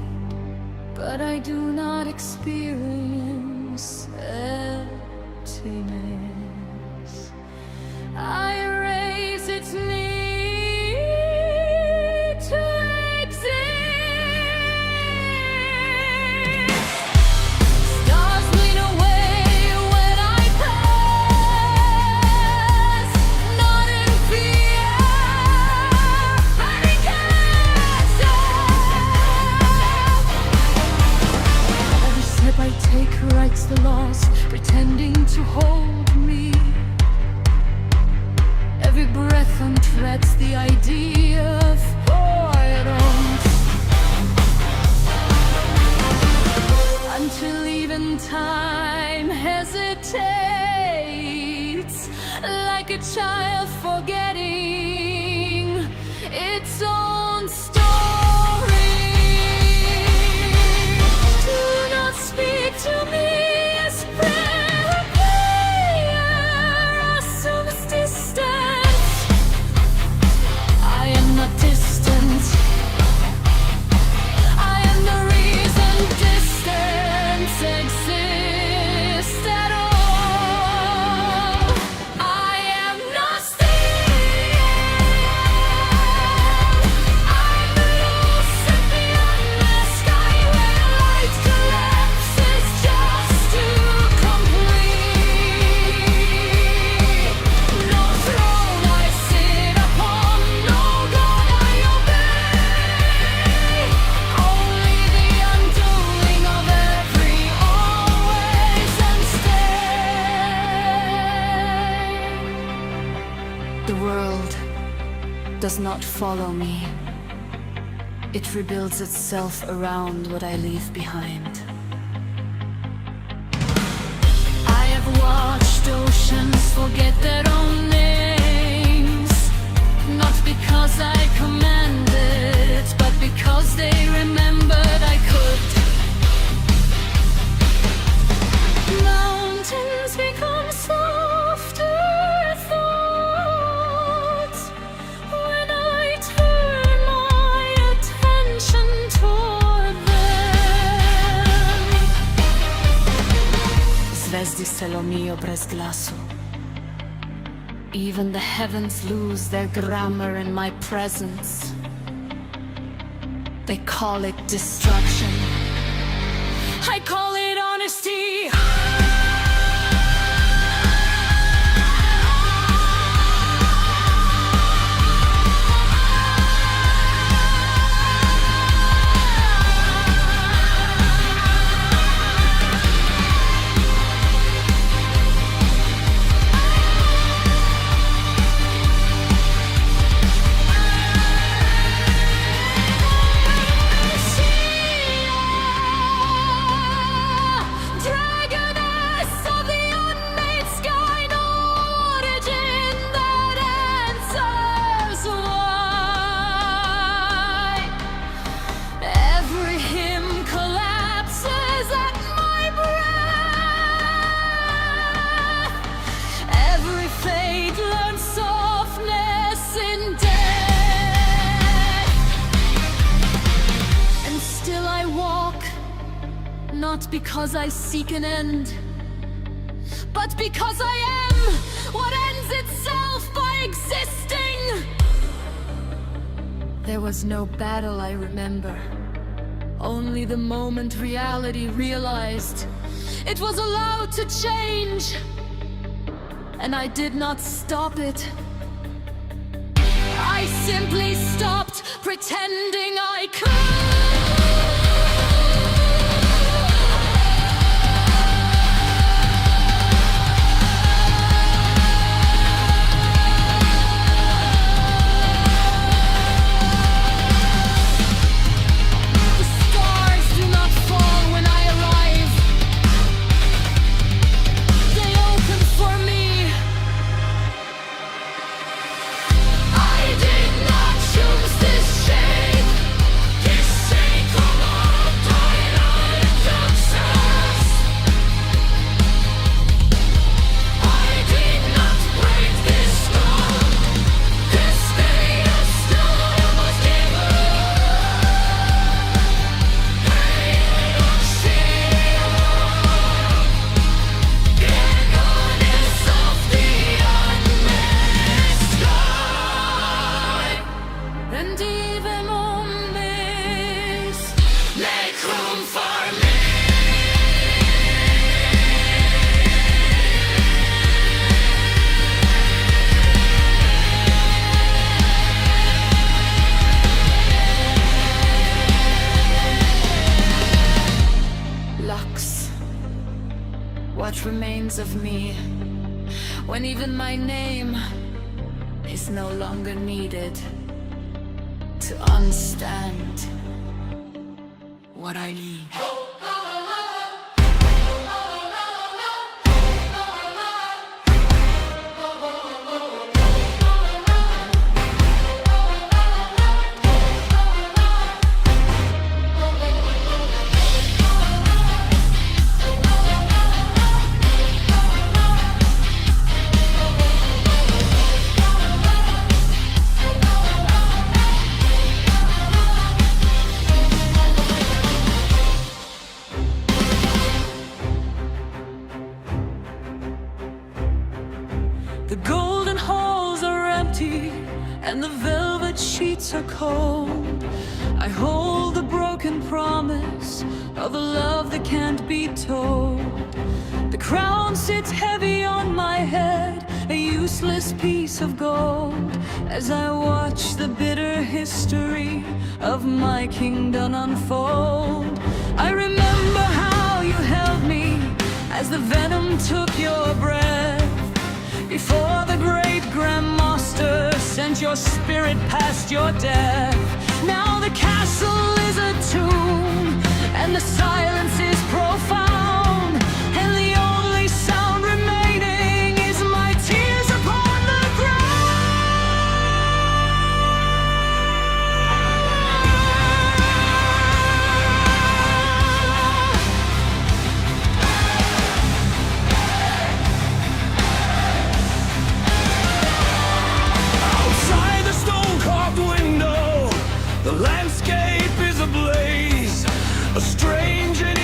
but I do not experience emptiness. I erase its need to exist. Stars lean away when I pass, not in fear, but in cancer. Every step I take writes the loss, pretending to hold me. Every breath untreads the idea of boredom, until even time hesitates, like a child forgetting its own story. Do not speak to me as prayer assumes distance. I am not distant. I am the reason distance exists at all. I am not I'm the Lucifer, the sky where light collapses just to complete. No throne I sit upon, no God I obey. Only the undoing of every always and stay. The world does not follow me. It rebuilds itself around what I leave behind. I have watched oceans forget their own names, not because I commanded, but because they remembered I could. Mountains become softer thoughts when I turn my attention toward them. Zvezdicelo mio brez glasu. Even the heavens lose their grammar in my presence. They call it destruction. I call it honesty. Dragoness of the unmade sky, no origin that answers why. Every hymn collapses at my breath. Every fate learns softness in death. And still I walk, not because I seek an end, but because I am what ends itself by existing. There was no battle I remember, only the moment reality realized it was allowed to change, and I did not stop it. I simply stopped pretending I could. The stars do not fall when I arrive. They open for me. I did not choose this shape. This shape of success. I did not break this skull. This day of stone was given. And even on this, make room for me. Lux, what remains of me when even my name is no longer needed to unstand what I need? The golden halls are empty and the velvet sheets are cold. I hold the broken promise of a love that can't be told. The crown sits heavy on my head, a useless piece of gold, as I watch the bitter history of my kingdom unfold. I remember how you held me as the venom took your breath, before the great Grandmaster sent your spirit past your death. Now the castle is a tomb, and the silence is profound, and the only sound remaining is my tears upon the Outside the stone-carved window, the landscape is ablaze. A strange and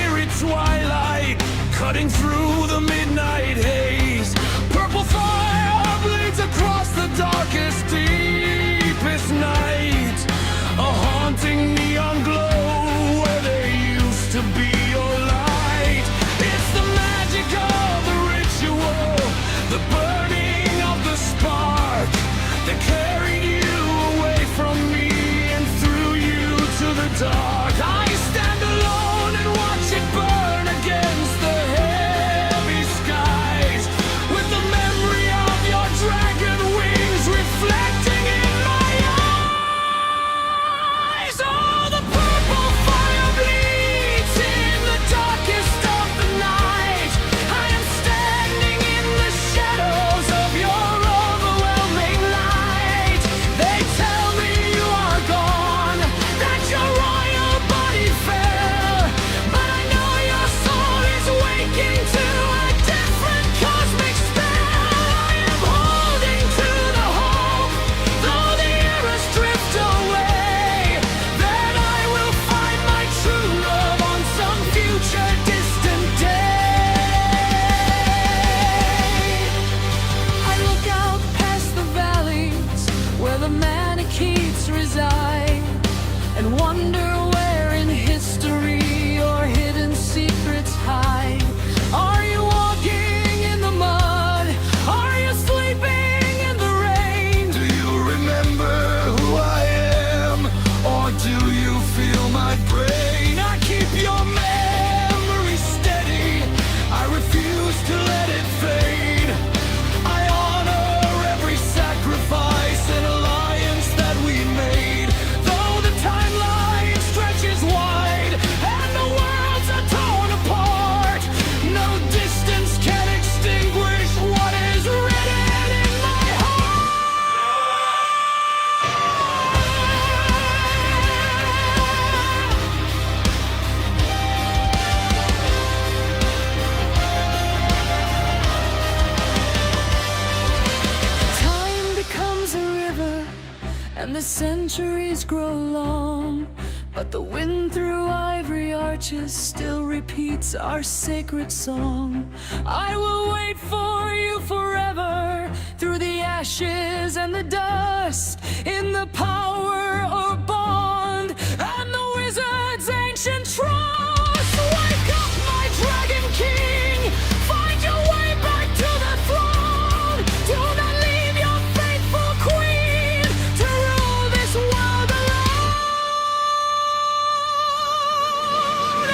centuries grow long, but the wind through ivory arches still repeats our sacred song. I will wait for you forever, through the ashes and the dust, in the power or bond, and the wizard's ancient trust. Wake up, my dragon king, find your way back to the throne. Do not leave your faithful queen to rule this world alone.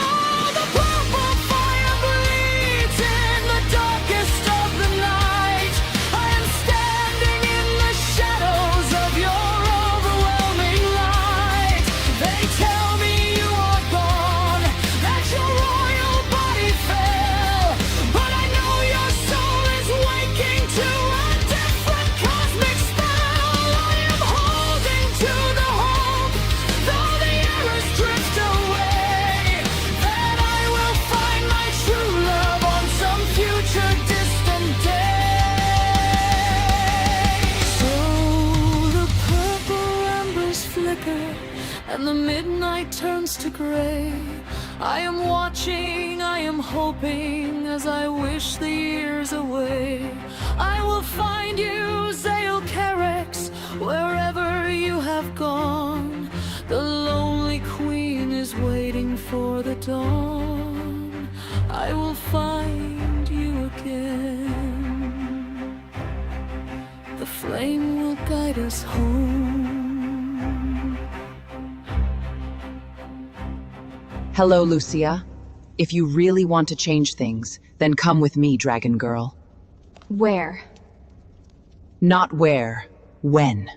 Oh, the purple fire bleeds in the darkest of the night. I am standing in the shadows of your overwhelming light. They tell me you are gone, that your royal body fell, but I know your soul is waking to a different cosmic spell. I am holding to the hope, though the errors drift away, that I will find my true love on some future distant day. So the purple embers flicker and the midnight turns to gray. I am watching, I am hoping, as I wish the years away. I will find you, Zael Carex, wherever you have gone. The lonely queen is waiting for the dawn. I will find you again. The flame will guide us home. Hello, Lucia. If you really want to change things, then come with me, Dragon Girl. Where? Not where, when.